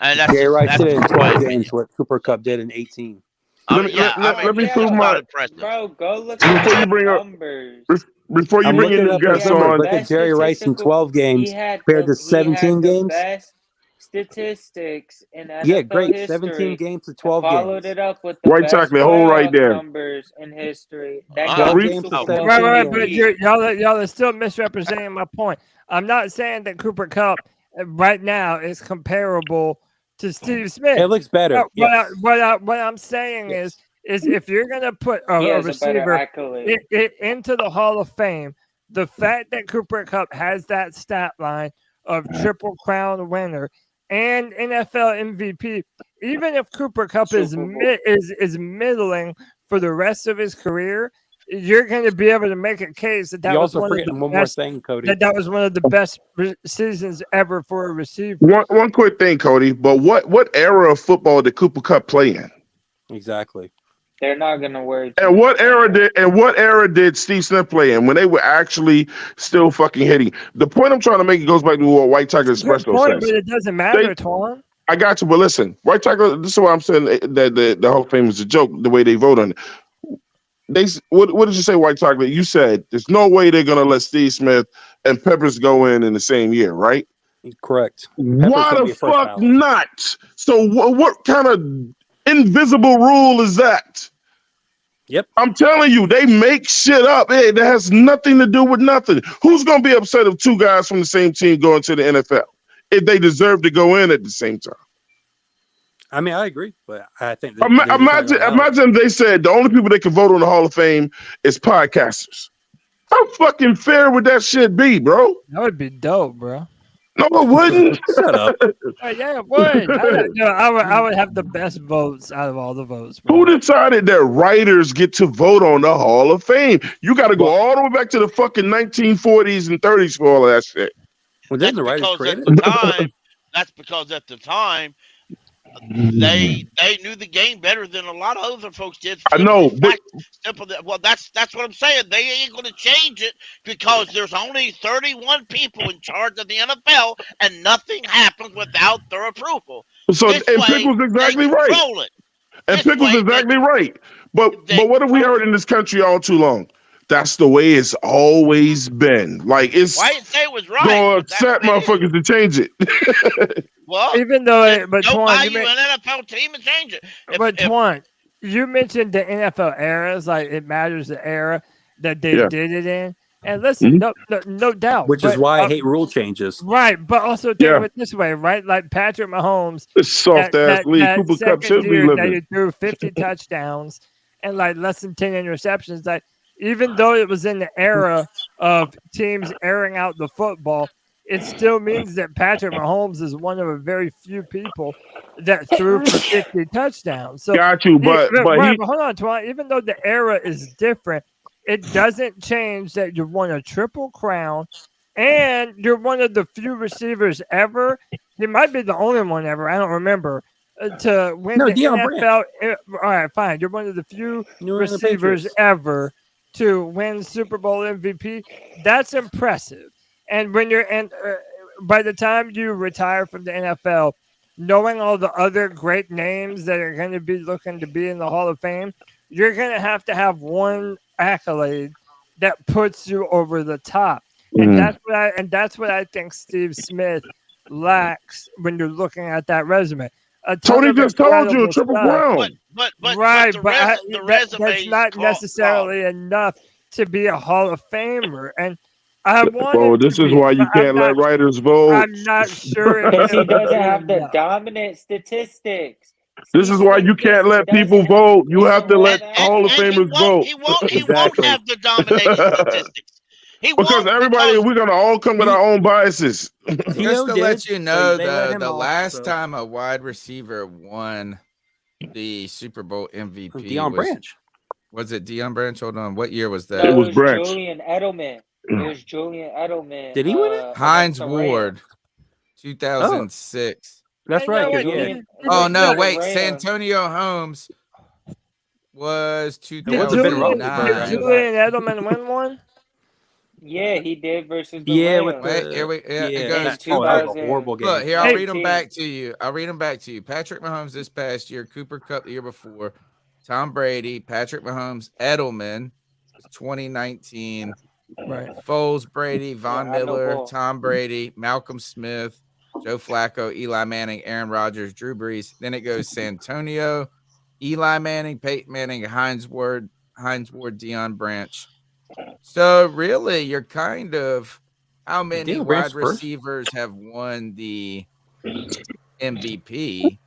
And that's Jerry Rice did it in 12 right. games. What Cooper Kupp did in 18. Let me prove my. Bro, go look Before at you bring the up, numbers. before you bring in the guests on, Look at Jerry Rice in 12 games compared to 17 games. Best statistics in NFL Yeah, great. history. 17 games to 12 Followed games. it up with the White best chocolate, hold right playoff there. numbers in history. That 12 goes games to Super 17 Bowl Right, games. but y'all are still misrepresenting my point. I'm not saying that Cooper Kupp right now is comparable to Steve Smith. It looks better. What I'm saying is if you're gonna put a He has a better receiver accolade. into the Hall of Fame, the fact that Cooper Kupp has that stat line of Triple Crown winner and NFL MVP, even if Cooper Kupp is middling for the rest of his career, you're going to be able to make a case that You was also one of forgetting the one more best, thing, Cody. that was one of the best seasons ever for a receiver. One quick thing, Cody. But what era of football did Cooper Kupp play in? Exactly. They're not gonna worry. And what era did Steve Smith play in when they were actually still fucking hitting? The point I'm trying to make, it goes back to what White Chocolate Espresso Point, says. but it doesn't matter, Twan. I got you, but listen, White Chocolate. This is why I'm saying that the Hall of Fame is a joke. The way they vote on it. What did you say, White Chocolate? You said there's no way they're gonna let Steve Smith and Peppers go in the same year, right? Correct. Why the fuck not? So what kind of invisible rule is that? Yep. I'm telling you, they make shit up. Hey, that has nothing to do with nothing. Who's going to be upset if 2 guys from the same team go into the NFL if they deserve to go in at the same time? I mean, I agree, but I think imagine they said the only people that can vote on the Hall of Fame is podcasters. How fucking fair would that shit be, bro? That would be dope, bro. No, it wouldn't. Shut up. Yeah, it would. I would have the best votes out of all the votes, bro. Who decided that writers get to vote on the Hall of Fame? You got to go all the way back to the fucking 1940s and 30s for all of that shit. Well, didn't the writers create it? That's because at the time they knew the game better than a lot of other folks did. I know, but well, that's what I'm saying. They ain't going to change it because there's only 31 people in charge of the NFL, and nothing happens without their approval. So, and Pickle's exactly right. And Pickle's exactly right. But what have we heard in this country all too long? That's the way it's always been. Like, it's why didn't say it was right? Gonna upset motherfuckers to change it. Well, even though, but don't Twan, buy you an NFL team and change it. Twan, you mentioned the NFL eras, like it matters the era that they did it in. And listen, no doubt. Which is why I hate rule changes. Right, but also think of it this way, right? Like Patrick Mahomes, this soft ass league. Cooper Kupp should be living. He threw 50 touchdowns and like less than 10 interceptions. Like, even though it was in the era of teams airing out the football, it still means that Patrick Mahomes is one of a very few people that threw for 50 touchdowns. So got you, but hold on, Twan. Even though the era is different, it doesn't change that you won a triple crown and you're one of the few receivers ever. You might be the only one ever. I don't remember. To win the NFL. All right, fine. You're one of the few receivers ever to win Super Bowl MVP. That's impressive. And when by the time you retire from the NFL, knowing all the other great names that are going to be looking to be in the Hall of Fame, you're going to have one accolade that puts you over the top. And that's what I think Steve Smith lacks when you're looking at that resume. Tony just told you a triple crown. But right, the resume that's not necessarily enough to be a Hall of Famer. And I want. Oh, this is why you can't let writers vote. I'm not sure because he doesn't have the dominant statistics. This is why you can't let people vote. You have to let Hall of Famers vote. He won't have the dominating statistics. Because we're gonna all come with our own biases. Just to let you know, the last time a wide receiver won the Super Bowl MVP Deion Branch. Was it Deion Branch? Hold on. What year was that? It was Branch. Julian Edelman. It was Julian Edelman. Did he win it? Hines Ward, 2006. That's right. Oh no, wait. Santonio Holmes was 2009. Did Julian Edelman win one? Yeah, he did versus the it goes to a horrible game. Look, here, I'll read them back to you. Patrick Mahomes this past year, Cooper Kupp the year before, Tom Brady, Patrick Mahomes, Edelman, 2019, right? Foles, Brady, Von Miller, Tom Brady, Malcolm Smith, Joe Flacco, Eli Manning, Aaron Rodgers, Drew Brees. Then it goes Santonio, Eli Manning, Peyton Manning, Hines Ward, Deion Branch. So really, you're kind of how many wide receivers have won the MVP?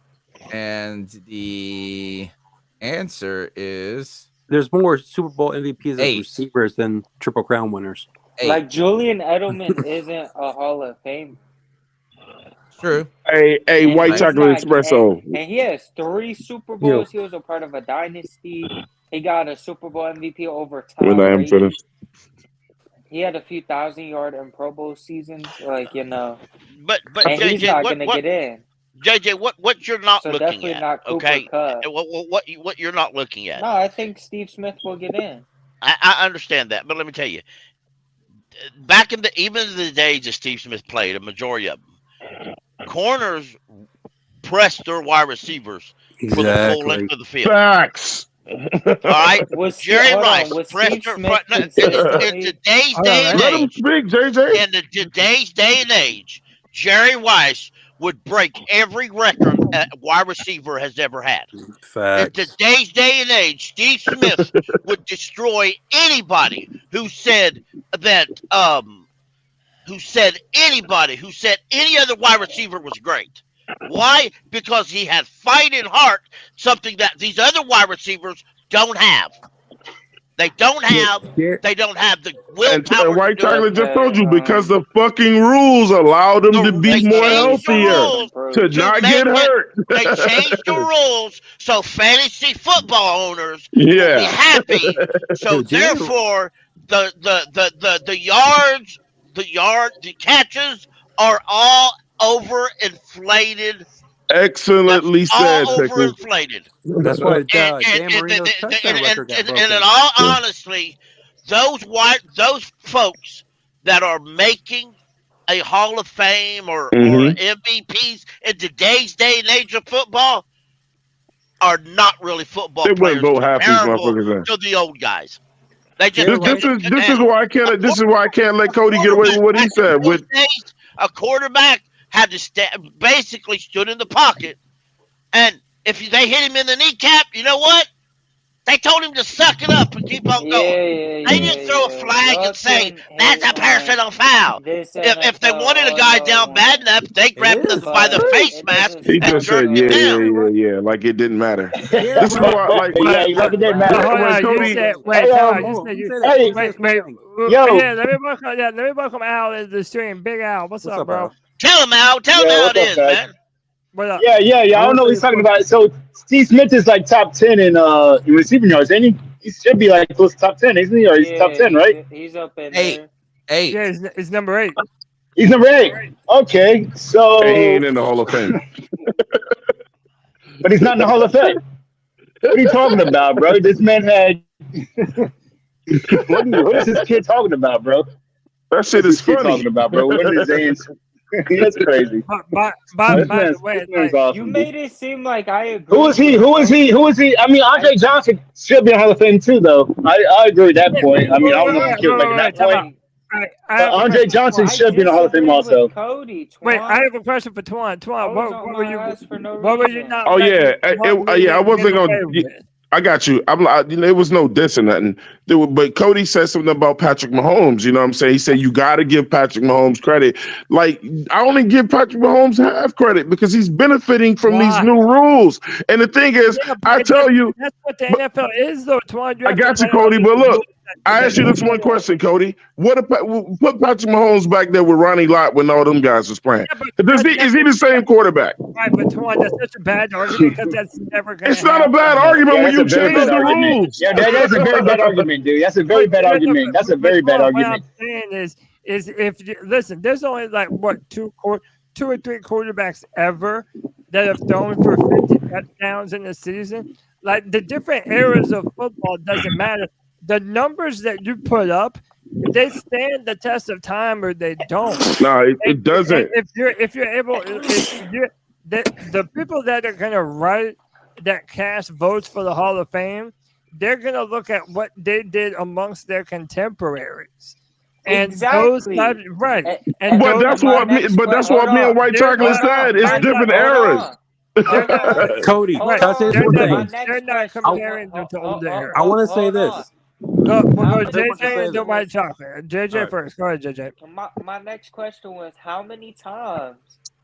And the answer is there's more Super Bowl MVPs as receivers than Triple Crown winners. 8. Like Julian Edelman isn't a Hall of Fame. True. A white chocolate espresso. And he has 3 Super Bowls. He was a part of a dynasty. He got a Super Bowl MVP over Tom When I am Brady. finished. He had a few 1,000-yard and Pro Bowl seasons, But and JJ, he's not going to get in. JJ, what you're not looking definitely at? not Cooper Okay, Kupp. what you're not looking at? No, I think Steve Smith will get in. I understand that, but let me tell you, back in the days that Steve Smith played, a majority of them, corners pressed their wide receivers for the full length of the field. Facts. All right, Jerry Rice pressed her front. In today's day and Let him age, speak, JJ. in today's day and age, Jerry Rice would break every record a wide receiver has ever had. Facts. In today's day and age, Steve Smith would destroy anybody who said that who said any other wide receiver was great. Why? Because he had fighting heart, something that these other wide receivers don't have. They don't have the willpower. And White Chocolate just told you because the fucking rules allow them to be more healthier, to not get hurt. They changed the rules so fantasy football owners will be happy. So therefore, the catches are all overinflated. Excellently said, overinflated. That's why Dan Marino's touchdown record got broken. And in all honesty, those folks that are making a Hall of Fame or MVPs in today's day and age of football are not really football players comparable to the old guys. They just this is why I can't let Cody get away with what he said. With a quarterback had to basically stood in the pocket, and if they hit him in the kneecap, you know what? They told him to suck it up and keep on going. They didn't throw a flag and say, that's a personal foul. If they wanted a guy down bad enough, they grabbed him by the face mask He and just said, jerked him down. yeah, like it didn't matter. This is why, like it didn't matter. Let me welcome Al into the stream. Big Al, what's up, bro? Tell him, Al. Tell him how it is, man. Yeah. I don't know what he's talking about. So Steve Smith is like top 10 in receiving yards, ain't he? He should be like close to top 10, isn't he? Or he's top 10, right? He's up in 8. Yeah, he's number 8. He's number 8. Okay, so he ain't in the Hall of Fame. But he's not in the Hall of Fame. What are you talking about, bro? This man had. What is this kid talking about, bro? That shit is funny. Talking about, bro? What is his age? That's crazy. By the way, awesome, you made it seem like I agree. Who is he? I mean, Andre Johnson should be in the Hall of Fame too, though. I agree with that point. I mean, I don't know if he was making that point. Andre Johnson should be in the Hall of Fame also. Cody, wait, I have a question for Twan. Twan, what were you not? Oh yeah, I wasn't gonna. I got you. There was no diss or nothing. But Cody said something about Patrick Mahomes. You know what I'm saying? He said you got to give Patrick Mahomes credit. Like, I only give Patrick Mahomes half credit because he's benefiting from these new rules. And the thing is, I tell you, that's what the NFL is, though. Twan, I got you, Cody. But look, I asked you this one question, Cody. Put Patrick Mahomes back there with Ronnie Lott when all them guys was playing. Is he the same quarterback? Right, but Twan, that's such a bad argument because that's never going to It's not a bad argument when you change the rules. Yeah, that's a very bad argument, dude. That's a very bad argument. That's a very bad argument. What I'm saying is if you listen, there's only like what two or three quarterbacks ever that have thrown for 50 touchdowns in a season. Like the different eras of football doesn't matter. The numbers that you put up, they stand the test of time or they don't. No, it doesn't. If you're able, the people that are gonna write that cast votes for the Hall of Fame, they're gonna look at what they did amongst their contemporaries. And those right. And but that's what me and White Chocolate said. It's different eras. Cody, can I say this one thing? They're not comparing them to older eras. I want to say this. Go JJ and the White Chocolate. JJ first. Go ahead, JJ. My next question was, how many times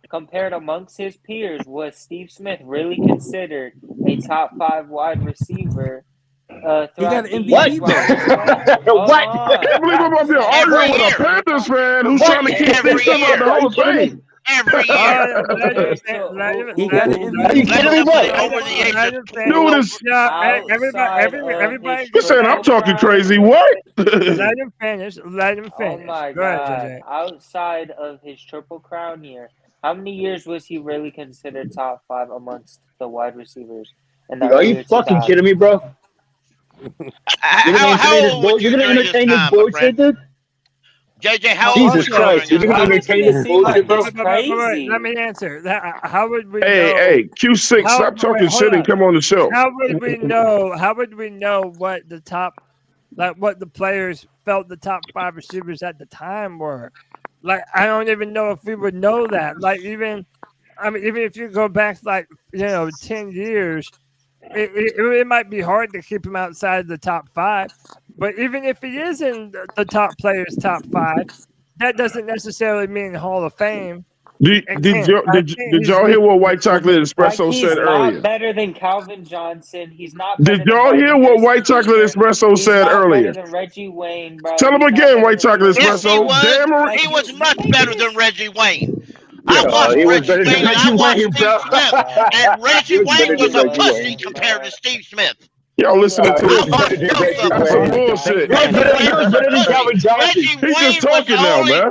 compared amongst his peers was Steve Smith really considered a top 5 wide receiver? He got an MVP. What? I can't believe I'm up here arguing with a Panthers fan who's trying to keep Steve Smith out the Hall of Fame. Every year. He got an MVP. Are you kidding me? Everybody. You're saying I'm talking crazy. What? Let him finish. Oh my God. Outside of his triple crown year, how many years was he really considered top 5 amongst the wide receivers? Are you fucking kidding me, bro? You're gonna entertain this bullshit, dude? JJ, how old Jesus Christ, you're gonna entertain this bullshit, bro? Let me answer. How would we know? Hey, Q6, stop talking shit and come on the show. How would we know what the top, like what the players felt the top 5 receivers at the time were? Like, I don't even know if we would know that. Like, even if you go back, like, 10 years, it might be hard to keep him outside the top 5. But even if he is in the top players' top 5, that doesn't necessarily mean Hall of Fame. Did y'all hear what White Chocolate Espresso said earlier? He's not better than Calvin Johnson. He's not. Did y'all hear what White Chocolate Espresso said earlier? Better than Reggie Wayne, bro. Tell him again, White Chocolate Espresso. He was much better than Reggie Wayne. Yeah, I watched Reggie Wayne. Reggie Wayne, bro. And Reggie Wayne was a pussy compared to Steve Smith. Y'all listening to this? That's some bullshit. He was better than Calvin Johnson. He's just talking now, man.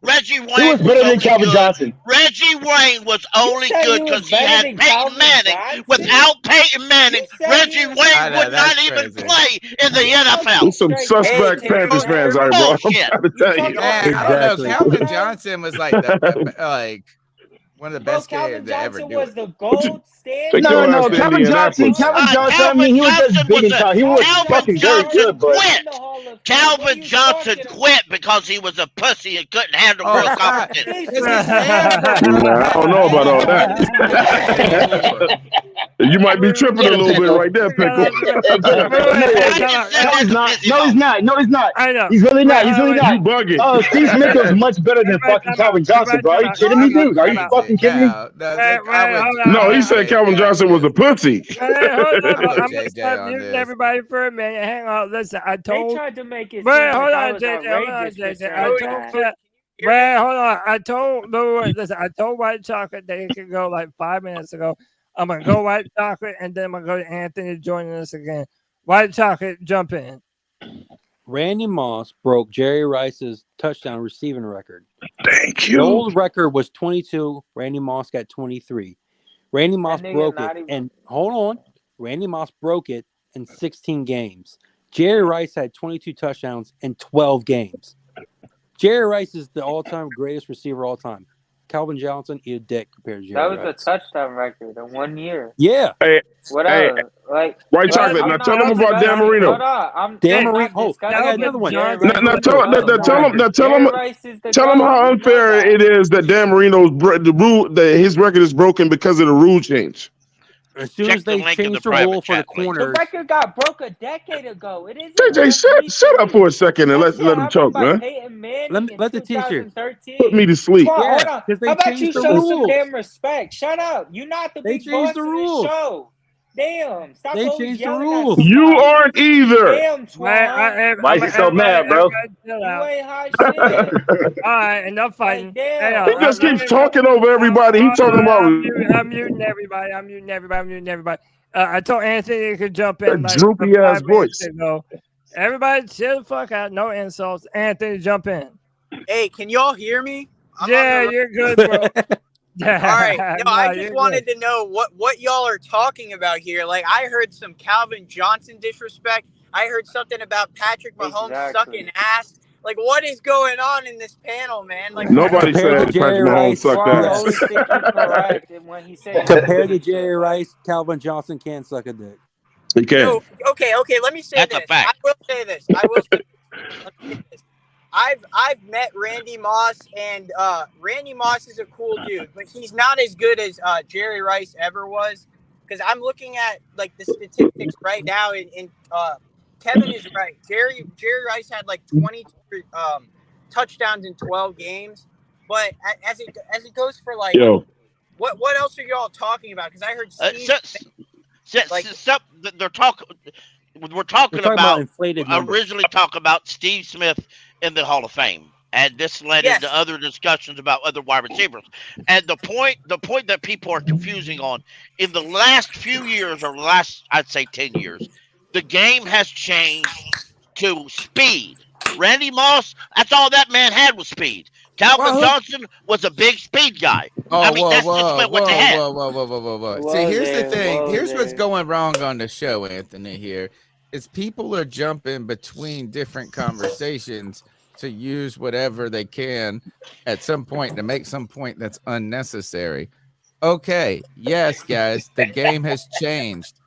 Reggie Wayne He was better than Calvin Johnson. Reggie Wayne was only good because he had Peyton Manning. Without Peyton Manning, Reggie Wayne would not even play in the NFL. There's some suspect Panthers fans, bro. I'm trying to tell you. Man, I don't know. Calvin Johnson was like one of the best players to ever do was it. the gold standard. No, Calvin Johnson. I mean, he was just big and tall. He was fucking very good, but Calvin Johnson quit because he was a pussy and couldn't handle real competition. I don't know about all that. You might be tripping a little bit right there, Pickle. No, he's not. No, he's not. No, he's not. I know. He's really not. He's really not. You bugging. Oh, Steve Smith was much better than fucking Calvin Johnson, bro. Are you kidding me, dude? Are you fucking kidding me? No, he said Calvin Johnson was a pussy. I'm gonna stop muting everybody for a minute. Hang on. Listen, I told. They tried to make it. Wait, hold on, JJ. Hold on, JJ. Wait, hold on. I told. Listen, I told White Chocolate that it could go like 5 minutes ago. I'm gonna go White Chocolate, and then I'm gonna go to Anthony joining us again. White Chocolate, jump in. Randy Moss broke Jerry Rice's touchdown receiving record. Thank you. The old record was 22. Randy Moss got 23. Randy Moss broke it, and hold on. Randy Moss broke it in 16 games. Jerry Rice had 22 touchdowns in 12 games. Jerry Rice is the all-time greatest receiver all time. Calvin Johnson, eat a dick compared to Jerry That was Rice. a touchdown record in 1 year. Yeah. Hey, Whatever. hey, Like White Chocolate. Now tell him about Dan Marino. Hold on. Dan Marino. Oh, I got another one. Now tell him how unfair it is that Dan Marino's his record is broken because of the rule change. As soon as they changed the rule for the corners, the record got broke a decade ago. It isn't. JJ, shut up for a second and let him choke, man. Let the teacher put me to sleep. Hold on. because they How about you changed the show some rules. damn respect? Shut up. You're not the They big changed boss the of rules. this show. Damn. Stop They always changed the yelling at rules. somebody. You aren't either. Damn, Twan. Why is he so mad, bro? You ain't hot shit. All right, enough fighting. He just keeps talking over everybody. He's talking about. I'm muting everybody. I told Anthony he could jump in. That droopy ass voice. Everybody chill the fuck out. No insults. Anthony, jump in. Hey, can y'all hear me? You're good, bro. All right. No, I just wanted to know what y'all are talking about here. Like, I heard some Calvin Johnson disrespect. I heard something about Patrick Mahomes sucking ass. Like, what is going on in this panel, man? Like, nobody said Patrick Mahomes sucked ass. Compared to Jerry Rice, Calvin Johnson can't suck a dick. He can. So, okay. Let me say That's this. a fact. I will say this. I've met Randy Moss, and Randy Moss is a cool dude, but he's not as good as Jerry Rice ever was. Because I'm looking at like the statistics right now, and Kevin is right. Jerry Rice had like 20 touchdowns in 12 games, but as it goes for like, what else are y'all talking about? Because I heard we're talking about originally talk about Steve Smith in the Hall of Fame, and this led into other discussions about other wide receivers. And the point that people are confusing on in the last few years, or last I'd say 10 years, the game has changed to speed. Randy Moss, that's all that man had was speed. Calvin Johnson was a big speed guy. That's just what they had. Whoa. See, here's the thing. Here's what's going wrong on the show, Anthony, here. Is people are jumping between different conversations to use whatever they can at some point to make some point that's unnecessary. Okay, yes, guys, the game has changed.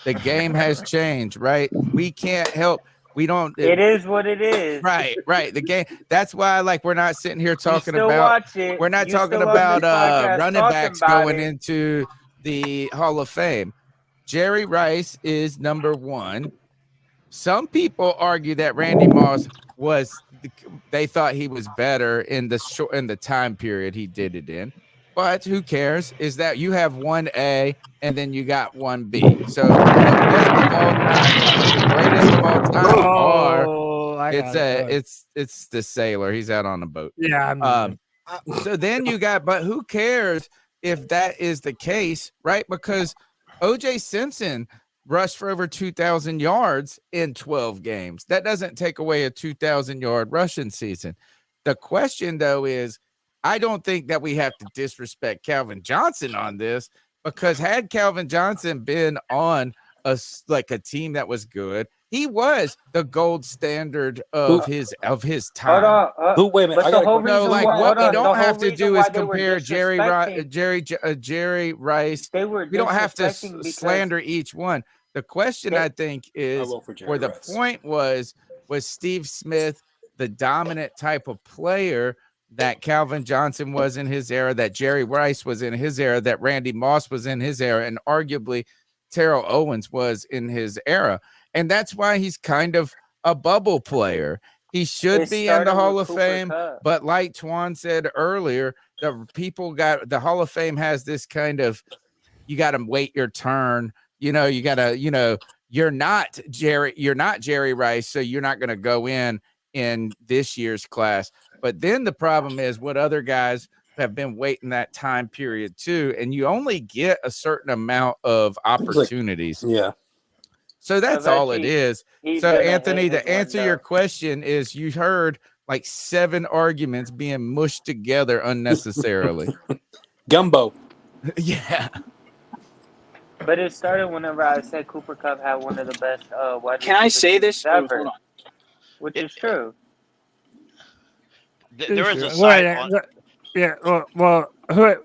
The game has changed, right? We can't help. We don't. It is what it is. Right. The game. That's why, we're not sitting here talking about. We're not talking about running backs going into the Hall of Fame. Jerry Rice is number one. Some people argue that Randy Moss they thought he was better in the time period he did it in. But who cares? Is that you have 1A and then you got 1B. So the greatest of all time it's the sailor. He's out on a boat. Yeah. So then you got, but who cares if that is the case, right? Because O.J. Simpson rushed for over 2,000 yards in 12 games. That doesn't take away a 2,000-yard rushing season. The question, though, is I don't think that we have to disrespect Calvin Johnson on this, because had Calvin Johnson been on a team that was good, he was the gold standard of his time. Wait a minute. What we don't have to do is compare Jerry Rice. We don't have to slander each one. The question, I think, is, or the point was Steve Smith the dominant type of player that Calvin Johnson was in his era, that Jerry Rice was in his era, that Randy Moss was in his era, and arguably Terrell Owens was in his era. And that's why he's kind of a bubble player. He should be in the Hall of Fame. But like Twan said earlier, the Hall of Fame has this kind of, you got to wait your turn. You got to, you're not Jerry Rice, so you're not going to go in this year's class. But then the problem is what other guys have been waiting that time period too, and you only get a certain amount of opportunities. So that's all it is. So Anthony, to answer your question is you heard like 7 arguments being mushed together unnecessarily. Gumbo. Yeah. But it started whenever I said Cooper Kupp had one of the best wide Can I say this? ever, which is true. There is a site on. Yeah. Well,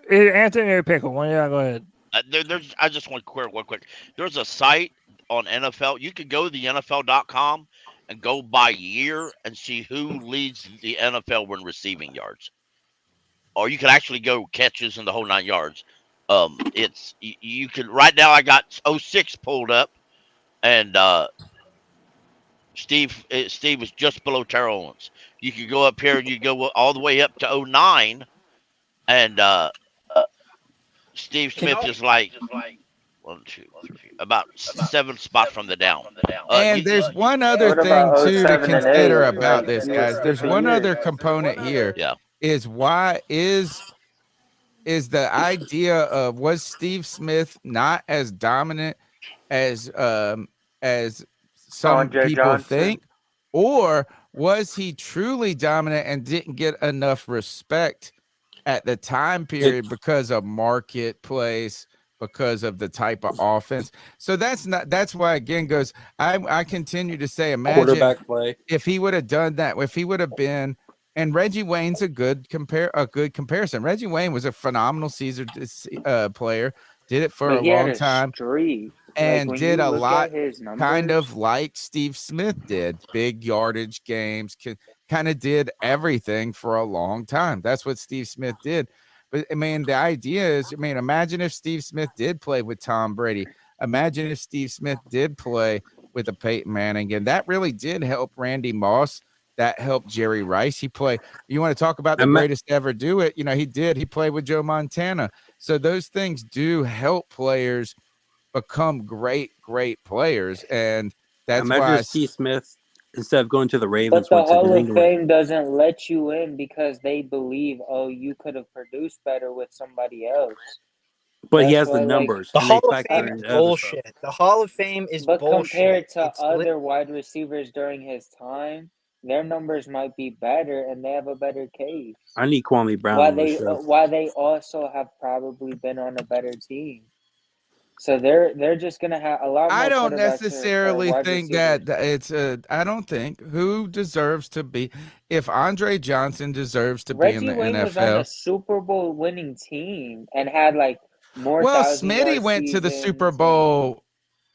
Anthony or Pickle? One, yeah, go ahead. I just want one quick. There's a site on NFL. You could go to the NFL.com and go by year and see who leads the NFL when receiving yards. Or you can actually go catches in the whole 9 yards. It's you can right now. I got 06 pulled up, and Steve is just below Terrell Owens. You can go up here and you go all the way up to 09, and Steve Smith is like 1, 2, 3, about 7 spots from the down. And there's one other thing too to consider about this, guys. There's one other component here. Yeah. Is why is the idea of, was Steve Smith not as dominant as some people think, or was he truly dominant and didn't get enough respect at the time period because of marketplace, because of the type of offense? So that's why again goes, I continue to say, imagine quarterback play. If he would have done that, if he would have been, and Reggie Wayne's a good comparison. Reggie Wayne was a phenomenal Caesar player, did it for a long time, and did a lot kind of like Steve Smith did, big yardage games, kind of did everything for a long time. That's what Steve Smith did. But I mean, the idea is, imagine if Steve Smith did play with Tom Brady. Imagine if Steve Smith did play with a Peyton Manning, and that really did help Randy Moss. That helped Jerry Rice. You want to talk about the greatest to ever do it? He did. He played with Joe Montana. So those things do help players become great players. And that's why Steve Smith, instead of going to the Ravens, but the Hall of Fame doesn't let you in because they believe, you could have produced better with somebody else. But he has the numbers. The Hall of Fame is bullshit. The Hall of Fame is bullshit. But compared to other wide receivers during his time, their numbers might be better, and they have a better case. I need Kwame Brown. Why they also have probably been on a better team. So they're just gonna have a lot more. I don't necessarily think that it's I don't think who deserves to be, if Andre Johnson deserves to be in the Wayne NFL. Was on a Super Bowl winning team and had like more. Well, Smitty went to the Super Bowl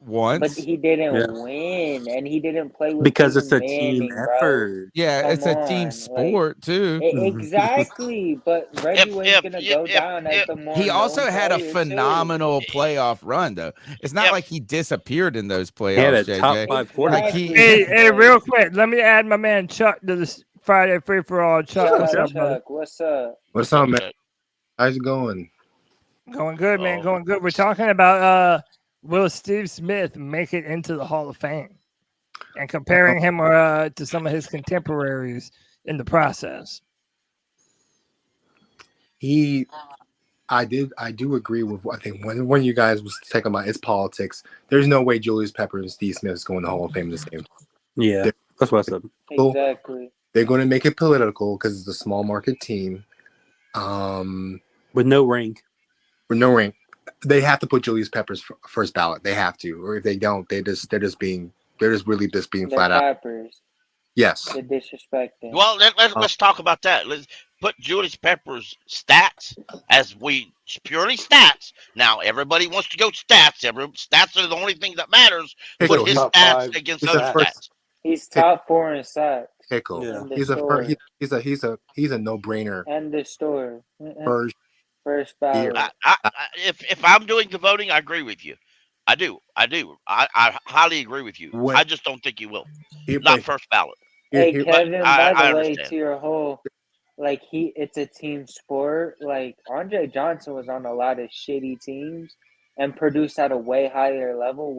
once, but he didn't win, and he didn't play with because it's a Manning, team effort. Yeah, it's a team sport too. Exactly, but Reggie Wayne's gonna go down as the more. He also had a phenomenal playoff run, though. It's not like he disappeared in those playoffs. He had a top 5 quarterback. Hey, real quick, let me add my man Chuck to this Friday Free for All. Chuck, what's up? What's up, man? How's it going? Going good, man. Going good. We're talking about will Steve Smith make it into the Hall of Fame, and comparing him to some of his contemporaries in the process. I do agree with what I think when you guys was talking about his politics. There's no way Julius Peppers and Steve Smith is going to the Hall of Fame the same. Yeah, that's what I said. Exactly. They're going to make it political because it's a small market team, with no ring. With no ring, they have to put Julius Peppers first ballot. They have to, or if they don't, they're just being flat out. Yes. They're disrespecting. Well, let's talk about that. Let's put Julius Peppers' stats as purely stats. Now, everybody wants to go stats. Stats are the only thing that matters. Put his stats against other stats. He's top 4 in sacks. Pickle. Yeah. He's a no-brainer. And the store. First ballot. If I'm doing the voting, I agree with you. I do. I highly agree with you. What- I just don't think he will. Here- Not but first ballot. Hey, here- Kevin, I by the way, understand. to your whole, like, it's a team sport. Like, Andre Johnson was on a lot of shitty teams and produced at a way higher level,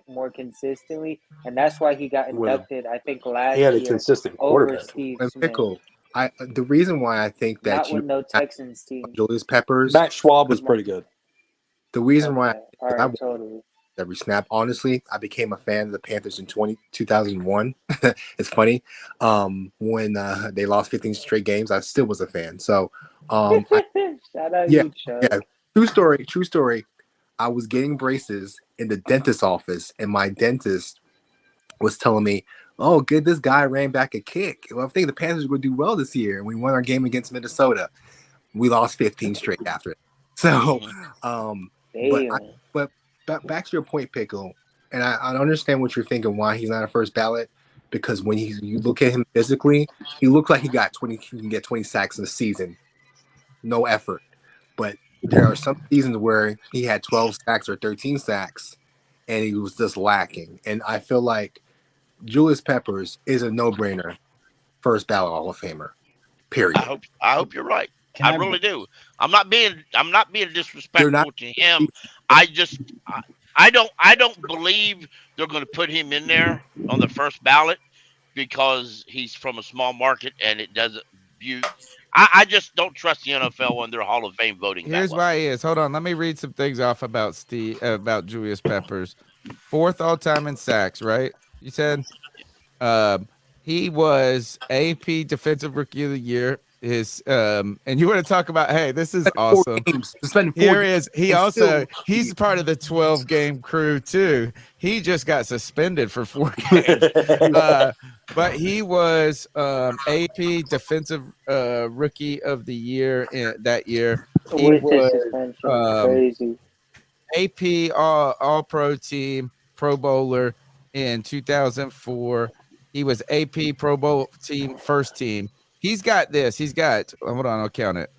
more consistently. And that's why he got Well, inducted, I think, last he had a year consistent over quarterback. Steve And Smith. Pickle, the reason why I think that Not you with no Texans team. Julius Peppers, Matt Schwab was pretty good. the reason why Okay. All I right, totally. every snap. Honestly, I became a fan of the Panthers in 2001. It's funny. When they lost 15 straight games, I still was a fan. So, Shout out yeah, you, Chuck. yeah. True story. I was getting braces in the dentist's office, and my dentist was telling me, "Oh, good, this guy ran back a kick. Well, I think the Panthers are going to do well this year." And we won our game against Minnesota. We lost 15 straight after it. So, but back to your point, Pickle, and I understand what you're thinking, why he's not a first ballot, because when you look at him physically, he looked like he can get 20 sacks in a season. No effort. But there are some seasons where he had 12 sacks or 13 sacks, and he was just lacking. And I feel like Julius Peppers is a no-brainer first ballot Hall of Famer. Period. I hope you're right. I really do. I'm not being disrespectful to him. I don't believe they're going to put him in there on the first ballot because he's from a small market and it doesn't view. I just don't trust the NFL on their Hall of Fame voting. Here's why he is. Hold on, let me read some things off about Julius Peppers. 4th all-time in sacks, right? You said he was AP Defensive Rookie of the Year. His and you want to talk about, hey, this is awesome. Here is he's part of the 12-game crew too. He just got suspended for 4 games. But he was AP Defensive Rookie of the Year that year. He was crazy. AP All-Pro team, Pro Bowler in 2004. He was AP Pro Bowl team, first team. He's got this. Hold on, I'll count it.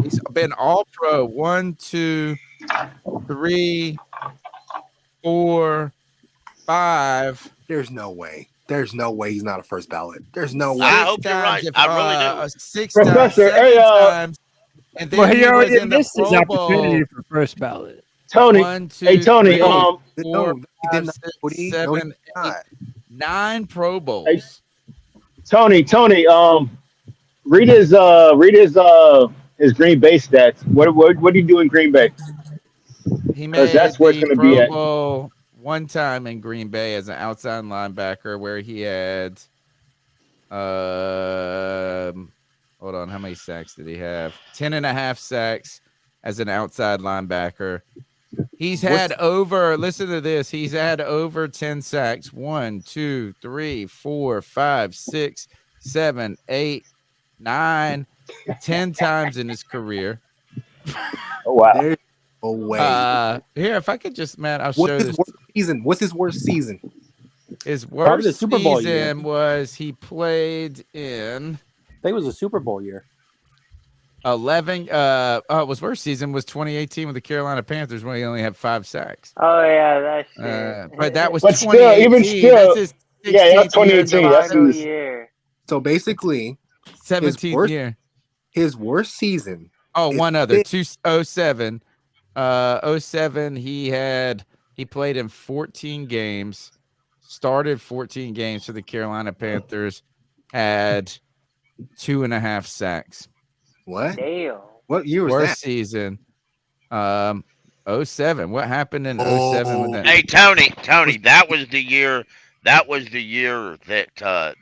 He's been All-Pro 1, 2, 3, 4, 5. There's no way. There's no way he's not a first ballot. There's no way. I hope you're right. I really do. 6 Professor, times, 7 times. And then he already missed his Pro Bowl. opportunity for first ballot. Tony, 1, 2, hey Tony, 3, 4, no, 5, 6, 7, 8, 9 Pro Bowls. Hey, Tony, read his Green Bay stats. What do you do in Green Bay? He made that's where it's going to be at. Bowl one time in Green Bay as an outside linebacker, where he had hold on, how many sacks did he have? 10.5 sacks as an outside linebacker. He's had listen to this. He's had over 10 sacks. 1, 2, 3, 4, 5, 6, 7, 8, 9, 10 times in his career. Oh, wow. There's no way. Here, if I could just, man, I'll show this. What's his worst season? His Probably the worst Super Bowl year. season was he played in I think it was a Super Bowl year. 11. His worst season was 2018 with the Carolina Panthers when he only had 5 sacks. Oh yeah, that's true. But that was But still, 2018. even still, That's his yeah, that's 16th year. 2018. That's Final his, year. So basically, 17th year. His worst season. Oh, one other. 2007. 07, he played in 14 games, started 14 games for the Carolina Panthers, had 2.5 sacks. What? Damn. What year was Worst that? season. 07. What happened in 07 with that? Hey, Tony, that was the year. That was the year that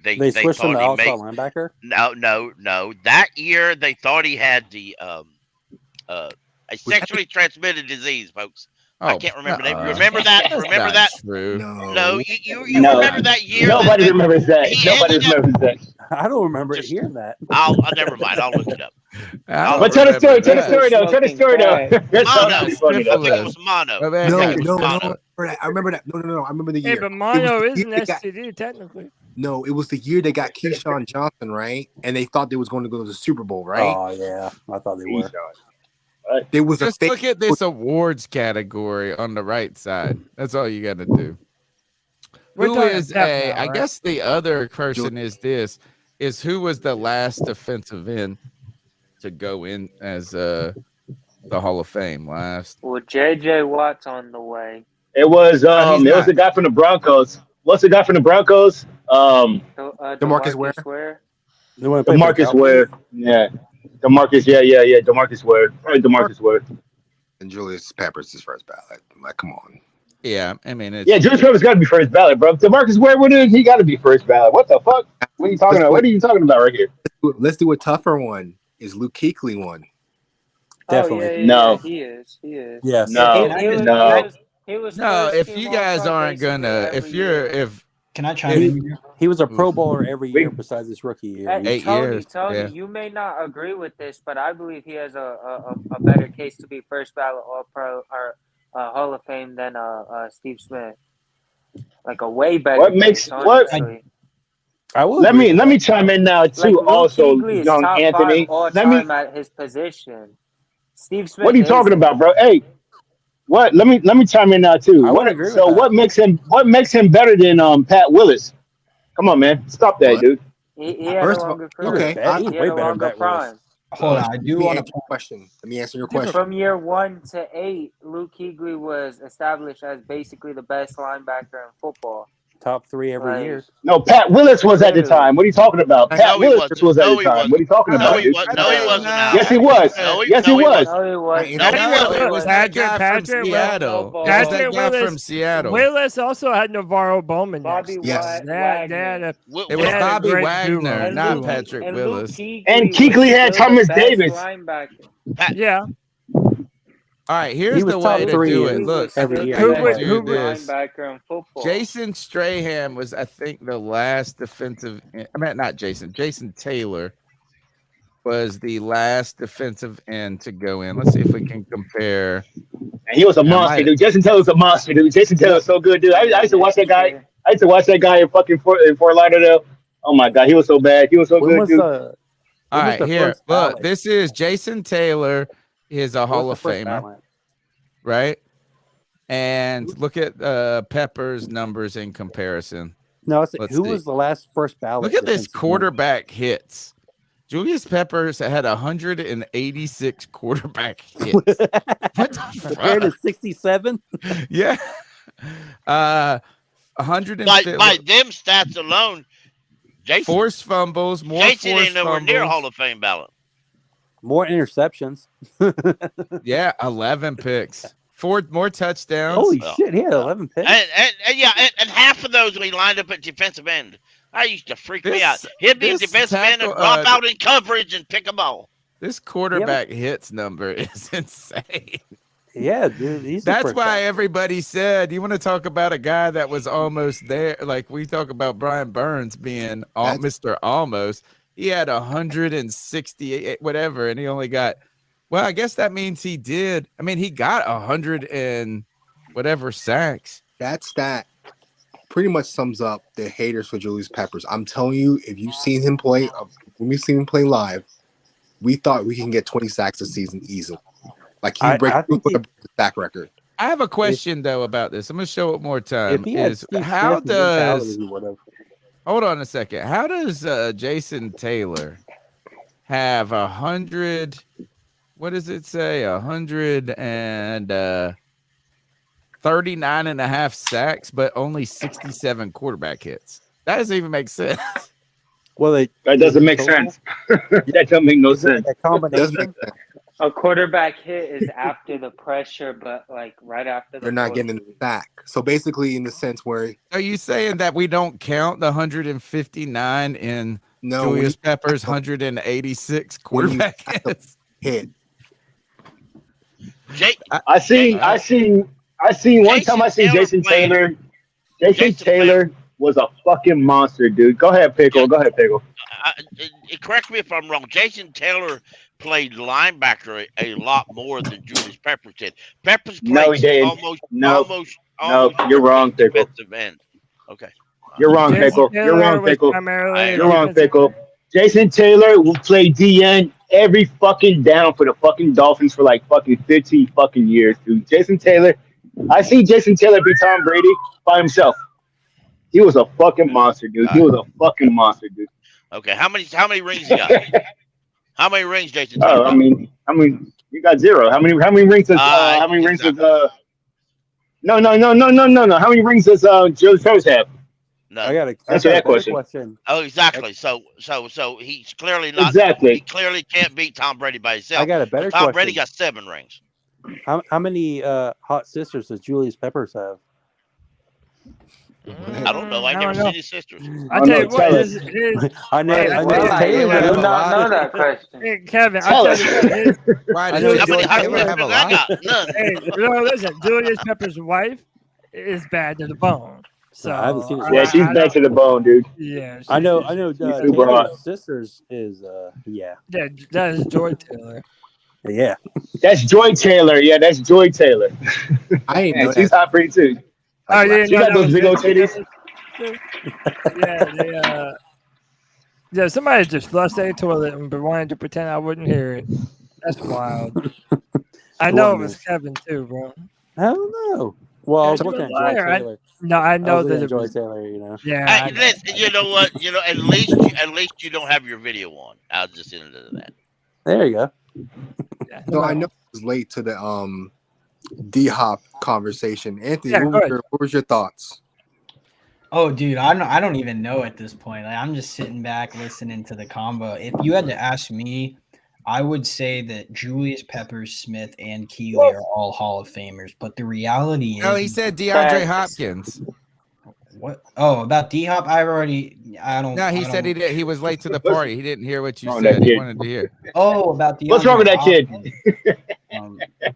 they switched him thought to he outside made. linebacker. No. That year they thought he had the a sexually transmitted disease, folks. I can't remember the name. You remember that? Remember that? True. No, you remember that year? Nobody remembers that. Nobody remembers that. I don't remember hearing that. I'll never mind. I'll look it up. But tell the story. Tell the story though. Tell the story though. Mono. I think it was mono. No. I remember that. No. I remember the year. Hey, but mono It was is the an year they got- STD technically. No, it was the year they got Keyshawn Johnson, right? And they thought they was going to go to the Super Bowl, right? Oh yeah, I thought they were. There was Just look at this awards category on the right side. That's all you got to do. Who is I guess the other person is who was the last defensive end to go in as the Hall of Fame last? Well, J.J. Watt's on the way. It was the guy from the Broncos. What's the guy from the Broncos? DeMarcus Ware. DeMarcus Ware. Yeah. DeMarcus, yeah. DeMarcus Ware. Probably DeMarcus Ware. And Julius Peppers is first ballot. Like, come on. Yeah, I mean, Julius Peppers got to be first ballot, bro. DeMarcus Ware, he got to be first ballot. What the fuck? What are you talking about? What are you talking about right here? Let's do a tougher one. Is Luke Kuechly one? Definitely. No. He is. Yes. No. He was if you guys aren't gonna, can I chime in? He was a Pro Bowler every year besides his rookie year. 8 years. Tony, you may not agree with this, but I believe he has a better case to be first ballot All-Pro or Hall of Fame than Steve Smith. Like a way better. Let me chime in now too. Like also, Kuechly young Anthony. Let me at his position. Steve Smith. What are you talking about, bro? Hey, what? Let me chime in now too. What makes him better than Pat Willis? Come on, man, stop that, dude. He had a longer career. Okay, he had a longer prime. Hold on, I do want to question. Let me answer your question. From year 1 to 8, Luke Kuechly was established as basically the best linebacker in football. Top 3 every year. No, Pat Willis was at the time. What are you talking about? Pat Willis was at the time. What are you talking about, dude? No, he wasn't. Yes, he was. Yes, he was. No, he was. It was that guy from Seattle. That guy from Seattle. Willis also had Navarro Bowman. Bobby Wagner. It was Bobby Wagner, not Patrick Willis. And Kuechly had Thomas Davis. Yeah. All right, here's the way to do it. Look, every year. Who linebacker in football? Jason Strahan was, I think, the last defensive. I mean, not Jason. Jason Taylor was the last defensive end to go in. Let's see if we can compare. And he was a monster, dude. Jason Taylor was a monster, dude. Jason Taylor was so good, dude. I used to watch that guy. In fucking Fort Lauderdale. Oh my God, he was so bad. He was so good, dude. All right, here. Look, this is Jason Taylor. Is a Hall of Famer, right? And look at Peppers' numbers in comparison. No, who was the last first ballot? Look at this quarterback hits. Julius Peppers had 186 quarterback hits. What the compared to 67? Yeah. 100 by them stats alone, Jason forced fumbles, more Jason forced ain't nowhere fumbles. near Hall of Fame ballot. More interceptions. Yeah, 11 picks. 4 more touchdowns. Holy shit, he had 11 picks. And half of those when he lined up at defensive end. I used to freak me out. He'd be a defensive end and drop out in coverage and pick a ball. This quarterback hits number is insane. Yeah, dude. That's why everybody said, you want to talk about a guy that was almost there? Like we talk about Brian Burns being Mr. Almost. He had 168, whatever, and he only got, well, I guess that means he did. I mean, he got 100 and whatever sacks. That stat pretty much sums up the haters for Julius Peppers. I'm telling you, if you've seen him play, when we've seen him play live, we thought we can get 20 sacks a season easily. Like he breaks the sack record. I have a question though about this. I'm gonna show it more time. How does hold on a second? How does Jason Taylor have 100? What does it say? 139 and a half sacks, but only 67 quarterback hits. That doesn't even make sense. Well, that doesn't make sense. That doesn't make no sense. A combination. A quarterback hit is after the pressure, but like right after they're not getting the sack. So basically, in the sense where are you saying that we don't count the 159 in Julius Peppers' 186 quarterback hits? Hit. I seen one time I seen Jason Taylor. Jason Taylor was a fucking monster, dude. Go ahead, Pickle. Correct me if I'm wrong. Jason Taylor played linebacker a lot more than Julius Peppers did. Peppers played almost. You're wrong, Pickle. End. Okay. You're wrong, Pickle. You're wrong, Pickle. Jason Taylor will play DN every fucking down for the fucking Dolphins for like fucking 15 fucking years, dude. Jason Taylor. I see Jason Taylor beat Tom Brady by himself. He was a fucking monster, dude. He was a fucking monster, dude. Okay, how many rings you got? How many rings, Jason? Oh, I mean, you got 0. How many rings does how many rings does No. How many rings does Julius Peppers have? No. I got answer that question. Oh, exactly. So he's clearly not. Exactly. He clearly can't beat Tom Brady by himself. I got a better Tom question. Brady got 7 rings. How many hot sisters does Julius Peppers have? I don't know. I never seen his sisters. I tell you what, I know Taylor do not know that question. Hey, Kevin, I tell you what, None. Listen, Julius Peppers' wife is bad to the bone. So I haven't seen Yeah, she's bad to the bone, dude. Yeah, I know. super hot. Taylor's sisters is yeah. Yeah, that is Joy Taylor. Yeah, that's Joy Taylor. Yeah, that's Joy Taylor. I ain't know she's hot pretty too. Oh yeah, she got those big old titties. Yeah, somebody just flushed their toilet and wanted to pretend I wouldn't hear it. That's wild. I know it was Kevin too, bro. I don't know. Well, I was looking at Joy Taylor. I know that it Joy was Taylor. You know. Yeah. Listen, you know what? You know, at least you don't have your video on. I'll just end it at that. There you go. So I know it was late to the D-Hop conversation. Anthony, what was your thoughts? Oh, dude, I don't even know at this point. Like, I'm just sitting back listening to the combo. If you had to ask me, I would say that Julius Peppers, Smith, and Keeley are all Hall of Famers. But the reality is, no, he said DeAndre Hopkins. What? Oh, about D-Hop, I don't. No, he said he was late to the party. He didn't hear what you Oh, said. that He kid. wanted to hear. Oh, about the. What's wrong with that kid?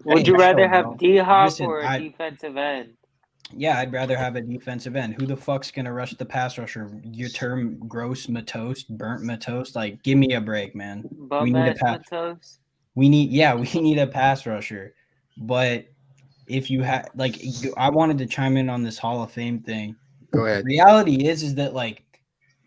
Would you rather have D-Hop Listen, or a defensive end? Yeah, I'd rather have a defensive end. Who the fuck's gonna rush the pass rusher? Your term gross matos, burnt matos. Like, give me a break, man. We need a pass. We need a pass rusher. But if you have I wanted to chime in on this Hall of Fame thing. Go ahead. Reality is that like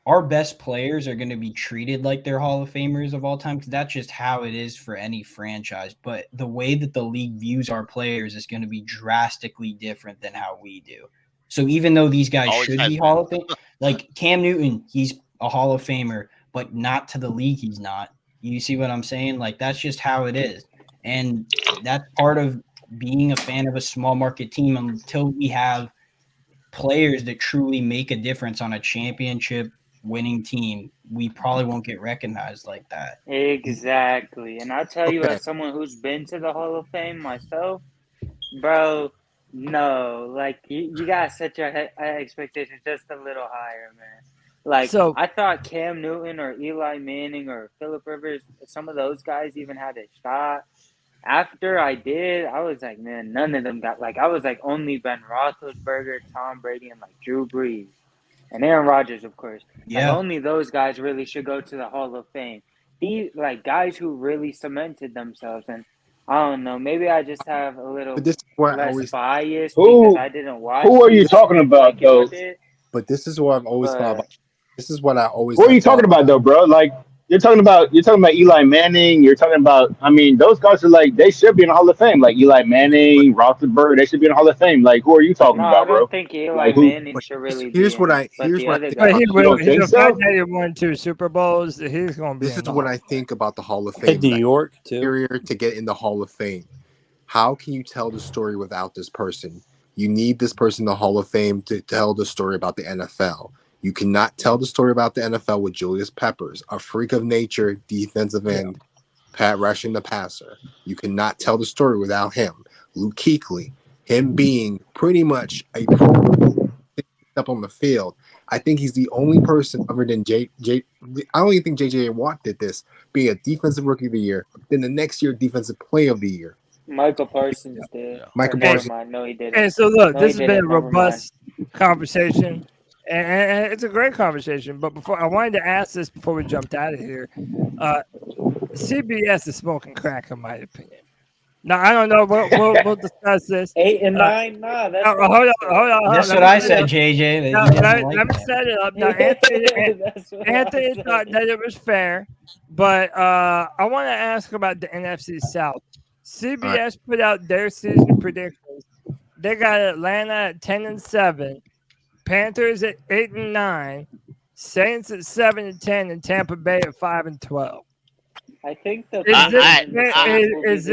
our best players are going to be treated like they're Hall of Famers of all time because that's just how it is for any franchise. But the way that the league views our players is going to be drastically different than how we do. So even though these guys should be Hall of Fame, like Cam Newton, he's a Hall of Famer, but not to the league. He's not. You see what I'm saying? Like, that's just how it is. And that's part of being a fan of a small market team until we have players that truly make a difference on a championship winning team. We probably won't get recognized like that. Exactly. And I'll tell you, as someone who's been to the Hall of Fame myself, bro, no, like you gotta set your expectations just a little higher, man. Like, so, I thought Cam Newton or Eli Manning or Phillip Rivers, some of those guys even had a shot. After I did, I was like, man, none of them got, like, I was like only Ben Roethlisberger, Tom Brady, and like Drew Brees. And Aaron Rodgers, of course. Yeah. Like, only those guys really should go to the Hall of Fame. These, like, guys who really cemented themselves. And I don't know, maybe I just have a little less bias because I didn't watch. Who are you talking about, though? But this is what I've always thought about. This is what I always. What are you talking about, though, bro? Like, you're talking about Eli Manning. You're talking about, I mean, those guys are like, they should be in the Hall of Fame. Like Eli Manning, Roethlisberger, they should be in the Hall of Fame. Like, who are you talking about, bro? I don't think Eli Manning should really be. Here's what I think. He's the won 2 Super Bowls. He's going to be. This is what I think about the Hall of Fame. New York, too. To get in the Hall of Fame. How can you tell the story without this person? You need this person in the Hall of Fame to tell the story about the NFL. You cannot tell the story about the NFL with Julius Peppers, a freak of nature, defensive end, Pat rushing the passer. You cannot tell the story without him. Luke Kuechly, him being pretty much a pro up on the field. I think he's the only person other than I don't even think J.J. Watt did this, being a defensive rookie of the year, then the next year defensive player of the year. Michael Parsons did. Michael Parsons. No, he didn't. And so, look, this has been a robust conversation. And it's a great conversation. But before I wanted to ask this before we jumped out of here. CBS is smoking crack, in my opinion. No, I don't know. We'll discuss this. 8 and 9. Nah, that's hold on. That's what I said, JJ. Let me set it up. Now, Anthony thought that it was fair, but I want to ask about the NFC South. CBS put out their season predictions. They got Atlanta at 10-7, Panthers at 8-9, Saints at 7-10, and Tampa Bay at 5-12. I think the is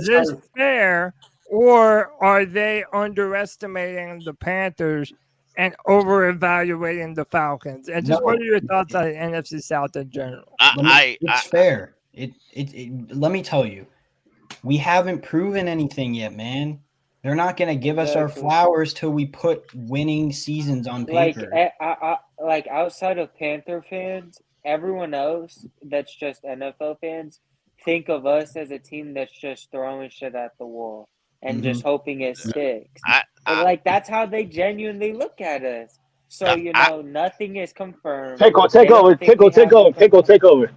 this fair, or are they underestimating the Panthers and over-evaluating the Falcons? And just what are your thoughts on the NFC South in general? It's fair. Let me tell you, we haven't proven anything yet, man. They're not going to give us our flowers till we put winning seasons on paper. Like outside of Panther fans, everyone else that's just NFL fans think of us as a team that's just throwing shit at the wall and just hoping it sticks. But that's how they genuinely look at us. So nothing is confirmed. Take over.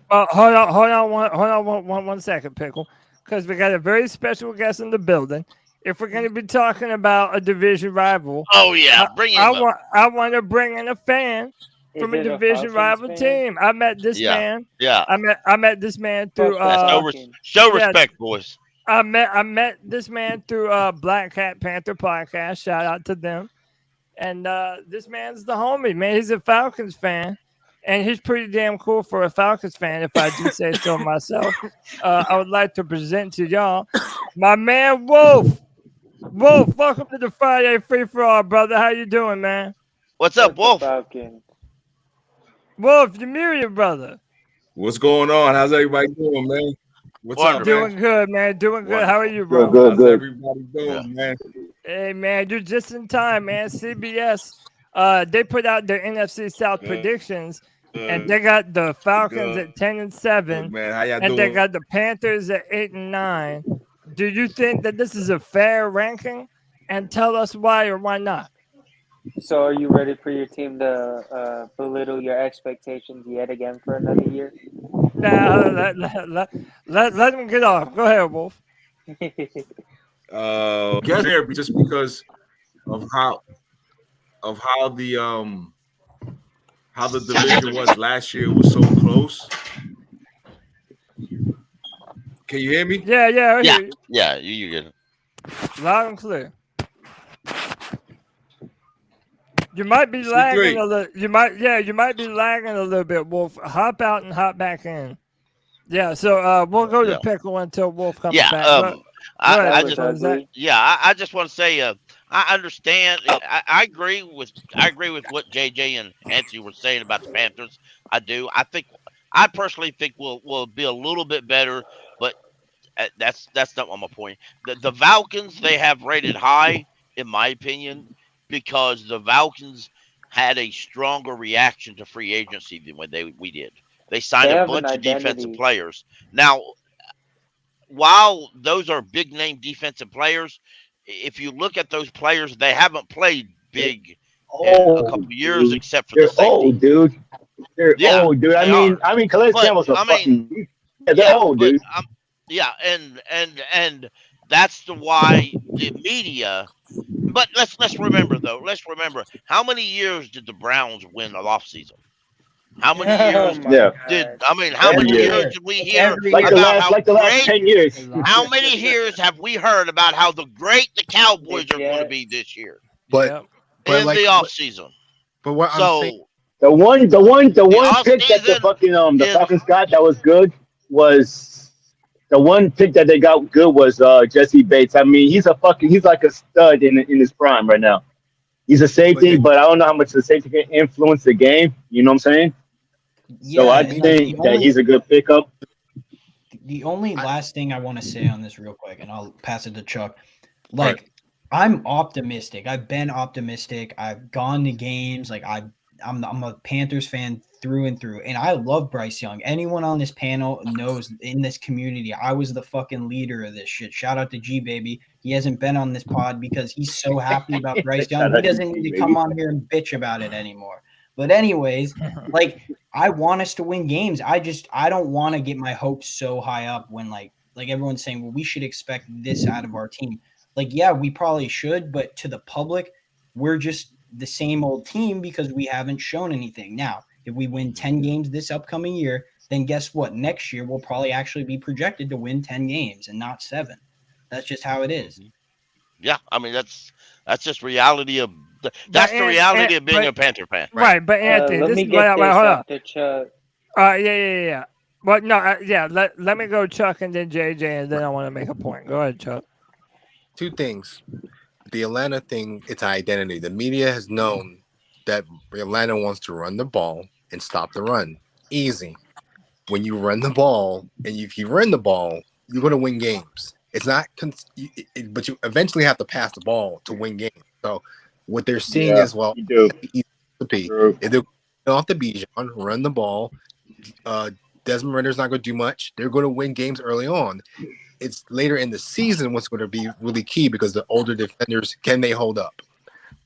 Hold on one second, Pickle, because we got a very special guest in the building. If we're going to be talking about a division rival, bring him up. I want to bring in a fan from a division rival team. I met this man. Yeah. I met this man through show respect, boys. I met this man through Black Cat Panther Podcast. Shout out to them. And this man's the homie, man. He's a Falcons fan. And he's pretty damn cool for a Falcons fan, if I do say so myself. I would like to present to y'all my man Wolf. Wolf, welcome to the Friday Free for All, brother. How you doing, man? What's up, Wolf? Wolf, you're muted, brother. What's going on? How's everybody doing, man? What's up, doing man? Good, man. Doing good. How are you, bro? Good. How's everybody doing, man? Hey, man, you're just in time, man. CBS, they put out their NFC South predictions, and they got the Falcons at 10-7, man, how y'all and doing? they got the Panthers at 8-9. Do you think that this is a fair ranking? And tell us why or why not. So are you ready for your team to belittle your expectations yet again for another year? Nah, let them get off. Go ahead, Wolf. Get there just because of how the division was last year. It was so close. Can you hear me? Yeah, I hear you. Yeah, you get it. Loud and clear. You might be lagging a little. You might be lagging a little bit, Wolf. Hop out and hop back in. Yeah, so we'll go to Pickle until Wolf comes back. I just want to say I understand. I agree with what JJ and Nancy were saying about the Panthers. I personally think we'll be a little bit better, but that's not my point. The Falcons, they have rated high, in my opinion, because the Falcons had a stronger reaction to free agency than when we did. They signed a bunch of defensive players. Now, while those are big name defensive players, if you look at those players, they haven't played big in a couple of years, except for the safety. Old, dude. They're old, dude. I mean, Calais Campbell's fucking. They're old, dude. And that's why the media. But let's remember though. Let's remember how many years did the Browns win an offseason? How many years How many years did we hear about the last 10 years? How many years have we heard about how great the Cowboys are going to be this year? But in the offseason. But what I'm saying, the one pick that the fucking the Falcons got that was good was the one pick that they got good was Jesse Bates. I mean, he's like a stud in his prime right now. He's a safety, but I don't know how much the safety can influence the game. You know what I'm saying? Yeah, so I think that he's a good pickup. The only last thing I want to say on this real quick, and I'll pass it to Chuck. I'm optimistic. I've been optimistic. I've gone to games. I'm a Panthers fan through and through, and I love Bryce Young. Anyone on this panel knows in this community, I was the fucking leader of this shit. Shout out to G Baby. He hasn't been on this pod because he's so happy about Bryce Young. He doesn't need to come on here and bitch about it anymore. But anyways, I want us to win games. I don't want to get my hopes so high up when Like everyone's saying, well, we should expect this out of our team. Like, yeah, we probably should, but to the public, we're just the same old team because we haven't shown anything. Now, if we win 10 games this upcoming year, then guess what? Next year, we'll probably actually be projected to win 10 games and not 7. That's just how it is. Yeah, I mean, that's just reality of that's the reality of being a Panther fan. Right, but Anthony, let this me is get hold this on. after Chuck. Yeah. Well, no, let me go Chuck and then JJ, and then I want to make a point. Go ahead, Chuck. 2 things. The Atlanta thing, it's identity. The media has known that Atlanta wants to run the ball and stop the run. Easy. When you run the ball, and if you run the ball, you're going to win games. It's not, but you eventually have to pass the ball to win games. So what they're seeing is, well, if they're off the Bijan, run the ball, Desmond Ritter's not going to do much. They're going to win games early on. It's later in the season what's going to be really key because the older defenders, can they hold up?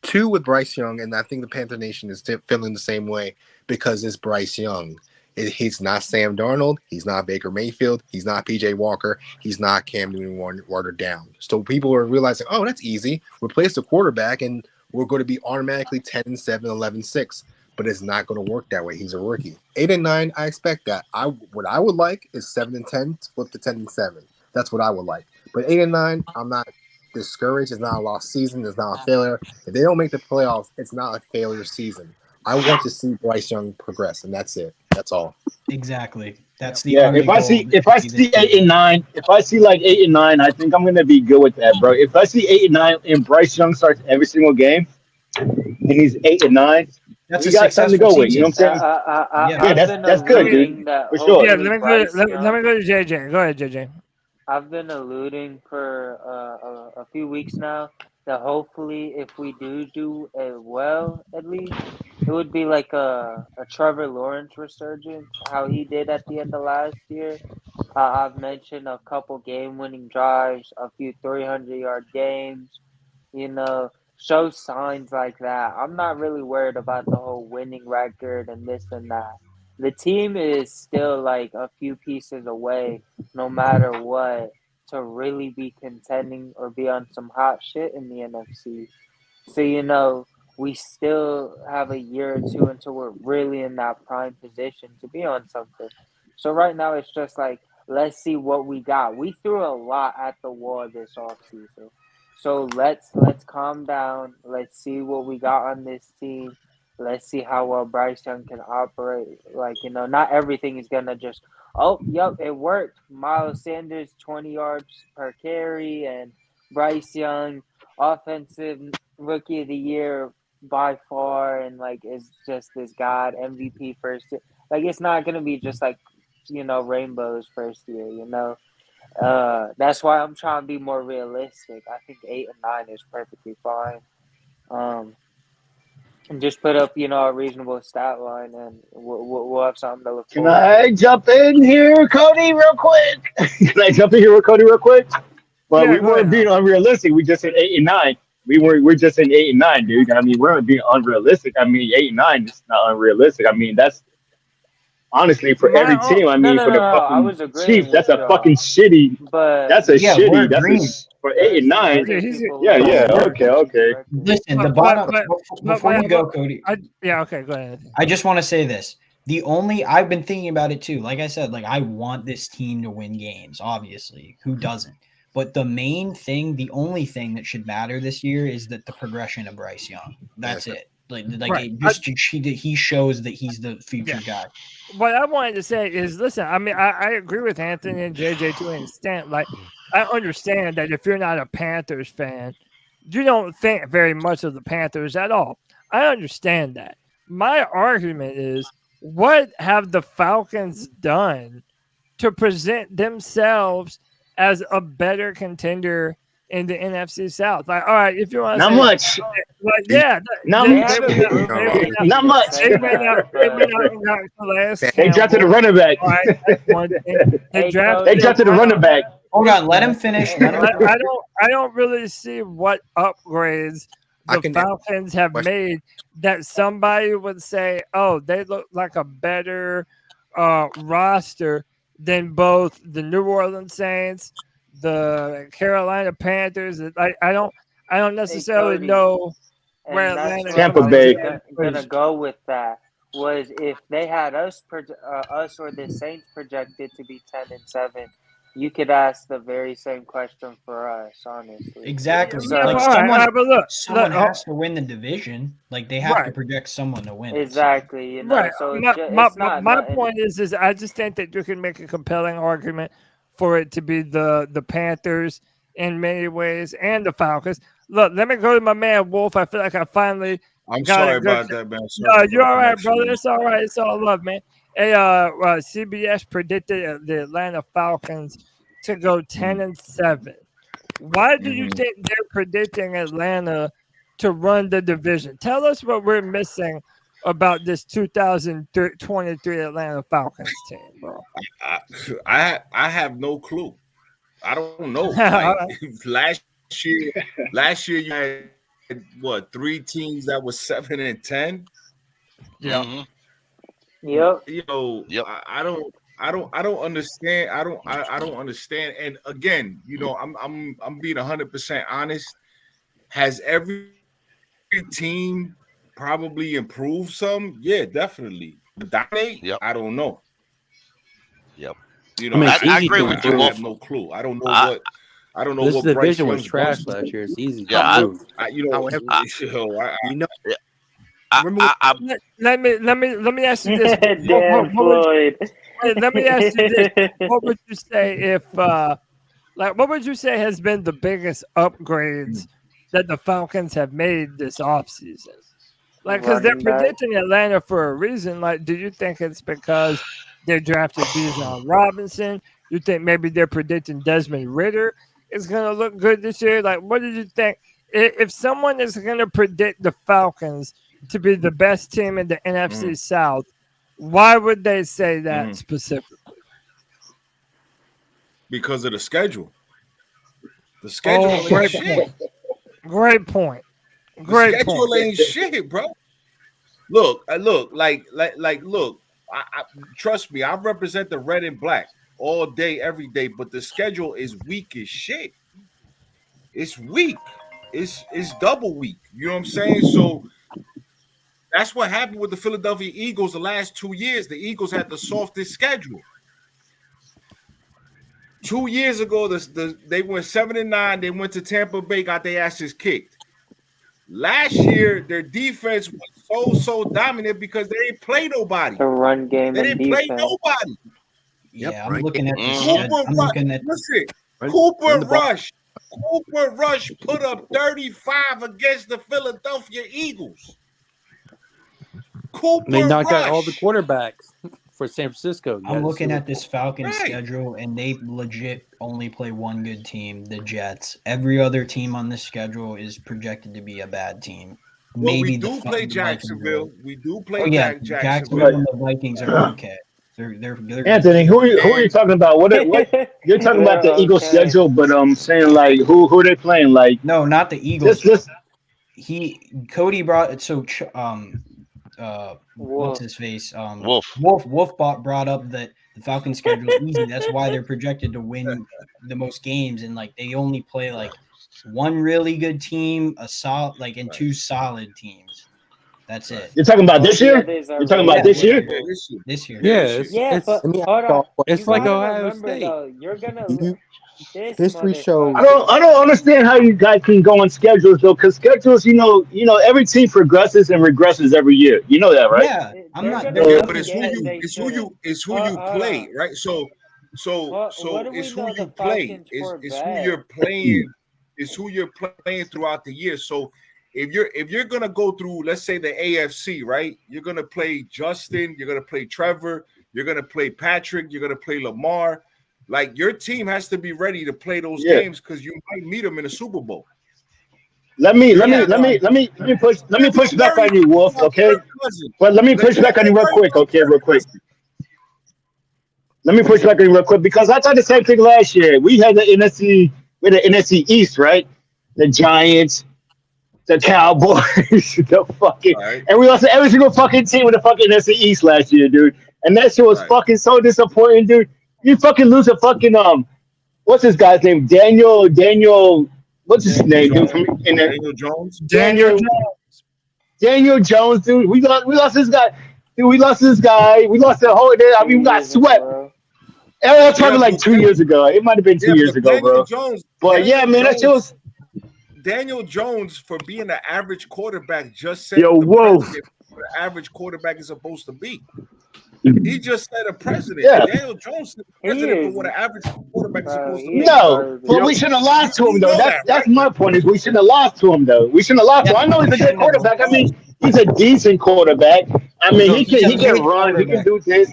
2 with Bryce Young, and I think the Panther Nation is feeling the same way because it's Bryce Young. He's not Sam Darnold. He's not Baker Mayfield. He's not P.J. Walker. He's not Cam Newton watered down. So people are realizing, oh, that's easy. Replace the quarterback, and we're going to be automatically 10-7, 11-6. But it's not going to work that way. He's a rookie. 8-9, I expect that. What I would like is 7-10, flip to 10-7. That's what I would like. But 8-9, I'm not discouraged. It's not a lost season. It's not a failure. If they don't make the playoffs, it's not a failure season. I want to see Bryce Young progress, and that's it. That's all. Exactly. That's the If I see 8-9, if I see like 8-9, I think I'm gonna be good with that, bro. If I see 8-9 and Bryce Young starts every single game, and he's 8-9, that's we got something to go with. You know what I'm saying? That's good, dude. For sure. Yeah, let me go to JJ. Go ahead, JJ. I've been alluding for a few weeks now that hopefully if we do well, at least, it would be like a Trevor Lawrence resurgence, how he did at the end of last year. I've mentioned a couple game-winning drives, a few 300-yard games, show signs like that. I'm not really worried about the whole winning record and this and that. The team is still like a few pieces away, no matter what, to really be contending or be on some hot shit in the NFC. So, we still have a year or 2 until we're really in that prime position to be on something. So right now it's just like, let's see what we got. We threw a lot at the wall this offseason. So let's calm down. Let's see what we got on this team. Let's see how well Bryce Young can operate. Not everything is going to just, it worked. Miles Sanders, 20 yards per carry, and Bryce Young, offensive rookie of the year by far, and, is just this god, MVP first year. It's not going to be just, rainbows first year, That's why I'm trying to be more realistic. I think 8-9 is perfectly fine. And just put up, a reasonable stat line, and we'll have something to look Can forward to. I jump in here, Cody, real quick? Well, we weren't being unrealistic. We just said 8-9. We're just saying 8-9, dude. I mean, we're not being unrealistic. I mean, 8-9 is not unrealistic. I mean, that's honestly for every team. I mean, for the fucking Chiefs, that's a fucking shitty. That's a shitty. That's for 8-9. Yeah. Okay. Listen, the bottom. Before you go, Cody. Go ahead. I just want to say this. I've been thinking about it too. Like I said, I want this team to win games. Obviously, who doesn't? But the only thing that should matter this year is that the progression of Bryce Young. That's it. He shows that he's the future guy. What I wanted to say is, listen, I mean, I agree with Anthony and JJ to an extent. I understand that if you're not a Panthers fan, you don't think very much of the Panthers at all. I understand that. My argument is, what have the Falcons done to present themselves as a better contender in the NFC South? All right, if you want to not much. Not much. They drafted a running back. They drafted a running back. Hold on, let him finish. I don't really see what upgrades the Falcons have made that somebody would say, oh, they look like a better roster than both the New Orleans Saints, the Carolina Panthers. I don't necessarily know where Atlanta. Tampa Bay. Gonna go with that was if they had us or the Saints projected to be 10-7. You could ask the very same question for us, honestly. Exactly. So, Like someone has to win the division. Like they have to Right. project someone to win. Exactly. You know, Right. so My point is I just think that you can make a compelling argument for it to be the Panthers in many ways and the Falcons. Look, let me go to my man Wolf. I feel like I finally I'm got sorry a good about that, man. No, you're all right, brother. It's all right. It's all love, man. Hey, CBS predicted the Atlanta Falcons to go 10-7. Why do you think they're predicting Atlanta to run the division? Tell us what we're missing about this 2023 Atlanta Falcons team, bro. I have no clue. I don't know. Like, last year you had what 3 teams that was 7-10. Yeah. Yep. You know, I don't understand. I don't understand. And again, you know, I'm being 100% honest. Has every team probably improved some? Yeah, definitely. Dominate? I don't know. Yep. You know, I agree with you, I Wolf. have no clue. I don't know what. I don't know This what division Bryce was Young's trash bust last year. It's easy. Yeah, let me ask you this. Damn, Floyd. Let me ask you this. What would you say if what would you say has been the biggest upgrades that the Falcons have made this offseason? Like, because they're Running back. predicting Atlanta for a reason. Like, do you think it's because they drafted Bijan Robinson? You think maybe they're predicting Desmond Ridder is going to look good this year? Like, what did you think? If someone is going to predict the Falcons to be the best team in the NFC South, why would they say that specifically? because of the schedule. The schedule ain't great shit. point. Great point. The Great schedule point. ain't shit, bro. Look, look. I trust me. I represent the red and black all day, every day. But the schedule is weak as shit. It's weak. It's double weak. You know what I'm saying? So that's what happened with the Philadelphia Eagles the last 2 years. The Eagles had the softest schedule. 2 years ago, they went 7-9. They went to Tampa Bay, got their asses kicked. Last year, their defense was so dominant because they didn't play nobody. The run game. They and didn't play defense. nobody. Yeah, I'm looking at this. Cooper Rush put up 35 against the Philadelphia Eagles. They knocked out all the quarterbacks for San Francisco. I'm looking at this Falcons schedule, and they legit only play one good team, the Jets. Every other team on this schedule is projected to be a bad team. Well, Maybe we do play Jacksonville. We do play Jacksonville and the Vikings are okay. They're Anthony, who are you talking about? What you're talking about the Eagles schedule, but I'm saying like who are they playing? Like no, not the Eagles. Cody brought what's his face? Wolf brought up that the Falcons schedule is easy. That's why they're projected to win the most games, and like they only play like one really good team, and two solid teams. That's it. You're talking about this year? You're talking about this year? This year. Yeah, but hold on. It's You like gotta Ohio remember, State. though, you're gonna History shows. I don't understand how you guys can go on schedules though, because schedules, you know, every team progresses and regresses every year. You know that, right? Yeah, I'm not. Yeah, but it's who you play, right? So it's who you play. It's who you're playing. It's who you're playing throughout the year. So if you're gonna go through, let's say the AFC, right? You're gonna play Justin. You're gonna play Trevor. You're gonna play Patrick. You're gonna play Lamar. Like your team has to be ready to play those games because you might meet them in a Super Bowl. Let me push back on you, Wolf. Okay, but let me push back on you real quick. Okay, real quick. Let me push back on you real quick because I thought the same thing last year. We had the NFC East, right? The Giants, the Cowboys, and we lost every single fucking team with the fucking NFC East last year, dude. And that shit was fucking so disappointing, dude. You fucking lose a fucking what's this guy's name? Daniel. What's his name? Dude, from in there? Daniel Jones. Daniel Jones, dude. We lost this guy. Dude, we lost this guy. We lost the whole day. I mean, we got swept. And that was probably like 2 years ago. It might have been 2 years ago, bro. But yeah, man, that shit was. Daniel Jones, for being an average quarterback, just said Yo, Wolf. What an average quarterback is supposed to be. He just said a president. Yeah. Daniel Jones said a president for what an average quarterback is supposed to be. No, but we shouldn't have lost to him, though. That's my point. Is we shouldn't have lost to him, though. We shouldn't have lost to him. I know he's a good quarterback. I mean, he's a decent quarterback. I mean, he can run. He can do this.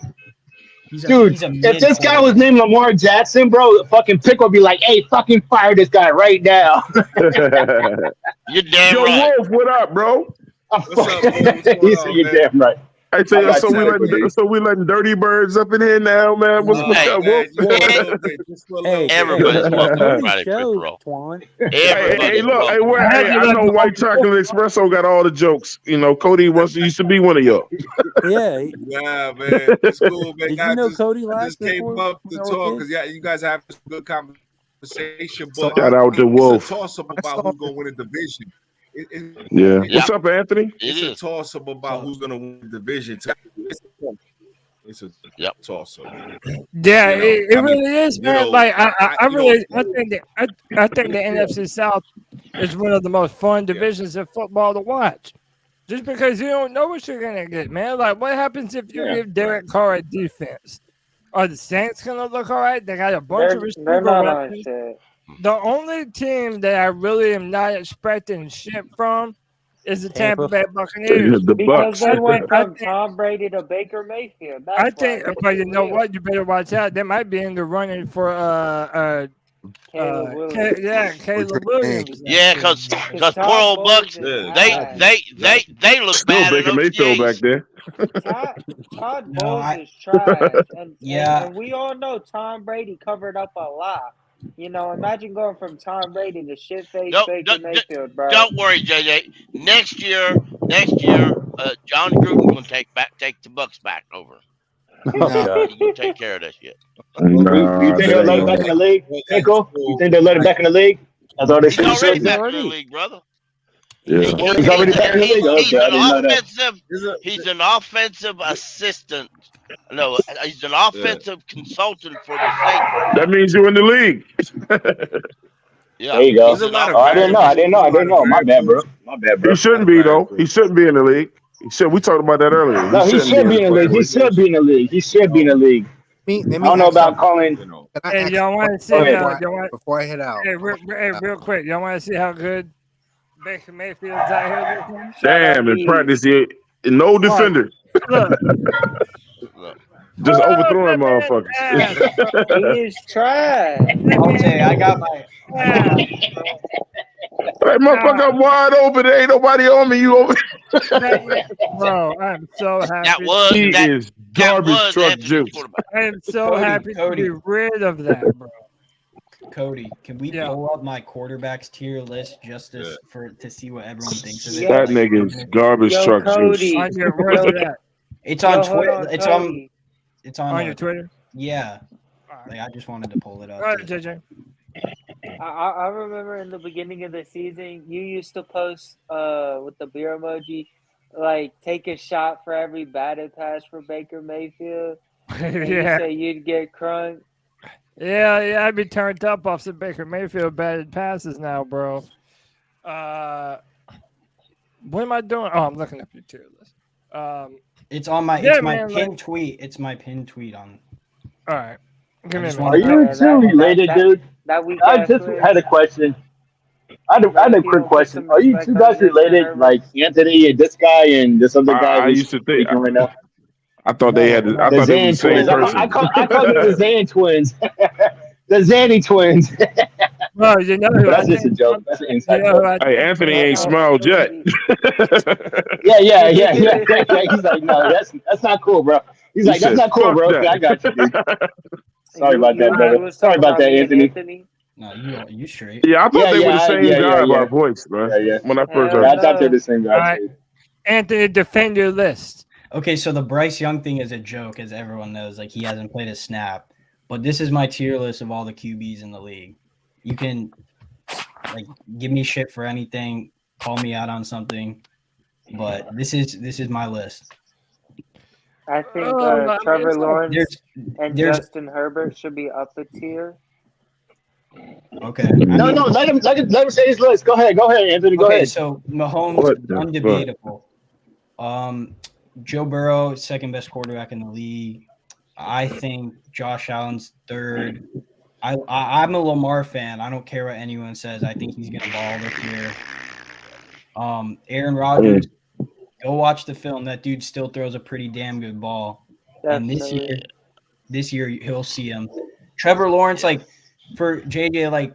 Dude, if this guy was named Lamar Jackson, bro, fucking Pick would be like, hey, fucking fire this guy right now. You're damn Yo, right. Wolf, what up, bro? You're damn right. I tell you, so we letting dirty birds up in here now, man. What's up, Wolf? Everybody's welcome Friday free-for-all. Hey, look, I know White Chocolate Espresso got all the jokes. You know, Cody used to be one of y'all. Yeah, man. It's cool, man. Did you know Cody just came up to talk because you guys have a good conversation. But Shout out to Wolf. It's a toss-up about who's going to win a division. Yeah. What's up, Anthony? It's a toss-up about who's going to win the division. It's a toss-up. Yeah, it really is, man. Like I think the NFC South is one of the most fun divisions of football to watch. Just because you don't know what you're gonna get, man. Like, what happens if you give Derek Carr a defense? Are the Saints gonna look all right? They got a bunch of receiver weapons. The only team that I really am not expecting shit from is the Tampa Bay Buccaneers. Because they went from Tom Brady to Baker Mayfield. I think, but you know what? You better watch out. They might be in the running for Caleb Williams. Yeah, because poor old Bucks, they look Still bad. Baker Mayfield back there. Todd Bowles is trash, and we all know Tom Brady covered up a lot. You know, imagine going from Tom Brady to shit-faced Baker Mayfield, bro. Don't worry, JJ. Next year, John Gruden will take the Bucks back over. You take care of that shit. You think they'll let him back in the league, Pickle? You think they'll let him back in the league? That's all they He's already back in the league, brother. Yeah. He's already back in the league. Okay, he's an offensive assistant. No, he's an offensive consultant for the Saints. That means you're in the league. Yeah. There you go. I didn't know. My bad, bro. He shouldn't be, though. He shouldn't be in the league. We talked about that earlier. No, he should be in the league. He should be in the league. He should be in the league. I don't know about calling. Hey, y'all want to see? Before I head out. Hey, real quick, y'all want to see how good Baker Mayfield's out here looking? Damn, in practice, no defender. Look. Just overthrowing motherfuckers. He is trash. Okay, I got my. That motherfucker wide open. There ain't nobody on me. You over. Bro, I'm so happy. He is garbage truck juice. I'm so happy to be rid of that, bro. Cody, can we pull up my quarterbacks tier list just to see what everyone thinks of it? That nigga's garbage truck Cody. juice. It's on Twitter. It's on your Twitter. Yeah. Like, I just wanted to pull it up. All right, JJ. I remember in the beginning of the season, you used to post with the beer emoji, like, take a shot for every batted pass for Baker Mayfield. And you say you'd get crunk. Yeah, I'd be turned up off some Baker Mayfield batted passes now, bro. What am I doing? Oh, I'm looking up your tier list. It's on my pinned tweet. It's my pinned tweet on. All right. Are you two related, dude? I just had a question. I had a quick question. Are you two guys related, like Anthony and this guy and this other guy? I used to think right now. I thought they had. I thought they were the same person. I call them the Zan twins, the Zanny twins. Well, you know who that's just a joke. That's an inside joke. Hey, Anthony ain't smiled yet. Yeah. He's like, no, that's not cool, bro. He's like, that's not cool, bro. I got you, dude. Sorry about that, brother. Sorry about that, Anthony. No, you straight. Yeah, I thought they were the same guy by voice, bro. Yeah. When I first heard, I thought they were the same guy. All right. Anthony, defend your list. Okay, so the Bryce Young thing is a joke, as everyone knows. Like, he hasn't played a snap. But this is my tier list of all the QBs in the league. You can give me shit for anything, call me out on something, but this is my list. I think Trevor Lawrence and Justin Herbert should be up a tier. Okay. No, let him say his list. Go ahead, Anthony. Go ahead. So Mahomes, undebatable. Joe Burrow, second best quarterback in the league. I think Josh Allen's third. I'm a Lamar fan. I don't care what anyone says. I think he's gonna ball this year. Aaron Rodgers, go watch the film. That dude still throws a pretty damn good ball. Definitely. And this year he'll see him. Trevor Lawrence, for JJ,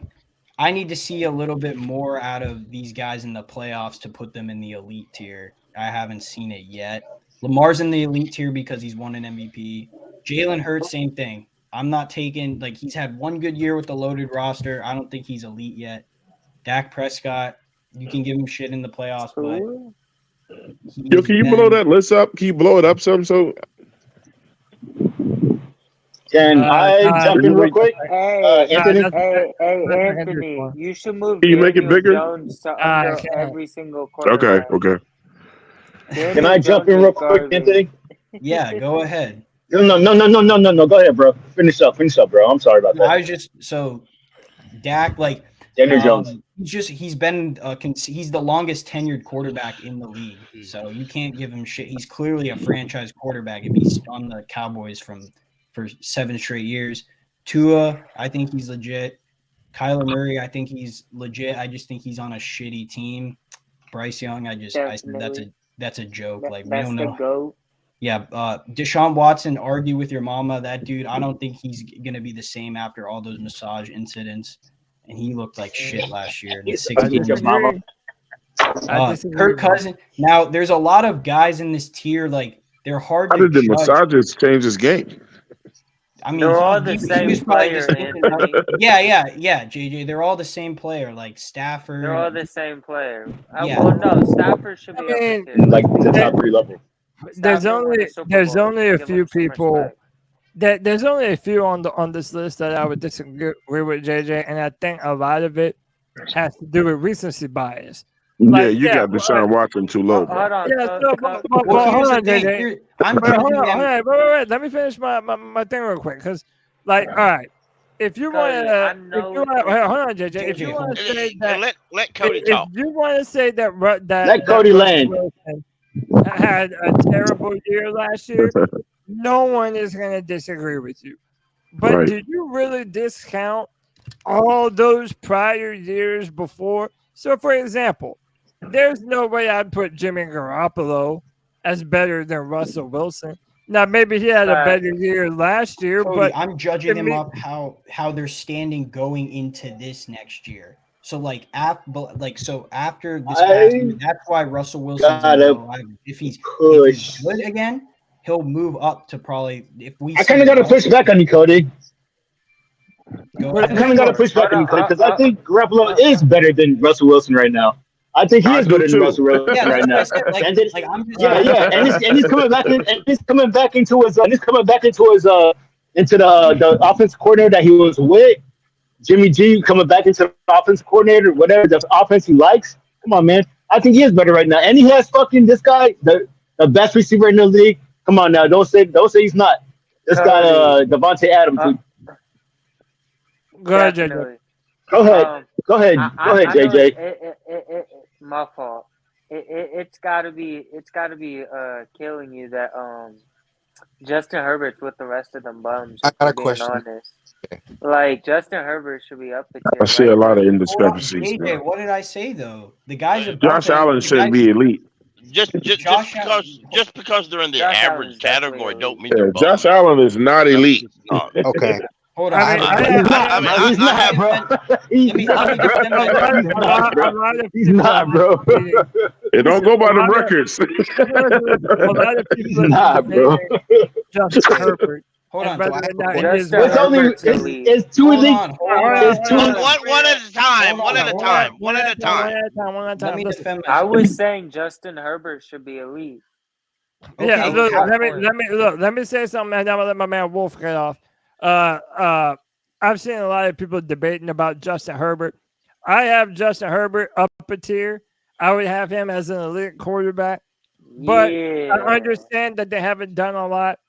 I need to see a little bit more out of these guys in the playoffs to put them in the elite tier. I haven't seen it yet. Lamar's in the elite tier because he's won an MVP. Jalen Hurts, same thing. I'm not taking he's had one good year with the loaded roster. I don't think he's elite yet. Dak Prescott, you can give him shit in the playoffs, but can you blow that list up? Can you blow it up some? So can I jump in real quick? Anthony, Anthony, you should move. Can you make it bigger? Jones to under every single quarterback. Okay. Can I jump in real quick, Anthony? Yeah, go ahead. No. Go ahead, bro. Finish up, bro. I'm sorry about that. I was just Dak, Daniel Jones. He's been he's the longest tenured quarterback in the league, so you can't give him shit. He's clearly a franchise quarterback if he's on the Cowboys for 7 straight years. Tua, I think he's legit. Kyler Murray, I think he's legit. I just think he's on a shitty team. Bryce Young, I that's a joke. We don't know. Go. Yeah, Deshaun Watson, argue with your mama. That dude, I don't think he's gonna be the same after all those massage incidents. And he looked like shit last year. Kirk Cousins. Now, there's a lot of guys in this tier. They're hard. How did the massages change his game? I mean, they're all the same player. Yeah, JJ. They're all the same player. Stafford. They're all the same player. Well, no, Stafford should be up there. The top 3 level. There's only a few people. There's only a few on this list that I would disagree with JJ, and I think a lot of it has to do with recency bias. You got Deshaun Watson too low. Hold on. Hold on, JJ. Wait. Let me finish my thing real quick, because, all right, if you want to, hold on, JJ. If you want to say that, let Cody talk. If you want to say that let Cody land. Had a terrible year last year, no one is going to disagree with you. But do you really discount all those prior years before? So, for example, there's no way I'd put Jimmy Garoppolo as better than Russell Wilson. Now, maybe he had a better year last year, Cody, but I'm judging them off how they're standing going into this next year. So after this past year, that's why Russell Wilson, if he's good again, he'll move up to probably I kind of got to push back on you, Cody. I kind of got to push back on you, Cody, because I think Garoppolo is better than Russell Wilson right now. I think he is better than Russell Wilson right now. And he's coming back in, and he's coming back into his the offense coordinator that he was with. Jimmy G coming back into the offense coordinator, whatever the offense he likes. Come on, man. I think he is better right now. And he has fucking this guy, the best receiver in the league. Come on now. Don't say he's not. This guy, Devontae Adams. Go ahead, JJ. Go ahead, JJ. My fault. It's gotta be killing you that Justin Herbert's with the rest of them bums. I got a question. Justin Herbert should be up there. I see a lot of indiscrepancies. JJ, what did I say though? The guys are Josh Allen should be elite. Just because they're in the average category don't mean they're Josh Allen is not elite. Okay. Hold on. He's not, bro. He's not, bro. It don't go by the records. A lot of people He's not, bro. Justin Herbert. Hold on. It's too elite. One at a time. One at a time. Let me defend I was saying Justin Herbert should be elite. Yeah, let me say something, and I'm gonna let my man Wolf get off. I've seen a lot of people debating about Justin Herbert. I have Justin Herbert up a tier. I would have him as an elite quarterback. But I understand that they haven't done a lot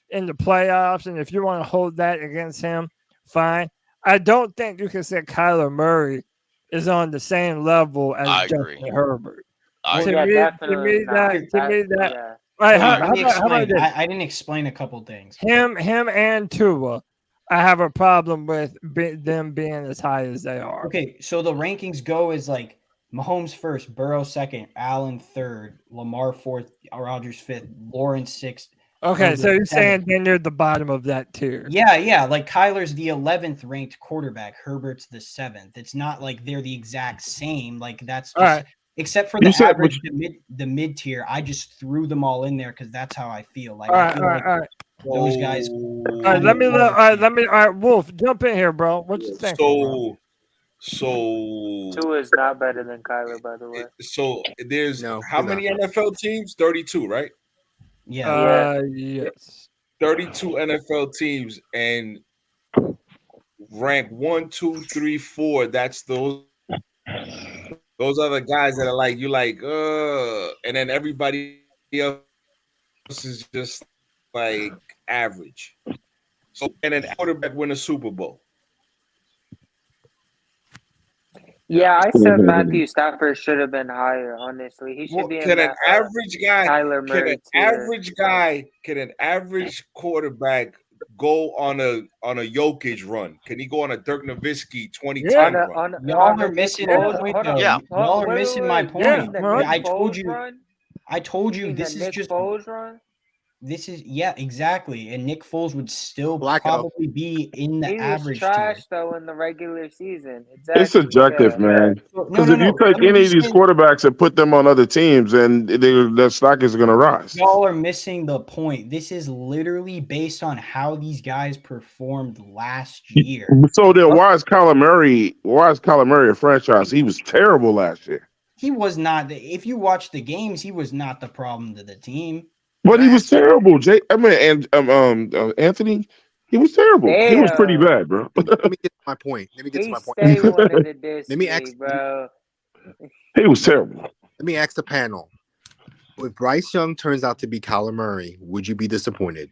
in the playoffs, and if you want to hold that against him, fine. I don't think you can say Kyler Murray is on the same level as Justin Herbert. I didn't explain a couple things. Him and Tua, I have a problem with them being as high as they are. Okay, so the rankings go as like Mahomes first, Burrow second, Allen third, Lamar fourth, Rodgers fifth, Lawrence sixth. Okay, so you're saying they're near the bottom of that tier. Yeah. Like Kyler's the 11th ranked quarterback. Herbert's the 7th. It's not like they're the exact same. Like that's just, except for the average, the mid tier. I just threw them all in there because that's how I feel. Like, all right. Those guys. All right, let me. Wolf, jump in here, bro. What you think? So Tua is not better than Kyler, by the way. So there's how many NFL teams? 32, right? Yeah. Yes. 32 NFL teams and rank 1, 2, 3, 4. That's those are the guys that are like you like, and then everybody else is just like average. So and then quarterback win a Super Bowl. Yeah, I said Matthew Stafford should have been higher. Honestly, he should be. Can an average guy? Kyler Murray Can an average quarterback go on a Jokic run? Can he go on a Dirk Nowitzki 2010 run? Y'all are missing my point. Y'all are missing my point. I told you this is just. This is exactly, and Nick Foles would still probably be in the average. He was trash though in the regular season. Exactly. It's subjective, man. Because if you take any of these quarterbacks and put them on other teams, then their stock is going to rise. Y'all are missing the point. This is literally based on how these guys performed last year. So then, why is Kyler Murray a franchise? He was terrible last year. He was not. If you watch the games, he was not the problem to the team. But he was terrible, Anthony. He was terrible. Damn. He was pretty bad, bro. Let me get to my point. Let me ask, bro. He was terrible. Let me ask the panel: if Bryce Young turns out to be Kyler Murray, would you be disappointed?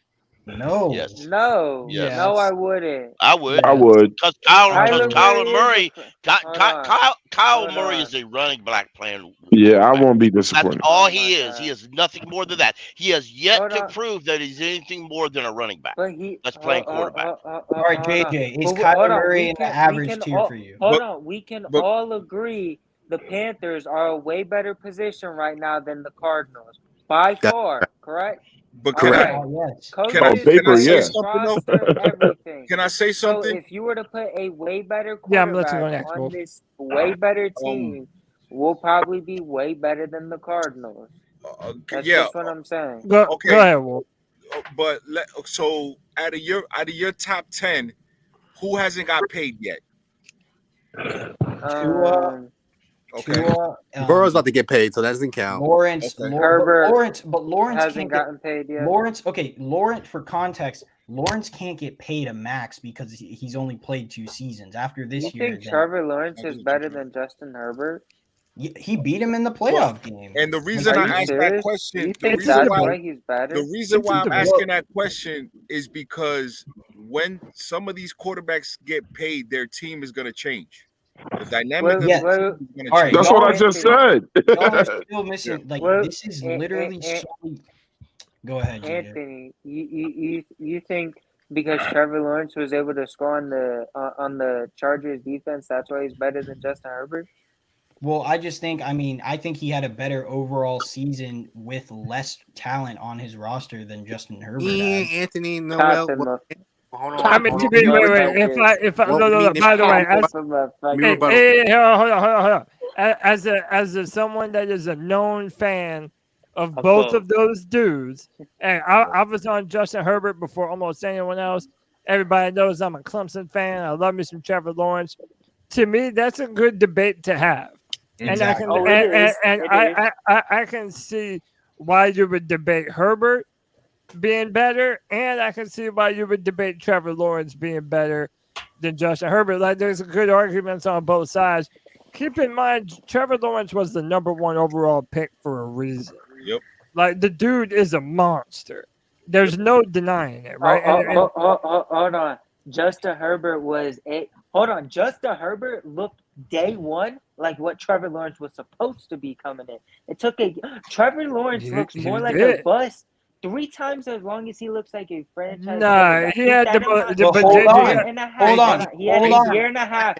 No. Yes. No. Yes. No, I wouldn't. I would. Because Kyler Murray, Kyle Murray is a running back playing. Yeah, I won't be disappointed. That's all he is. He is nothing more than that. He has yet to prove that he's anything more than a running back. That's playing quarterback. All right, JJ, is Kyler Murray in the average tier for you? Hold on. We can all agree the Panthers are a way better position right now than the Cardinals. By far, correct? But can I say something? So if you were to put a way better quarterback on this way better team, we'll probably be way better than the Cardinals. That's just what I'm saying. Go ahead, Wolf. But so out of your top 10, who hasn't got paid yet? Okay. Burrow's about to get paid, so that doesn't count. Lawrence hasn't gotten paid yet. Lawrence, for context, Lawrence can't get paid a max because he's only played 2 seasons. After this year, you think Trevor Lawrence is better than Justin Herbert? He beat him in the playoff game. And the reason I asked that question, the reason why I'm asking that question is because when some of these quarterbacks get paid, their team is going to change. The dynamic That's what I just said. Y'all are still missing. This is literally. Go ahead, Anthony. You think because Trevor Lawrence was able to score on the Chargers defense, that's why he's better than Justin Herbert? Well, I think he had a better overall season with less talent on his roster than Justin Herbert. Anthony Noel. Hold on. By the way, hold on. As someone that is a known fan of both of those dudes, and I was on Justin Herbert before almost anyone else. Everybody knows I'm a Clemson fan. I love me some Trevor Lawrence. To me, that's a good debate to have, exactly. And I can see why you would debate Herbert. being better, and I can see why you would debate Trevor Lawrence being better than Justin Herbert. Like, there's good arguments on both sides. Keep in mind, Trevor Lawrence was the #1 overall pick for a reason. Yep. Like, the dude is a monster. There's no denying it, right? Hold on. Justin Herbert was Justin Herbert looked day one like what Trevor Lawrence was supposed to be coming in. Trevor Lawrence looks more like a bust 3 times as long as he looks like a franchise. Nah, he had hold on. He had a year and a half.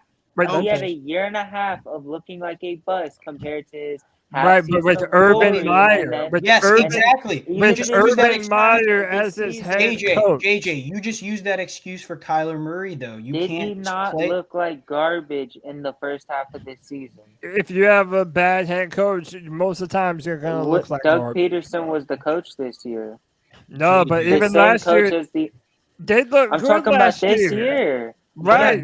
He had a year and a half of looking like a bust compared to his. Right, but with Urban Meyer. Exactly. With Urban Meyer as his head coach. JJ, you just used that excuse for Kyler Murray, though. Did he not look like garbage in the first half of this season? If you have a bad head coach, most of the times you're going to look like Doug Peterson was the coach this year. No, but even last year, they look I'm good talking about last this year. Right.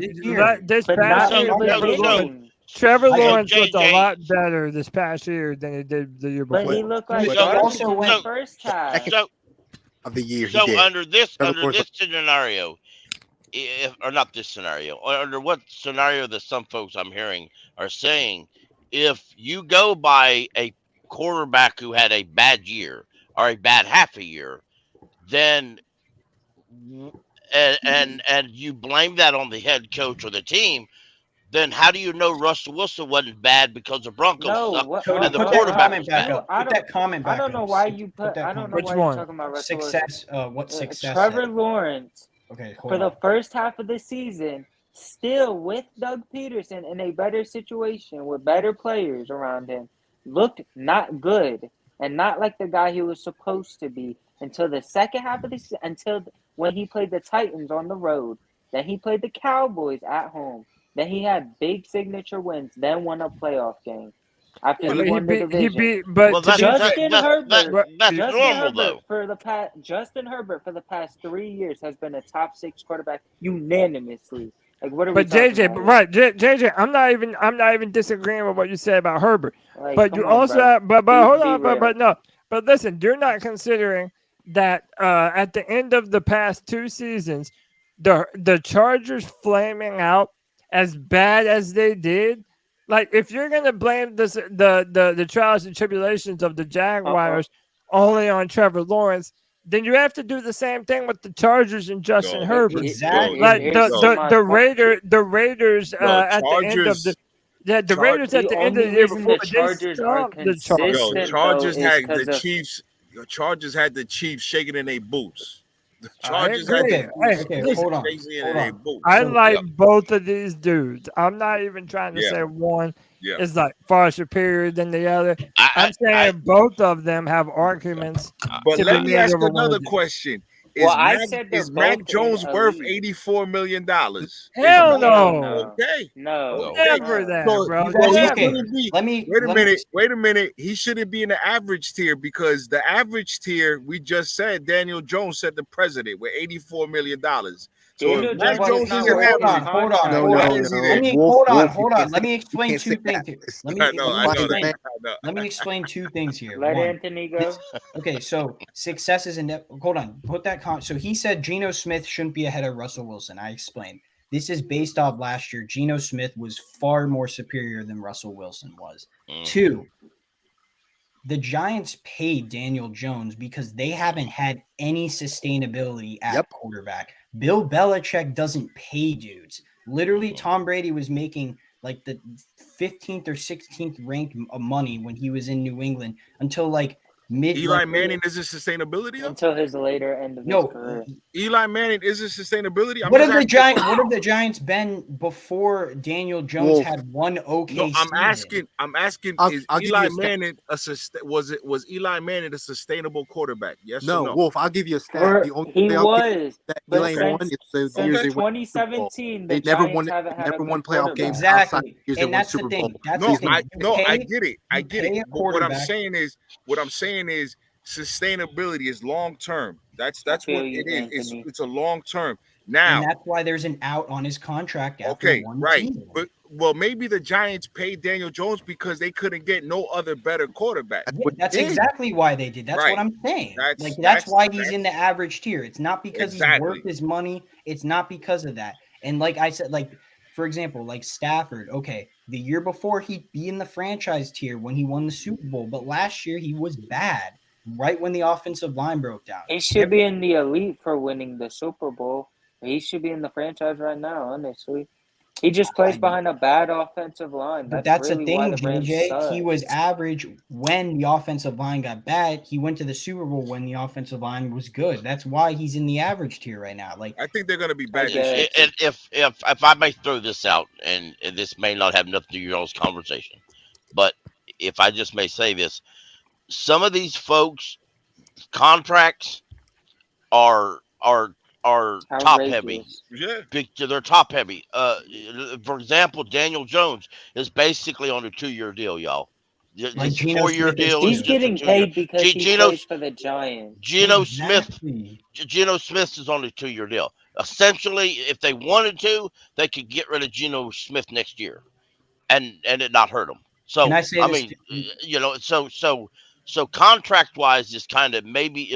This past year. Trevor Lawrence looked a lot better this past year than he did the year before. But he looked like he also went first half of the year. So under this scenario, or not this scenario, or under what scenario that some folks I'm hearing are saying, if you go by a quarterback who had a bad year or a bad half a year, then and you blame that on the head coach or the team, then how do you know Russell Wilson wasn't bad because the Broncos sucked and the quarterback was bad? Put that comment back. I don't know why you put. I don't know why you're talking about Russell success. Wilson. What success? Trevor Lawrence. Okay, for the first half of the season, still with Doug Peterson in a better situation with better players around him, looked not good and not like the guy he was supposed to be until the second half of the season. Until when he played the Titans on the road, then he played the Cowboys at home. Then he had big signature wins, then won a playoff game. After he won the division. Justin Herbert for the past 3 years has been a top 6 quarterback unanimously. Like, what are we talking about? Right, JJ, I'm not even disagreeing with what you said about Herbert. Like, but you also have, but hold on, but no. But listen, you're not considering that at the end of the past 2 seasons, the Chargers flaming out as bad as they did, like, if you're gonna blame the trials and tribulations of the Jaguars only on Trevor Lawrence, then you have to do the same thing with the Chargers and Justin Herbert. Exactly. Like the Raiders at the end of the Raiders at the end of the year before the Chargers are consistent. Chargers had the Chiefs. Chargers had the Chiefs shaking in their boots. The Chargers hold on. I like both of these dudes. I'm not even trying to say one is like far superior than the other. I'm saying both of them have arguments. But let me ask another question. Is Mac Jones worth $84 million? Hell no. Okay. No. Never that, bro. Wait a minute. He shouldn't be in the average tier because the average tier, we just said, Daniel Jones set the president with $84 million. So if Mac Jones is an average, hold on. Let me explain 2 things. Let me explain 2 things here. Let Anthony go. Okay, so success is hold on. Put that so he said Geno Smith shouldn't be ahead of Russell Wilson. I explained. This is based off last year. Geno Smith was far more superior than Russell Wilson was. 2, the Giants paid Daniel Jones because they haven't had any sustainability at quarterback. Bill Belichick doesn't pay dudes. Literally, Tom Brady was making like the 15th or 16th ranked money when he was in New England until like Eli Manning isn't sustainability until his later end of his career. Eli Manning isn't sustainability. What have the Giants been before Daniel Jones had one okay? I'm asking. Is Eli Manning was Eli Manning a sustainable quarterback? Yes or no? Wolf, I'll give you a stat. He was. But since 2017, they never won playoff games. Exactly, and that's the thing. I get it. But what I'm saying is sustainability is long term. That's what it is. It's a long term. Now, and that's why there's an out on his contract. But maybe the Giants paid Daniel Jones because they couldn't get no other better quarterback. That's exactly why they did. That's what I'm saying. That's why he's in the average tier. It's not because he's worth his money. It's not because of that. And like I said, like, for example, like Stafford, okay, the year before he'd be in the franchise tier when he won the Super Bowl, but last year he was bad right when the offensive line broke down. He should be in the elite for winning the Super Bowl. He should be in the franchise right now, honestly. He just plays behind a bad offensive line. But that's really the thing, JJ. He was average when the offensive line got bad. He went to the Super Bowl when the offensive line was good. That's why he's in the average tier right now. Like, I think they're going to be bad. And if I may throw this out, and this may not have nothing to do with y'all's conversation, but if I just may say this, some of these folks' contracts are top heavy. Yeah. They're top heavy. For example, Daniel Jones is basically on a 2-year deal, y'all. It's a 4-year deal. He's getting paid because he plays for the Giants. Geno Smith is on a 2-year deal. Essentially, if they wanted to, they could get rid of Geno Smith next year, and it not hurt them. So I mean, So contract-wise is kind of maybe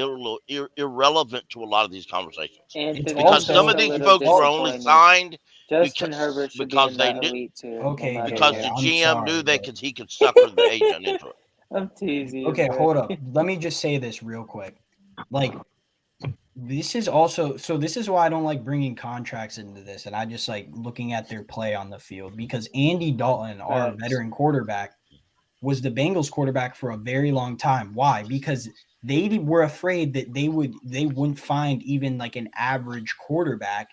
irrelevant to a lot of these conversations because some of these folks were only signed because they knew because the GM knew he could sucker the agent into it. I'm teasing. Okay, hold up. Let me just say this real quick. Like, this is why I don't like bringing contracts into this, and I just like looking at their play on the field because Andy Dalton, our veteran quarterback, was the Bengals quarterback for a very long time. Why? Because they were afraid that they wouldn't find even like an average quarterback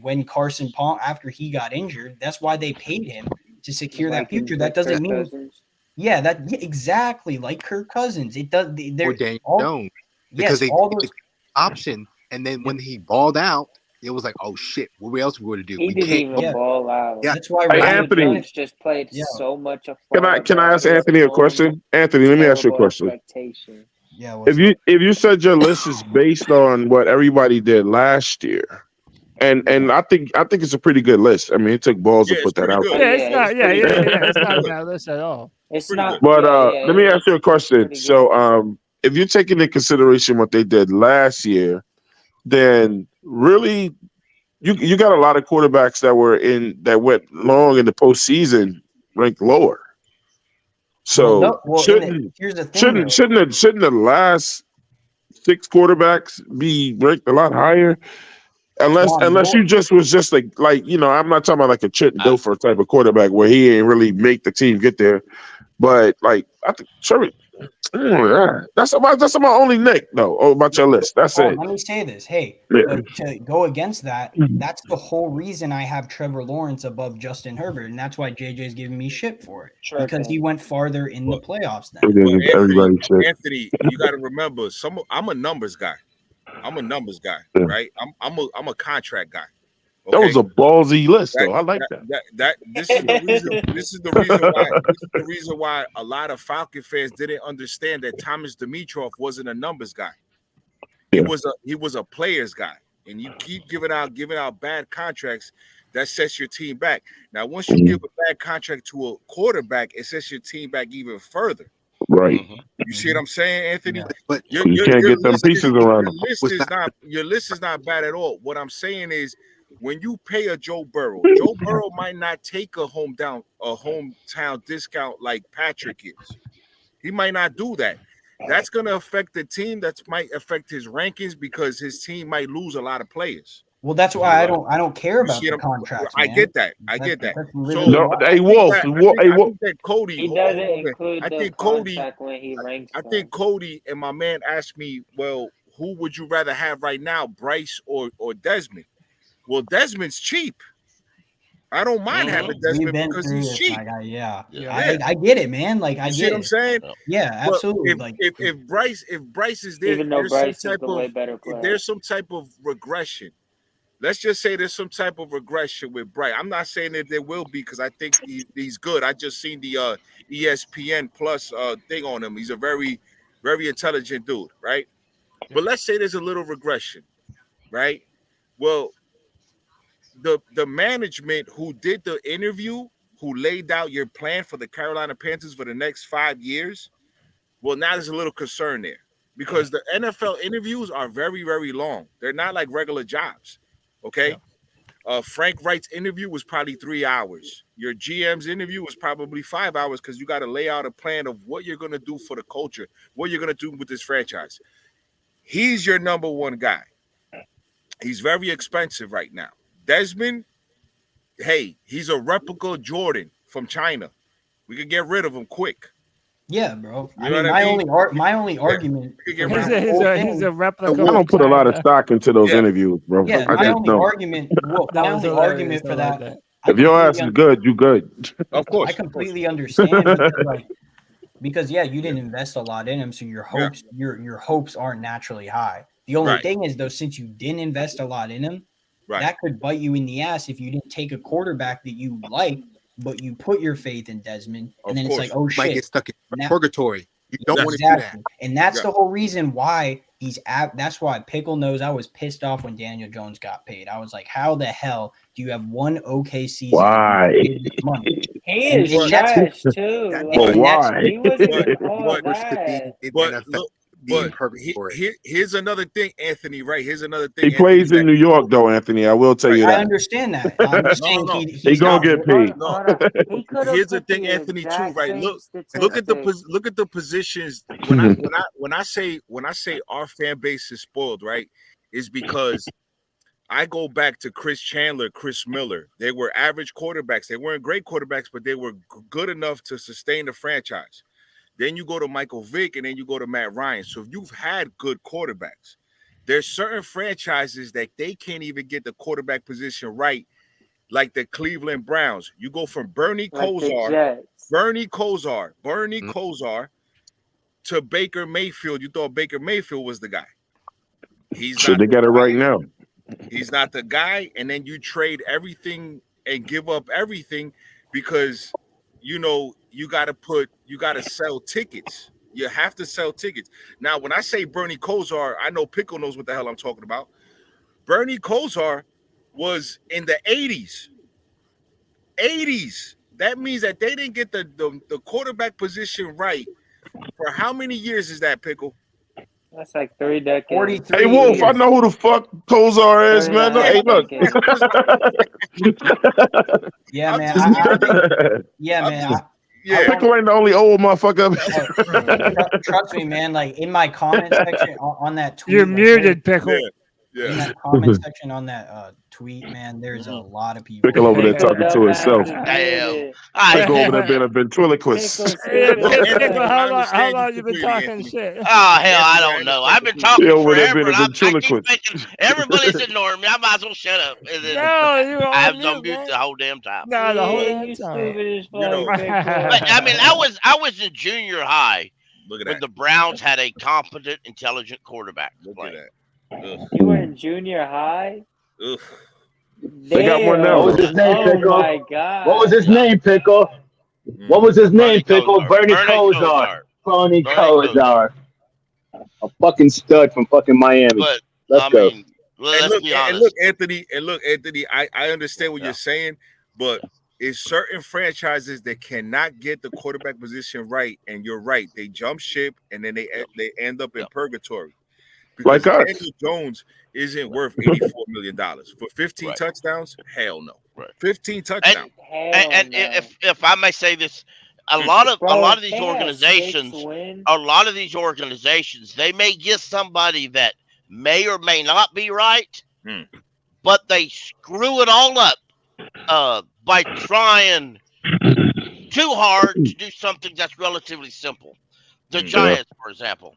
when Carson Palmer, after he got injured. That's why they paid him to secure that future. That doesn't mean exactly like Kirk Cousins. It does. Or Daniel Jones, because they those option, and then when he balled out, it was like, oh shit, what else are we going to do? He didn't even ball out. Yeah. That's why Anthony just played so much of. Can I ask Anthony a question? Anthony, let me ask you a question. Yeah. If you said your list is based on what everybody did last year, and I think it's a pretty good list. I mean, it took balls to put that out there. It's not a bad list at all. It's not. But let me ask you a question. So, if you're taking into consideration what they did last year, then really, you got a lot of quarterbacks that went long in the postseason ranked lower. So shouldn't the last 6 quarterbacks be ranked a lot higher? Unless you was just like I'm not talking about like a Trenton Dilfer type of quarterback where he ain't really make the team get there, but like I think Trevor. That's my only nick though about your list. That's it. Let me say this. Hey, to go against that, that's the whole reason I have Trevor Lawrence above Justin Herbert, and that's why JJ's giving me shit for it because he went farther in the playoffs than Anthony, you got to remember, I'm a numbers guy. Right? I'm a contract guy. Okay? That was a ballsy list, though. I like that. This is the reason why a lot of Falcon fans didn't understand that Thomas Dimitroff wasn't a numbers guy. He was a players guy, and you keep giving out bad contracts. That sets your team back. Now, once you give a bad contract to a quarterback, it sets your team back even further. Right. You see what I'm saying, Anthony? Yeah. But you can't get them pieces around. Your list is not bad at all. What I'm saying is, when you pay a Joe Burrow might not take a hometown discount like Patrick is. He might not do that. That's going to affect the team. That might affect his rankings because his team might lose a lot of players. Well, that's why I don't care about the contract. I get that. Hey, Wolf. Cody. He doesn't include the contract when he ranks. I think Cody and my man asked me, well, who would you rather have right now, Bryce or Desmond? Well, Desmond's cheap. I don't mind having Desmond because he's cheap. I get it, man. Like I see get what I'm saying. Yeah, absolutely. If Bryce is there, even though Bryce is the way better player, if there's some type of regression. Let's just say there's some type of regression with Bryce. I'm not saying that there will be because I think he's good. I just seen the ESPN Plus thing on him. He's a very, very intelligent dude, right? But let's say there's a little regression, right? Well, the management who did the interview who laid out your plan for the Carolina Panthers for the next 5 years, well, now there's a little concern there because the NFL interviews are very, very long. They're not like regular jobs. Okay. Frank Wright's interview was probably 3 hours. Your GM's interview was probably 5 hours because you got to lay out a plan of what you're going to do for the culture, what you're going to do with this franchise. He's your number one guy. He's very expensive right now. Desmond, hey, he's a replica Jordan from China. We could get rid of him quick. Yeah, bro. You know my only argument. He's a replica. I don't put a lot of stock into those interviews, bro. Yeah, my only argument. Well, my only argument for that. If your ass is good, you good. Of course. I completely understand because you didn't invest a lot in him, so your hopes your hopes aren't naturally high. The only thing is though, since you didn't invest a lot in him, that could bite you in the ass if you didn't take a quarterback that you like. But you put your faith in Desmond, and then it's like, oh shit, might get stuck in purgatory. You don't want to do that, and that's the whole reason why he's at. That's why Pickle knows I was pissed off when Daniel Jones got paid. I was like, how the hell do you have one okay season? Why? He is trash too. But why? He wasn't all that. But here's another thing, Anthony. Right? Here's another thing. He plays in New York, though, Anthony. I will tell you that. I understand that. I'm just saying he's gonna get paid. Here's the thing, Anthony. Too. Right? Look at the positions. When I say our fan base is spoiled, right? Is because I go back to Chris Chandler, Chris Miller. They were average quarterbacks. They weren't great quarterbacks, but they were good enough to sustain the franchise. Then you go to Michael Vick, and then you go to Matt Ryan. So if you've had good quarterbacks, there's certain franchises that they can't even get the quarterback position right, like the Cleveland Browns. You go from Bernie Kosar to Baker Mayfield. You thought Baker Mayfield was the guy. They got it right now. He's not the guy, and then you trade everything and give up everything because you got to sell tickets. You have to sell tickets. Now, when I say Bernie Kosar, I know Pickle knows what the hell I'm talking about. Bernie Kosar was in the 80s. That means that they didn't get the quarterback position right. For how many years is that, Pickle? That's like 3 decades. Hey, Wolf, I know who the fuck Kosar is, man. Hey, look. Yeah, man. Pickle ain't the only old motherfucker. Trust me, man. Like in my comment section on that tweet, you're muted, Pickle. Yeah. In that comment section on that tweet, man, there's a lot of people. Pickle over there talking to himself. Damn. Pickle over there being a ventriloquist. How long you been talking shit? Oh, hell, I don't know. I've been talking forever. I keep thinking everybody's ignoring me. I might as well shut up. I have no mute the whole damn time. No, the whole damn time. But, I mean, I was in junior high when the Browns had a competent, intelligent quarterback. Look at that. You were in junior high? Ugh. They got one now. What was his name, Pickle? Oh my God. What was his name, Pickle? What was his name, Pickle? Bernie Kosar. Bernie Kosar. A fucking stud from fucking Miami. But, Let's go. Look, Anthony, I understand what you're saying, but it's certain franchises that cannot get the quarterback position right, and you're right. They jump ship, and then they end up in purgatory. Because Like us. Daniel Jones isn't worth $84 million. For 15 touchdowns, hell no. Right. 15 touchdowns. And if I may say this, a lot of these organizations, they may get somebody that may or may not be right, but they screw it all up by trying too hard to do something that's relatively simple. The Giants, for example.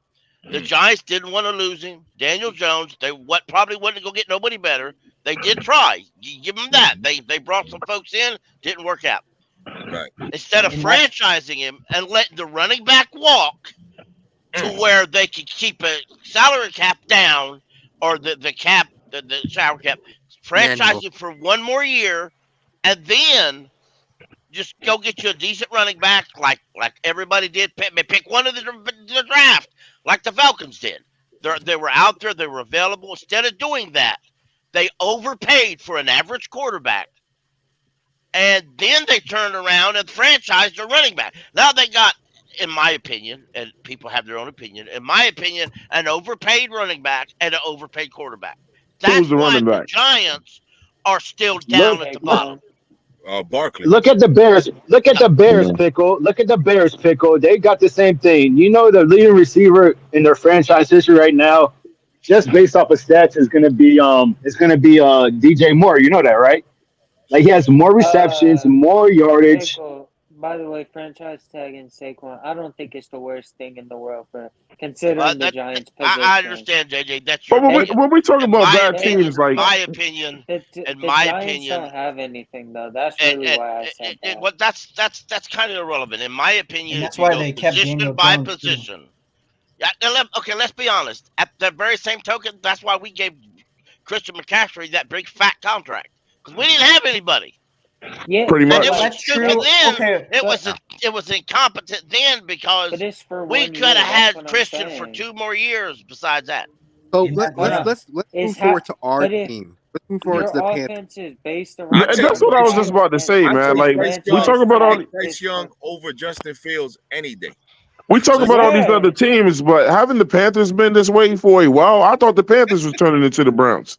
The Giants didn't want to lose him. Daniel Jones, they probably wasn't going to get nobody better. They did try. You give them that. They brought some folks in, didn't work out. Right. Instead of franchising him and letting the running back walk to where they could keep a salary cap down or the salary cap, franchise him for one more year, and then just go get you a decent running back like everybody did. Pick one of the draft. Like the Falcons did. They were out there. They were available. Instead of doing that, they overpaid for an average quarterback and then they turned around and franchised their running back. Now they got, in my opinion, and people have their own opinion, in my opinion, an overpaid running back and an overpaid quarterback. That's why the Giants are still down at the bottom. Barkley. Look at the Bears. Look at the Bears, Pickle. Look at the Bears, Pickle. They got the same thing. You know, the leading receiver in their franchise history right now, just based off of stats, is going to be DJ Moore. You know that, right? Like, he has more receptions, more yardage. Pickle, by the way, franchise tagging Saquon, I don't think it's the worst thing in the world for considering the Giants' position. I understand, JJ. That's your opinion. When we talk about bad teams, like my opinion, the Giants don't have anything though. That's really why I said that. Well, that's kind of irrelevant, in my opinion. And that's why they kept position by position. Yeah. Okay, let's be honest. At the very same token, that's why we gave Christian McCaffrey that big fat contract, because we didn't have anybody. Yeah, pretty much. That's true. Then it was incompetent then, because we could have had Christian for 2 more years. Besides that, so let's move forward to our team. Let's move forward to the Panthers. Is based around that's what I was just about to say, man. Like, we talk about all Bryce Young over Justin Fields any day. We talk about all these other teams, but haven't the Panthers been this way for a while? I thought the Panthers was turning into the Browns.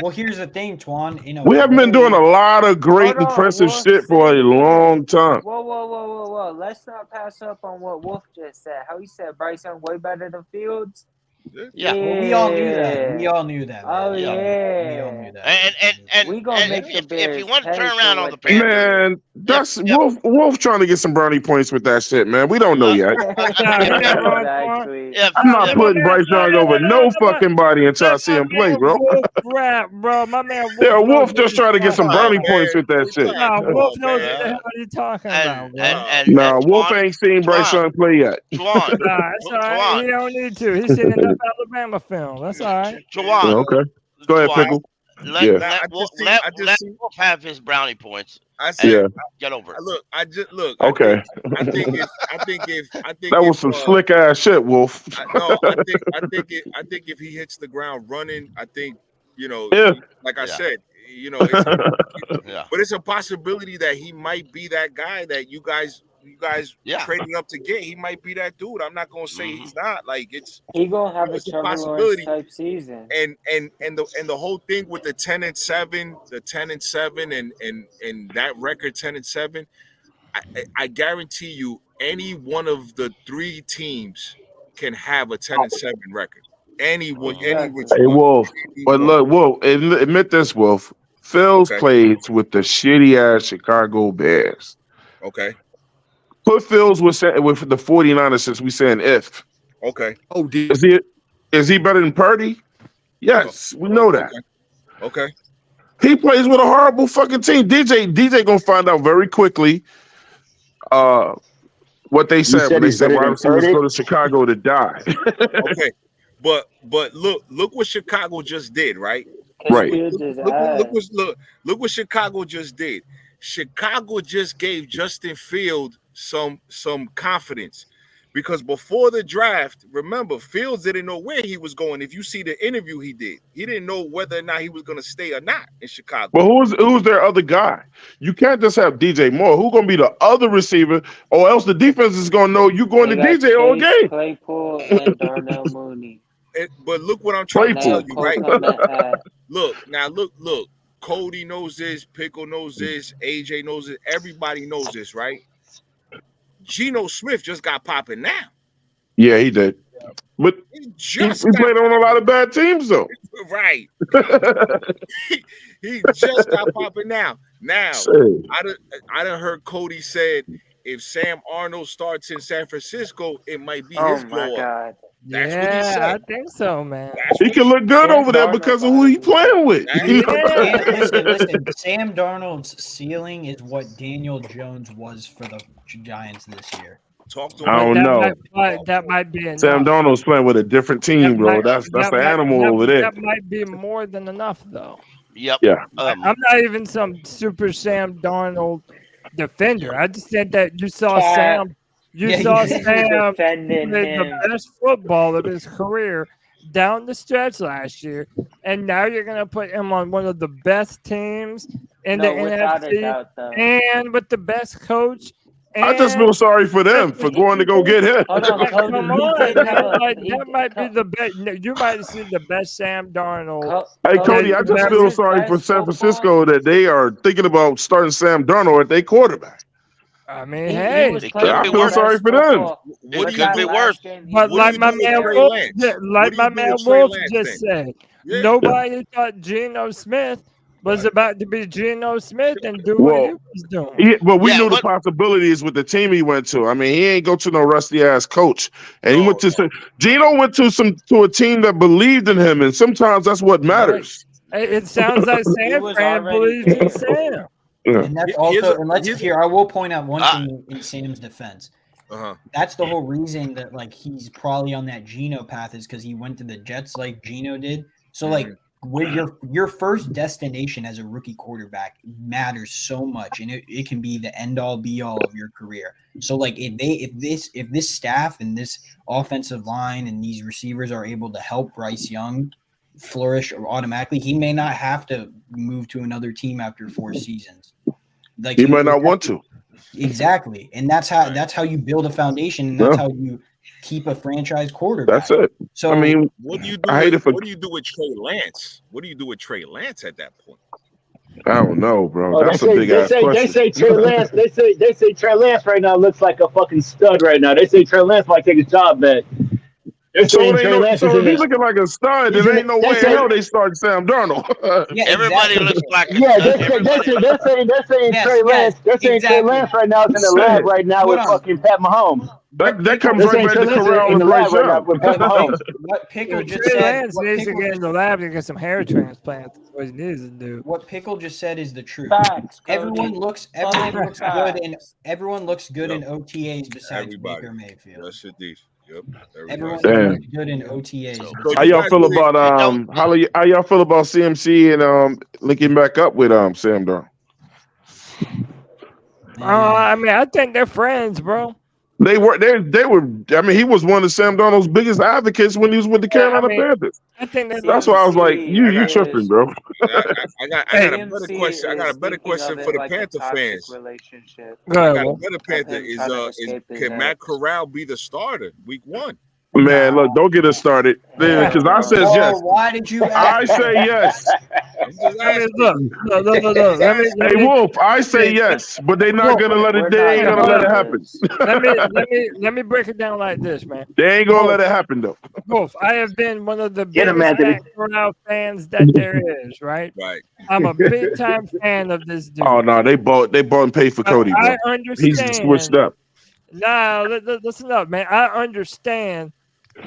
Well, here's the thing, Twan. We haven't been doing a lot of great, impressive shit for a long time. Whoa. Let's not pass up on what Wolf just said. How he said Bryce Young way better than Fields. Yeah. Well, we all knew that. Oh, man. Yeah. We all knew that. And we gonna make the Bears if you want to turn around on the Panthers, man, that's Wolf trying to get some brownie points with that shit, man. We don't know yet. I'm not putting Bryce Young over no fucking body until I see him play, bro. Bro, my man. Wolf just trying to get some brownie points with that shit. Nah, Wolf knows what the hell he's talking about. Nah, Wolf ain't seen Bryce Young play yet. Nah, it's all right. He don't need to. He's seen enough Alabama film. That's all right. Okay. Go ahead, Pickle. Let Wolf have his brownie points. I see. Get over it. Look. Okay. I think if that was some slick ass shit, Wolf. I think if he hits the ground running, I think, like I said, but it's a possibility that he might be that guy that you guys trading up to get. He might be that dude. I'm not gonna say he's not. Like, he gonna have a Trevor Lawrence type season. And the whole thing with the 10-7, and that record 10-7, I guarantee you, any one of the 3 teams can have a 10-7 record. Anyone. Hey, Wolf. But look, Wolf, admit this, Wolf. Phil's plays with the shitty ass Chicago Bears. Okay. Put Fields with the 49ers since we saying if. Okay. Oh, is he better than Purdy? Yes, we know that. Okay. He plays with a horrible fucking team. DJ gonna find out very quickly what they said when they said wide receivers go to Chicago to die. Okay. But look what Chicago just did, right? Right. Look what Chicago just did. Chicago just gave Justin Fields some confidence, because before the draft, remember, Fields didn't know where he was going. If you see the interview he didn't know whether or not he was going to stay or not in Chicago. Well, who's their other guy? You can't just have DJ Moore. Who's going to be the other receiver, or else the defense is going to know you going to DJ all game. Claypool and Darnell Mooney. But look what I'm trying to tell you, right? Look. Cody knows this. Pickle knows this. AJ knows it. Everybody knows this, right? Geno Smith just got popping now. Yeah, he did. But he played on a lot of bad teams, though. Right. he just got popping now. Now, I done heard Cody said if Sam Arnold starts in San Francisco, it might be his blow up. That's what he said. I think so, man. He can look good over there because of who he's playing with. Listen, Sam Darnold's ceiling is what Daniel Jones was for the Giants this year. I don't know. That might be enough. Sam Darnold's playing with a different team, bro. That's the animal over there. That might be more than enough, though. Yep. Yeah. I'm not even some super Sam Darnold defender. I just said that you saw Sam. You saw Sam play the best football of his career down the stretch last year, and now you're going to put him on one of the best teams in the NFC and with the best coach. I just feel sorry for them for going to go get him. Come on, that might be the best. You might see the best Sam Darnold. Hey, Cody, I just feel sorry for San Francisco that they are thinking about starting Sam Darnold at their quarterback. I mean, hey, I feel sorry for them. It could be worse. But like my man Wolf just said, nobody thought Geno Smith was about to be Geno Smith and do what he was doing. Yeah, but we knew the possibilities with the team he went to. I mean, he ain't go to no rusty ass coach, and he went to Geno went to a team that believed in him, and sometimes that's what matters. It sounds like San Fran believes in Sam. Yeah. And that's also, and let's hear. I will point out one thing in Sam's defense. That's the whole reason that like he's probably on that Geno path is because he went to the Jets like Geno did. So like where your first destination as a rookie quarterback matters so much, and it can be the end all be all of your career. So like if this staff and this offensive line and these receivers are able to help Bryce Young flourish automatically, he may not have to move to another team after 4 seasons. Like he might not want to. Exactly, and that's how you build a foundation, and that's how you keep a franchise quarterback. That's it. So I mean, what do you do? What do you do with Trey Lance? What do you do with Trey Lance at that point? I don't know, bro. That's a big ass question. They say Trey Lance. They say Trey Lance right now looks like a fucking stud right now. They say Trey Lance might take his job back. So if he's looking like a stud, there ain't no way in hell they start Sam Darnold. Everybody looks like a stud. They're saying Trey Lance. They're saying Trey Lance right now is in the lab right now with fucking Pat Mahomes. That comes right back to Corral and Bryce Young. What Pickle just Trey said. Lance needs to get in the lab and get some hair transplants. That's what he needs to do. What Pickle just said is the truth. Facts, Everyone looks good in OTAs besides Baker Mayfield. That's it. Yep. Everyone looks good in OTAs. How y'all feel about how y'all feel about CMC and linking back up with Sam Darnold? I mean, I think they're friends, bro. They were. I mean, he was one of Sam Darnold's biggest advocates when he was with the Carolina Panthers. I think that's why I was like, you tripping, bro. I got a better question. I got a better question for the Panther fans. I got a better Panther can Matt Corral be the starter week 1? Man, look, don't get us started. Because I said yes. Why did you? I say yes. Look. Hey, Wolf, I say yes, but they're not gonna let it. They ain't gonna let it happen. Let me break it down like this, man. They ain't gonna let it happen though. Wolf, I have been one of the biggest Corral fans that there is. Right. I'm a big time fan of this dude. Oh no, they bought and paid for Cody. Bro. I understand. He's switched up. Nah, listen up, man. I understand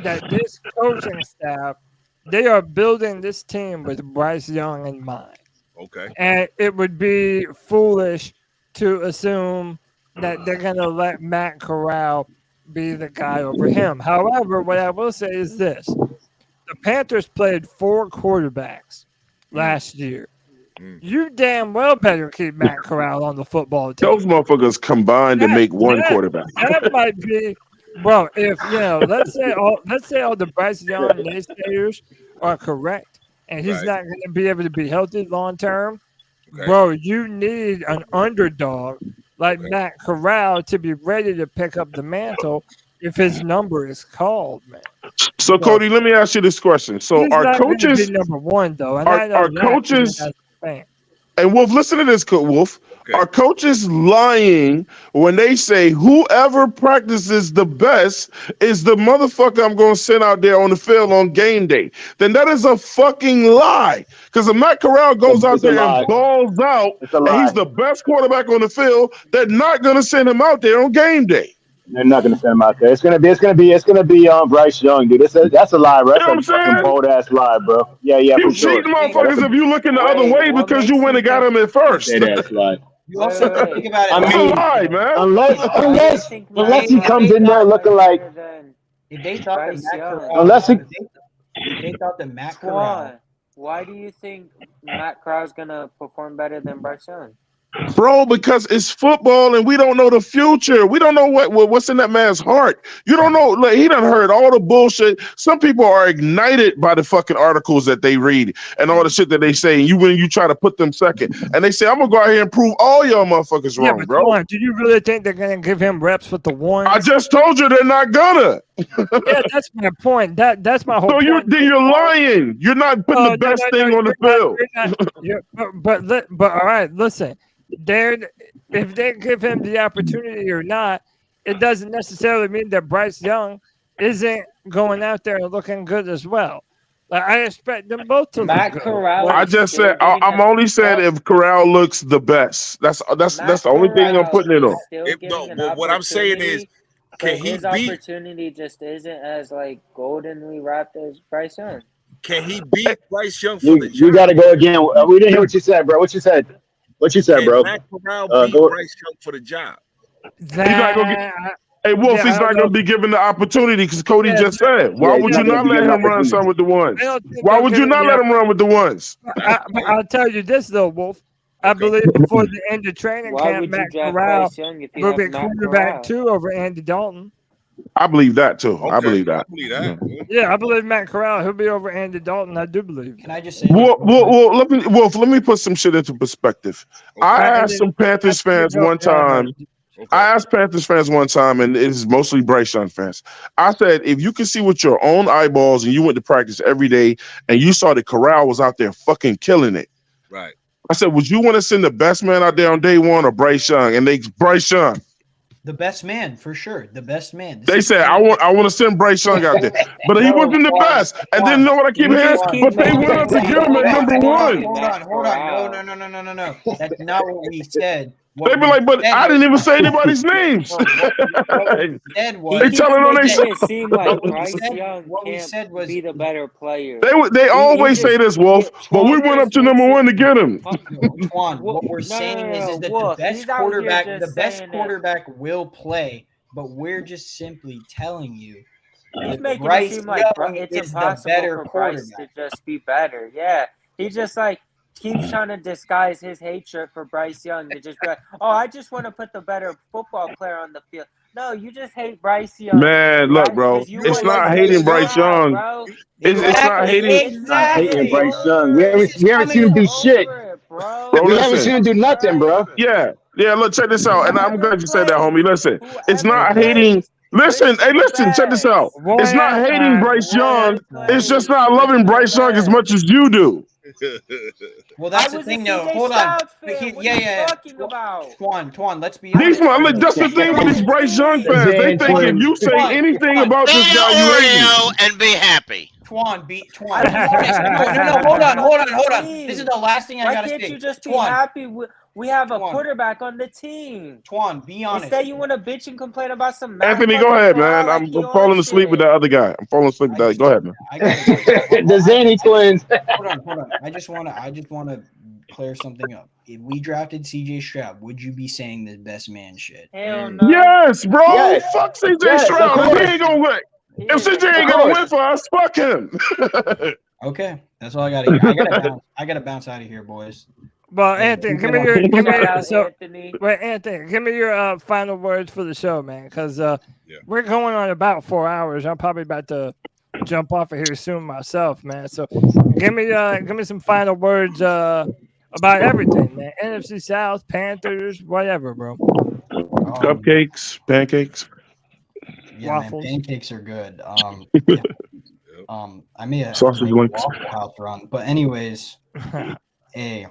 that this coaching staff, they are building this team with Bryce Young in mind. Okay. And it would be foolish to assume that they're going to let Matt Corral be the guy over him. However, what I will say is this. The Panthers played 4 quarterbacks last year. You damn well better keep Matt Corral on the football team. Those motherfuckers combined to make one quarterback. That might be, bro. If let's say all the Bryce Young naysayers are correct, and he's not going to be able to be healthy long term, bro. You need an underdog like Matt Corral to be ready to pick up the mantle if his number is called, man. So Cody, let me ask you this question. So our coaches be number 1 though, and our coaches. And Wolf, listen to this, Wolf. Okay. Are coaches lying when they say whoever practices the best is the motherfucker I'm going to send out there on the field on game day? Then that is a fucking lie. Because if Matt Corral goes out there and balls out, and he's the best quarterback on the field, they're not going to send him out there on game day. They're not going to send him out there. It's going to be Bryce Young, dude. That's a lie, bro. That's a fucking bold ass lie, bro. Yeah, you cheating motherfuckers if you looking the other way because you went and got him at first. That's lie. You also think about it. I mean, lie, man. Unless he comes in there looking like. If they thought that Matt Corral, they thought that Matt Corral. Why do you think Matt Corral's gonna perform better than Bryce Young? Bro, because it's football and we don't know the future. We don't know what's in that man's heart. You don't know. Like, he done heard all the bullshit. Some people are ignited by the fucking articles that they read and all the shit that they say. And when you try to put them second, and they say, I'm gonna go out here and prove all y'all motherfuckers wrong, bro. Come on, do you really think they're gonna give him reps with the ones? I just told you they're not gonna. Yeah, that's my point. That's my whole. So you're lying. You're not putting the best thing on the field. But all right, listen. If they give him the opportunity or not, it doesn't necessarily mean that Bryce Young isn't going out there and looking good as well. I expect them both to look good. Corral. I just said I'm only saying if Corral looks the best. That's the only thing I'm putting it on. What I'm saying is, can he his opportunity just isn't as like goldenly wrapped as Bryce Young. Can he beat Bryce Young for the job? You got to go again. We didn't hear what you said, bro. What you said, bro? Matt Corral beat Bryce Young for the job. He's not gonna Hey, Wolf, he's not going to be given the opportunity because Cody just said. Why would you not let him run some with the ones? Why would you not let him run with the ones? I'll tell you this, though, Wolf. I believe before the end of training camp, Matt Corral will be quarterback 2 over Andy Dalton. I believe that, too. Okay. I believe that. Yeah, I believe Matt Corral. He'll be over Andy Dalton. I do believe. Can I just say? Wolf, let me put some shit into perspective. I asked some Panthers fans one time. I asked Panthers fans one time, and it's mostly Bryce Young fans. I said, if you can see with your own eyeballs and you went to practice every day and you saw that Corral was out there fucking killing it. Right. I said, would you want to send the best man out there on day one or Bryce Young? And Bryce Young. The best man, for sure. The best man. They said, I want to send Bryce Young out there. But he wasn't the best. And then you know what I keep hearing? But they went up to get him at number 1. Hold on. No. That's not what we said. They be like, but I didn't even say anybody's names. They telling on their shit. It seemed like Bryce Young can't be the better player. They always say this, Wolf, but we went up to number 1 to get him. Twan, what we're saying is that the best quarterback will play, but we're just simply telling you. He's making Bryce it seem like Young it's is the impossible better for Bryce to just be better. Yeah, he just like keeps trying to disguise his hatred for Bryce Young to just be like, oh, I just want to put the better football player on the field. No, you just hate Bryce Young. Man, look, bro. It's not hating Bryce Young. It's not hating. It's not hating Bryce Young. We haven't seen him do shit. We haven't seen him do nothing, bro. Yeah. Look, check this out. And I'm glad you said that, homie. Listen, it's not hating. Listen, check this out. It's not hating Bryce Young. It's just not loving Bryce Young as much as you do. Well, that's the thing, though. Hold on. Twan, let's be honest. That's the thing with these Bryce Young fans. They think if you say anything about this guy, you hate and be happy. Twan. No, hold on. This is the last thing I gotta say. Why can't you just be happy we have a quarterback on the team? Twan, be honest. Instead, you want to bitch and complain about some. Anthony, go ahead, man. I'm falling asleep with that other guy. Go ahead, man. The Zanny twins. Hold on. I just want to clear something up. If we drafted CJ Stroud, would you be saying this best man shit? Hell no. Yes, bro. Yes. Fuck CJ Stroud. He ain't gonna win. If CJ ain't gonna win for us, fuck him. Okay, that's all I got to hear. I gotta bounce out of here, boys. Well, Anthony, give me your final words for the show, man, because we're going on about 4 hours. I'm probably about to jump off of here soon myself, man. So give me some final words about everything, man. NFC South, Panthers, whatever, bro. Cupcakes, pancakes. Yeah, waffles. Man, pancakes are good. I may have sausage links. Waffle House run, but anyways, hey,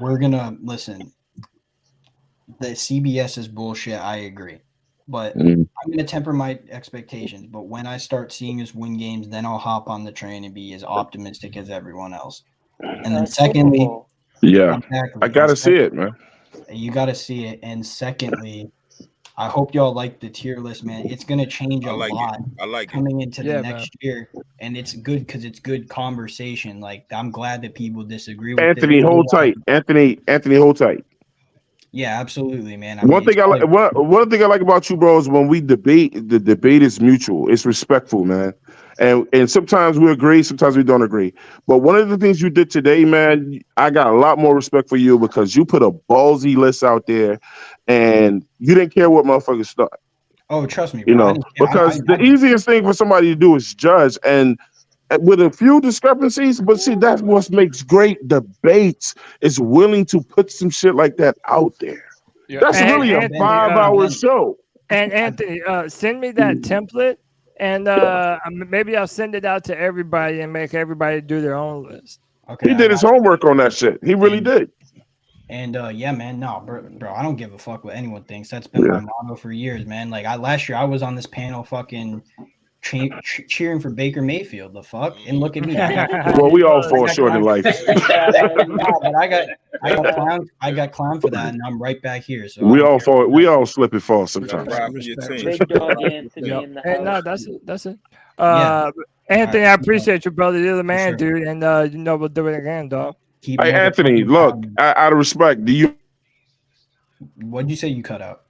we're gonna listen. The CBS is bullshit. I agree, but I'm gonna temper my expectations. But when I start seeing us win games, then I'll hop on the train and be as optimistic as everyone else. And then secondly, I gotta see it, man. You gotta see it. And secondly, I hope y'all like the tier list, man. It's going to change a lot coming into the next year. And it's good because it's good conversation. Like, I'm glad that people disagree with Anthony, hold tight. Anthony, hold tight. Yeah, absolutely, man. One thing I like about you, bro, is when we debate, the debate is mutual. It's respectful, man. And sometimes we agree, sometimes we don't agree. But one of the things you did today, man, I got a lot more respect for you because you put a ballsy list out there, and you didn't care what motherfuckers thought. Oh, trust me, bro. You know, because the easiest thing for somebody to do is judge, and with a few discrepancies, but see, that's what makes great debates, is willing to put some shit like that out there. Yeah. That's really a 5-hour show. And Anthony, send me that template, and maybe I'll send it out to everybody and make everybody do their own list. Okay, he did his homework on that shit. He really did. And yeah, man, no, bro, I don't give a fuck what anyone thinks. That's been my motto for years, man. Like last year, I was on this panel, fucking cheering for Baker Mayfield. The fuck, and look at me. Well, we all fall short in life. But I got clowned for that, and I'm right back here. So we all slip and fall sometimes. Big dog Anthony in the house. No, that's it. Anthony, I appreciate you, brother. You're the man, dude, and we'll do it again, dog. Hey, Anthony, look, out of respect, do you? What'd you say you cut out?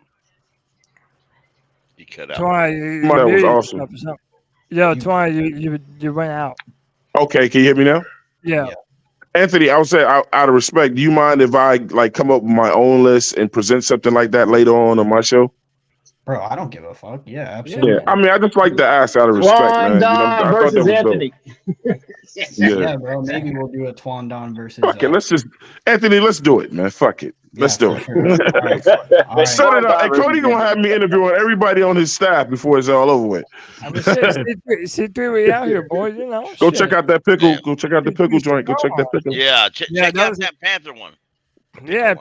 You cut out. Twan, that was awesome. Yo, Twan, you went out. Okay, can you hear me now? Yeah. Anthony, I would say out of respect, do you mind if I come up with my own list and present something like that later on my show? Bro, I don't give a fuck. Yeah, absolutely. Yeah, I mean, I just like to ask out of respect, man. Twan versus Anthony. Yeah, bro. Maybe we'll do a Twan Don versus. Fuck it, Anthony, let's do it, man. Fuck it. Let's do it. Sure. Set it up. And Cody gonna have me interviewing everybody on his staff before it's all over with. I mean, C3, we out here, boy. You know. Go check out that pickle. Yeah. Go check out the pickle joint. Go check that pickle. Yeah, check out that Panther one. Yeah,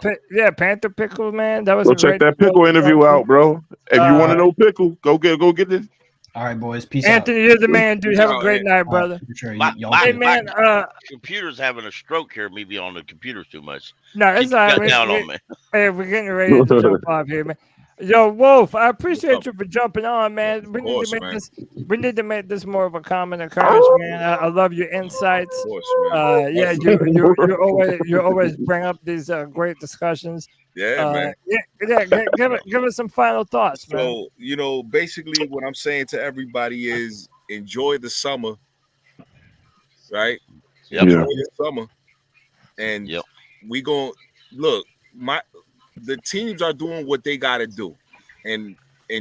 Panther pickle, man. That was. Go check that pickle interview out, bro. If you want to know pickle, go get this. All right, boys. Peace Anthony, you're the man, dude. Have a great night, brother. Hey, man. Computer's having a stroke here. Maybe on the computer too much. No, it's all right. Down on me. Hey, we're getting ready to jump off here, man. Yo, Wolf, I appreciate you for jumping on, man. We need to make this more of a common occurrence, man. I love your insights. Of course, man. You always bring up these great discussions. Yeah, man. Give us some final thoughts, man. So, basically what I'm saying to everybody is enjoy the summer, right? Yep. Enjoy the summer. And we going to look, the teams are doing what they got to do. And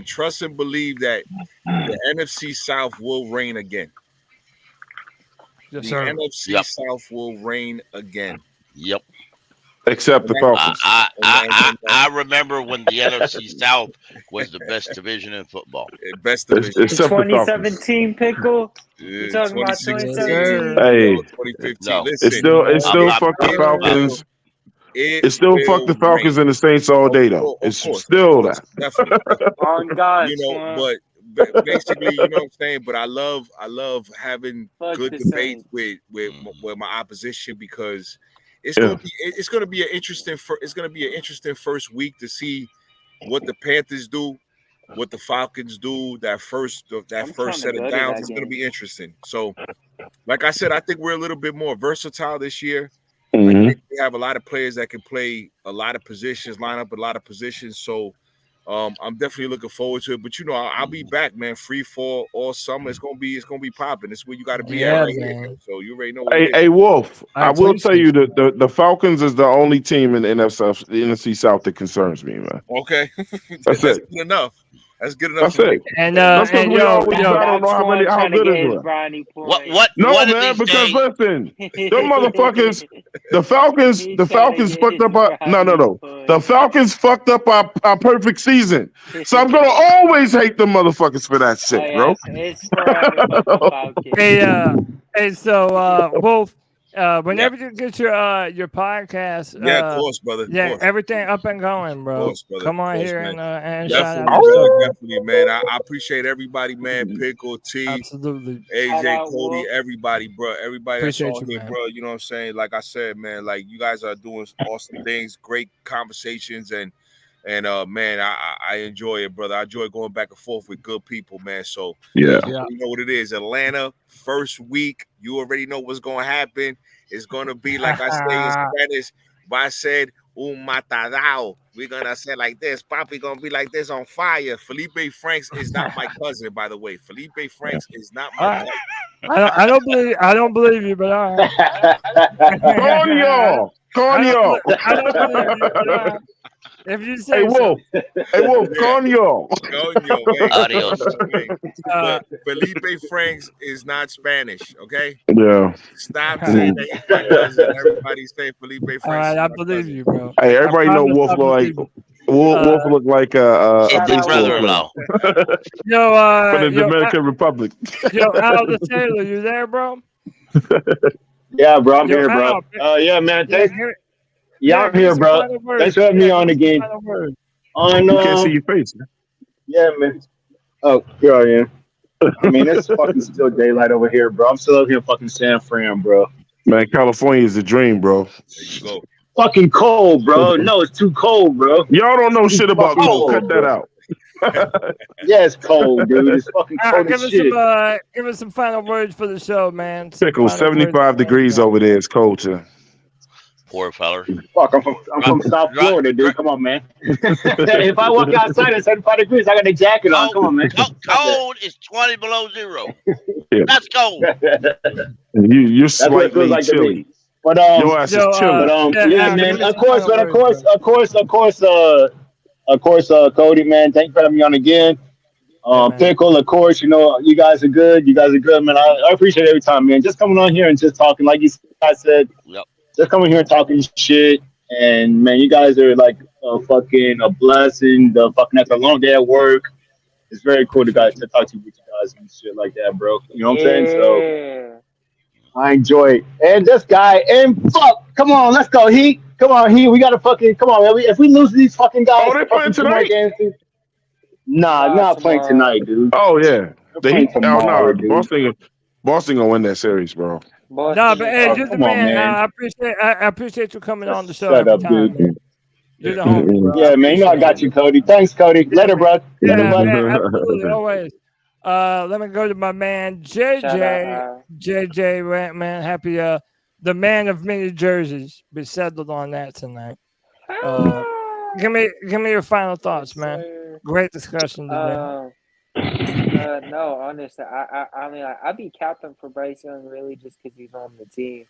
trust and believe that the NFC South will reign again. Yes, the sir. NFC South will reign again. Yep. Except the Falcons. I remember when the NFC South was the best division in football. Best division. 2017 pickle. You talking about 2017? Hey, 2015. No. It's still fuck the Falcons. It's still fuck the Falcons and the Saints all day though. It's still that. Definitely. On God, but basically, you know what I'm saying. But I love having good debates with my opposition because it's gonna be an interesting first week to see what the Panthers do, what the Falcons do. That first set of downs is gonna be interesting. So, like I said, I think we're a little bit more versatile this year. Mm-hmm. I think we have a lot of players that can play a lot of positions, line up a lot of positions. So I'm definitely looking forward to it. But I'll be back, man. Free fall all summer. It's gonna be popping. It's where you got to be at right here. So you already know. Hey, Wolf. I will tell you that the Falcons is the only team in the NFC South that concerns me, man. Okay, that's it. Good enough. That's good enough. That's it. And I don't know how good it is. What? No, man, because listen, them motherfuckers, the Falcons fucked up our The Falcons fucked up our perfect season. So I'm gonna always hate them motthfuckers for that shit, bro. So Wolf, whenever you get your podcast, of course, brother. Everything up and going, bro. Course, brother. Come on here and shout out. Definitely, man. I appreciate everybody, man. Pickle, T, absolutely, AJ, Cody, everybody, bro. Everybody that's appreciate on here, bro. You know what I'm saying? Like I said, man. Like you guys are doing awesome things, great conversations, and man, I enjoy it, brother. I enjoy going back and forth with good people, man. So you know what it is. Atlanta, first week. You already know what's going to happen. It's going to be like I say in Spanish. But I said un matadao. We're gonna say like this. Papi gonna be like this on fire. Felipe Franks is not my cousin, by the way. Felipe Franks is not my cousin. I don't believe you, but all right. Coño. I don't believe you, but all right. If you say Hey Wolf, coño. Adios. Felipe Franks is not Spanish, okay? Yeah. Stop saying that he's my cousin. Everybody say Felipe Franks. All right, I believe you, bro. Hey, everybody know Wolf look like a brother-in-law. Yo, from the Dominican Republic. Yo, Al Taylor, you there, bro? Yeah, bro, I'm here, bro. Yeah, man. Thanks. Yeah, I'm here, bro. Thanks for having me on again. On, you can't see your face. Yeah, man. Oh, here I am. I mean, it's fucking still daylight over here, bro. I'm still over here in fucking San Fran, bro. Man, California is the dream, bro. There you go. Fucking cold, bro. No, it's too cold, bro. Y'all don't know shit about cold. Cut that out. Yeah, it's cold, dude. It's fucking cold as shit. Give us some final words for the show, man. Pickle, 75 degrees over there. It's cold, too. Poor feller. Fuck, I'm from South Florida, dude. Come on, man. If I walk outside at 75 degrees, I got a jacket on. Come on, man. Cold is 20 below zero. Yeah. That's cold. You're slightly like chilly. But your ass is chilly. Yeah, man. Of course, Cody, man. Thank you for having me on again. Pickle, of course, you know, you guys are good. Man. I appreciate it every time, man. Just coming on here and just talking, like you guys said. Yep. Just coming here and talking shit, and man, you guys are like a blessing. The fucking after a long day at work, it's very cool to talk to you with you guys and shit like that, bro. You know what I'm saying? So I enjoy it. And this guy, and fuck, come on, let's go, Heat. Come on, Heat. We gotta fucking come on, man. If we lose these fucking guys, they playing tonight? Nah, not playing tonight, dude. Oh yeah, the Heat. Tomorrow, Boston gonna win that series, bro. No, but hey, you're the man. I appreciate you coming on the show. Shut up, time, dude. You're the homie, bro. Yeah, man. You know I got you, Cody. Thanks, Cody. Later, bro. Yeah, man, absolutely, always. Let me go to my man JJ. JJ, man, happy. The man of many jerseys. We settled on that tonight. Give me your final thoughts, man. Great discussion today. No, honestly, I mean, I'd be captain for Bryce Young really just because he's on the team,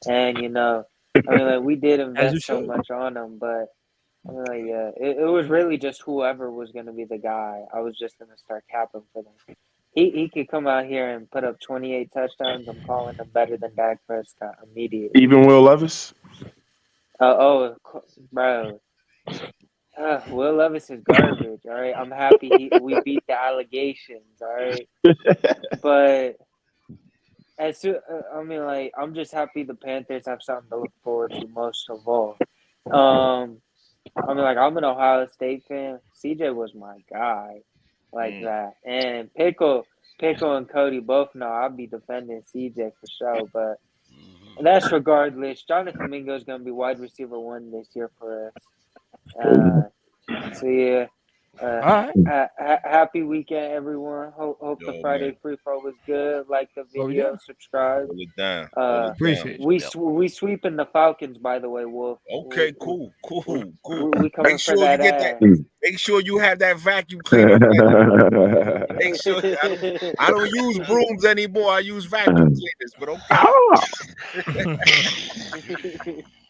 and you know, I mean, like we did invest so much on him, but I mean, like, yeah, it was really just whoever was going to be the guy. I was just going to start capping for them. He could come out here and put up 28 touchdowns. I'm calling him better than Dak Prescott immediately. Even Will Levis? Bro. Will Levis is garbage, all right? I'm happy we beat the allegations, all right? But I mean, like, I'm just happy the Panthers have something to look forward to most of all. I mean, like, I'm an Ohio State fan. CJ was my guy like that. And Pickle and Cody both know I'll be defending CJ for sure, but that's regardless. Jonathan Mingo is going to be wide receiver 1 this year for us. So yeah, happy weekend, everyone. Hope the Friday free throw was good. Like the video, subscribe. Appreciate we sweeping the Falcons, by the way, Wolf. Okay, cool. We coming for that ass. Make sure you have that vacuum cleaner. Make sure I don't use brooms anymore. I use vacuum cleaners, but okay.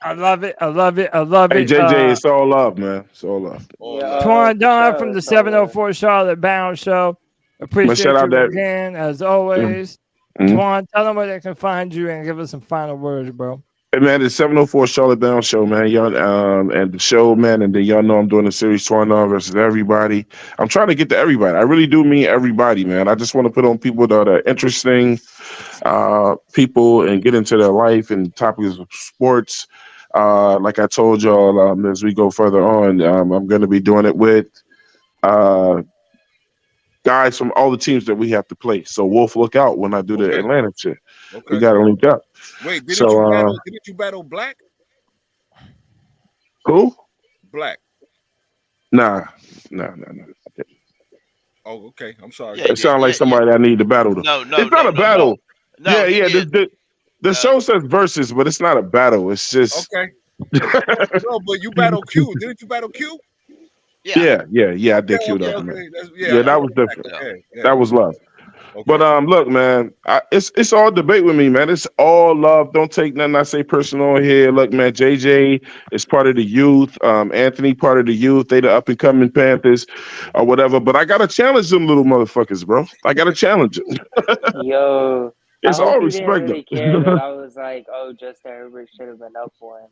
I love it. Hey, JJ, it's all love, man. It's all love. Twan Don from the 704 Charlotte Bound Show. Appreciate you again, as always. Twan, tell them where they can find you and give us some final words, bro. Hey, man, it's 704 Charlotte Bound Show, man. Y'all, and the show, man, and then y'all know I'm doing a series Twan Don versus everybody. I'm trying to get to everybody. I really do mean everybody, man. I just want to put on people that are interesting people and get into their life and topics of sports. Like I told y'all, as we go further on, I'm going to be doing it with guys from all the teams that we have to play. So Wolf, look out when I do the Atlanta shit. Okay. We got to link up. Wait, didn't you battle Black? Who? Black. Nah. Oh, okay. I'm sorry. It sounds like somebody I need to battle. No, it's not a battle. The show says versus, but it's not a battle. It's just No, but you battle Q. Didn't you battle Q? Yeah. I did Q though. Yeah, that was different. That was love. Okay. But look, man, it's all debate with me, man. It's all love. Don't take nothing I say personal here. Look, man, JJ is part of the youth. Anthony part of the youth. They the up and coming Panthers or whatever. But I gotta challenge them little motherfuckers, bro. I gotta challenge them. Yo, it's all respect. Really care that I was like, oh, Justin Herbert should have been up for him.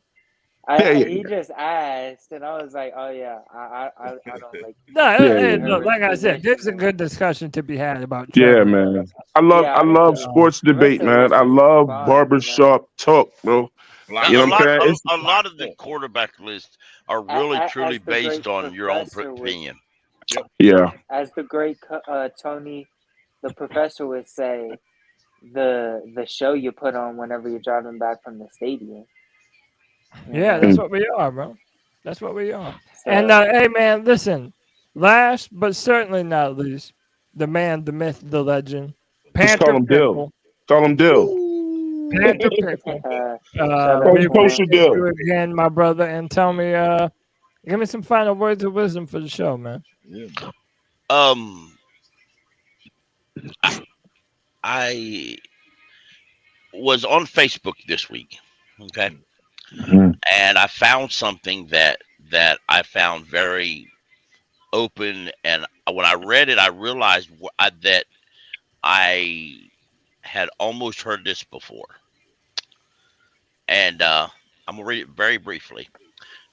He just asked, and I was like, "Oh yeah, I don't like." No, like I said, there's a good discussion to be had about. Trevor. Yeah, man. I love sports debate, man. I love barbershop talk, bro. You know what I'm saying? A lot of the quarterback lists are really truly based on your own opinion. Yeah. As the great Tony, the professor would say, the show you put on whenever you're driving back from the stadium. Yeah, that's what we are, bro. That's what we are. And hey, man, listen. Last but certainly not least, the man, the myth, the legend, Panther call him Dill. Call him Dill. Panther Pickle. Kosher Dill again, my brother, and tell me, give me some final words of wisdom for the show, man. Yeah. I was on Facebook this week. Okay. And I found something that I found very open, and when I read it, I realized that I had almost heard this before. And I'm gonna read it very briefly.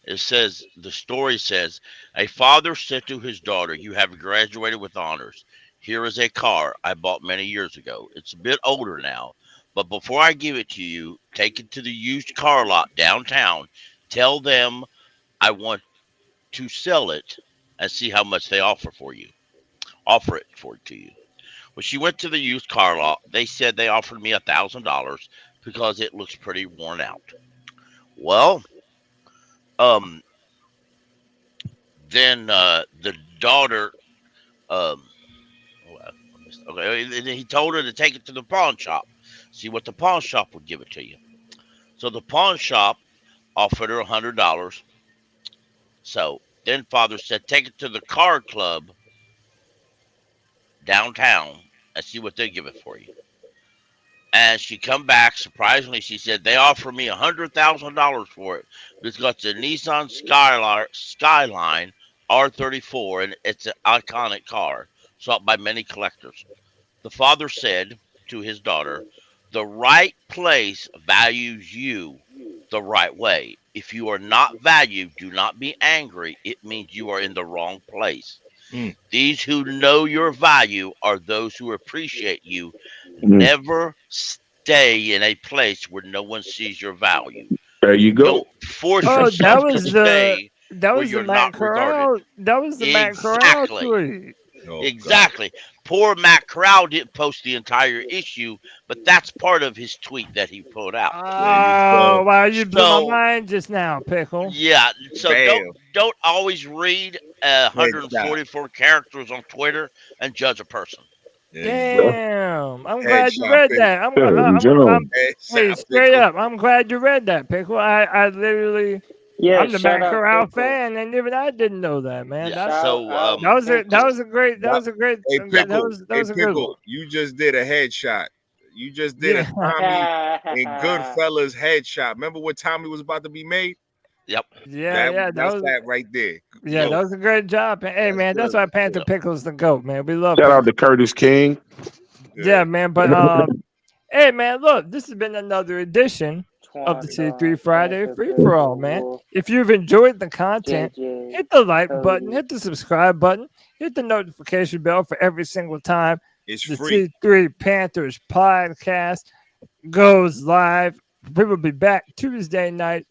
It says, the story says, a father said to his daughter, "You have graduated with honors. Here is a car I bought many years ago. It's a bit older now. But before I give it to you, take it to the used car lot downtown. Tell them I want to sell it and see how much they offer it to you." When she went to the used car lot, they said they offered me $1,000 because it looks pretty worn out. Well, then the daughter, he told her to take it to the pawn shop. See what the pawn shop would give it to you. So the pawn shop offered her $100. So then father said, take it to the car club downtown and see what they give it for you. And she come back, surprisingly, she said, they offer me $100,000 for it because it's a Nissan Skyline R34, and it's an iconic car sought by many collectors. The father said to his daughter, the right place values you the right way. If you are not valued, do not be angry. It means you are in the wrong place. These who know your value are those who appreciate you. Never stay in a place where no one sees your value. There you go. Don't force yourself to stay where you're not regarded. That was the Matt Corral tweet. Exactly. Poor Matt Corral didn't post the entire issue, but that's part of his tweet that he put out. Oh, wow, you blew my mind just now, Pickle. Yeah, so don't always read 144 characters on Twitter and judge a person. Damn, I'm glad you read that. Hey, straight up, I'm glad you read that, Pickle. I literally... Yeah, I'm the Matt Corral fan, and even I didn't know that, man. Yeah, that was a great. Hey, Pickle, you just did a headshot. You just did a Tommy and Goodfellas headshot. Remember when Tommy was about to be made? Yep. That was that right there. Yeah, that was a great job. Hey, man, that's why Panther Pickle's the GOAT, man. We love. Shout out to Curtis King. Yeah, man. But hey, man, look, this has been another edition of the C3 Friday Free For All, man. If you've enjoyed the content, hit the like button, hit the subscribe button, hit the notification bell for every single time it's the free. C3 Panthers Podcast goes live. We will be back Tuesday night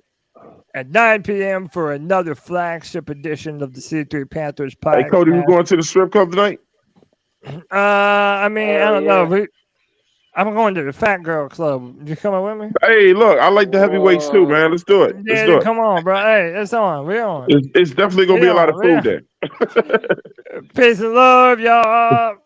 at 9 p.m. for another flagship edition of the C3 Panthers Podcast. Hey, Cody, we going to the strip club tonight? I mean, I don't know. I'm going to the Fat Girl Club. You coming with me? Hey, look, I like the heavyweights too, man. Let's do it. Let's do it. Come on, bro. Hey, it's on. We're on. It's definitely going to be a lot of food there. Peace and love, y'all.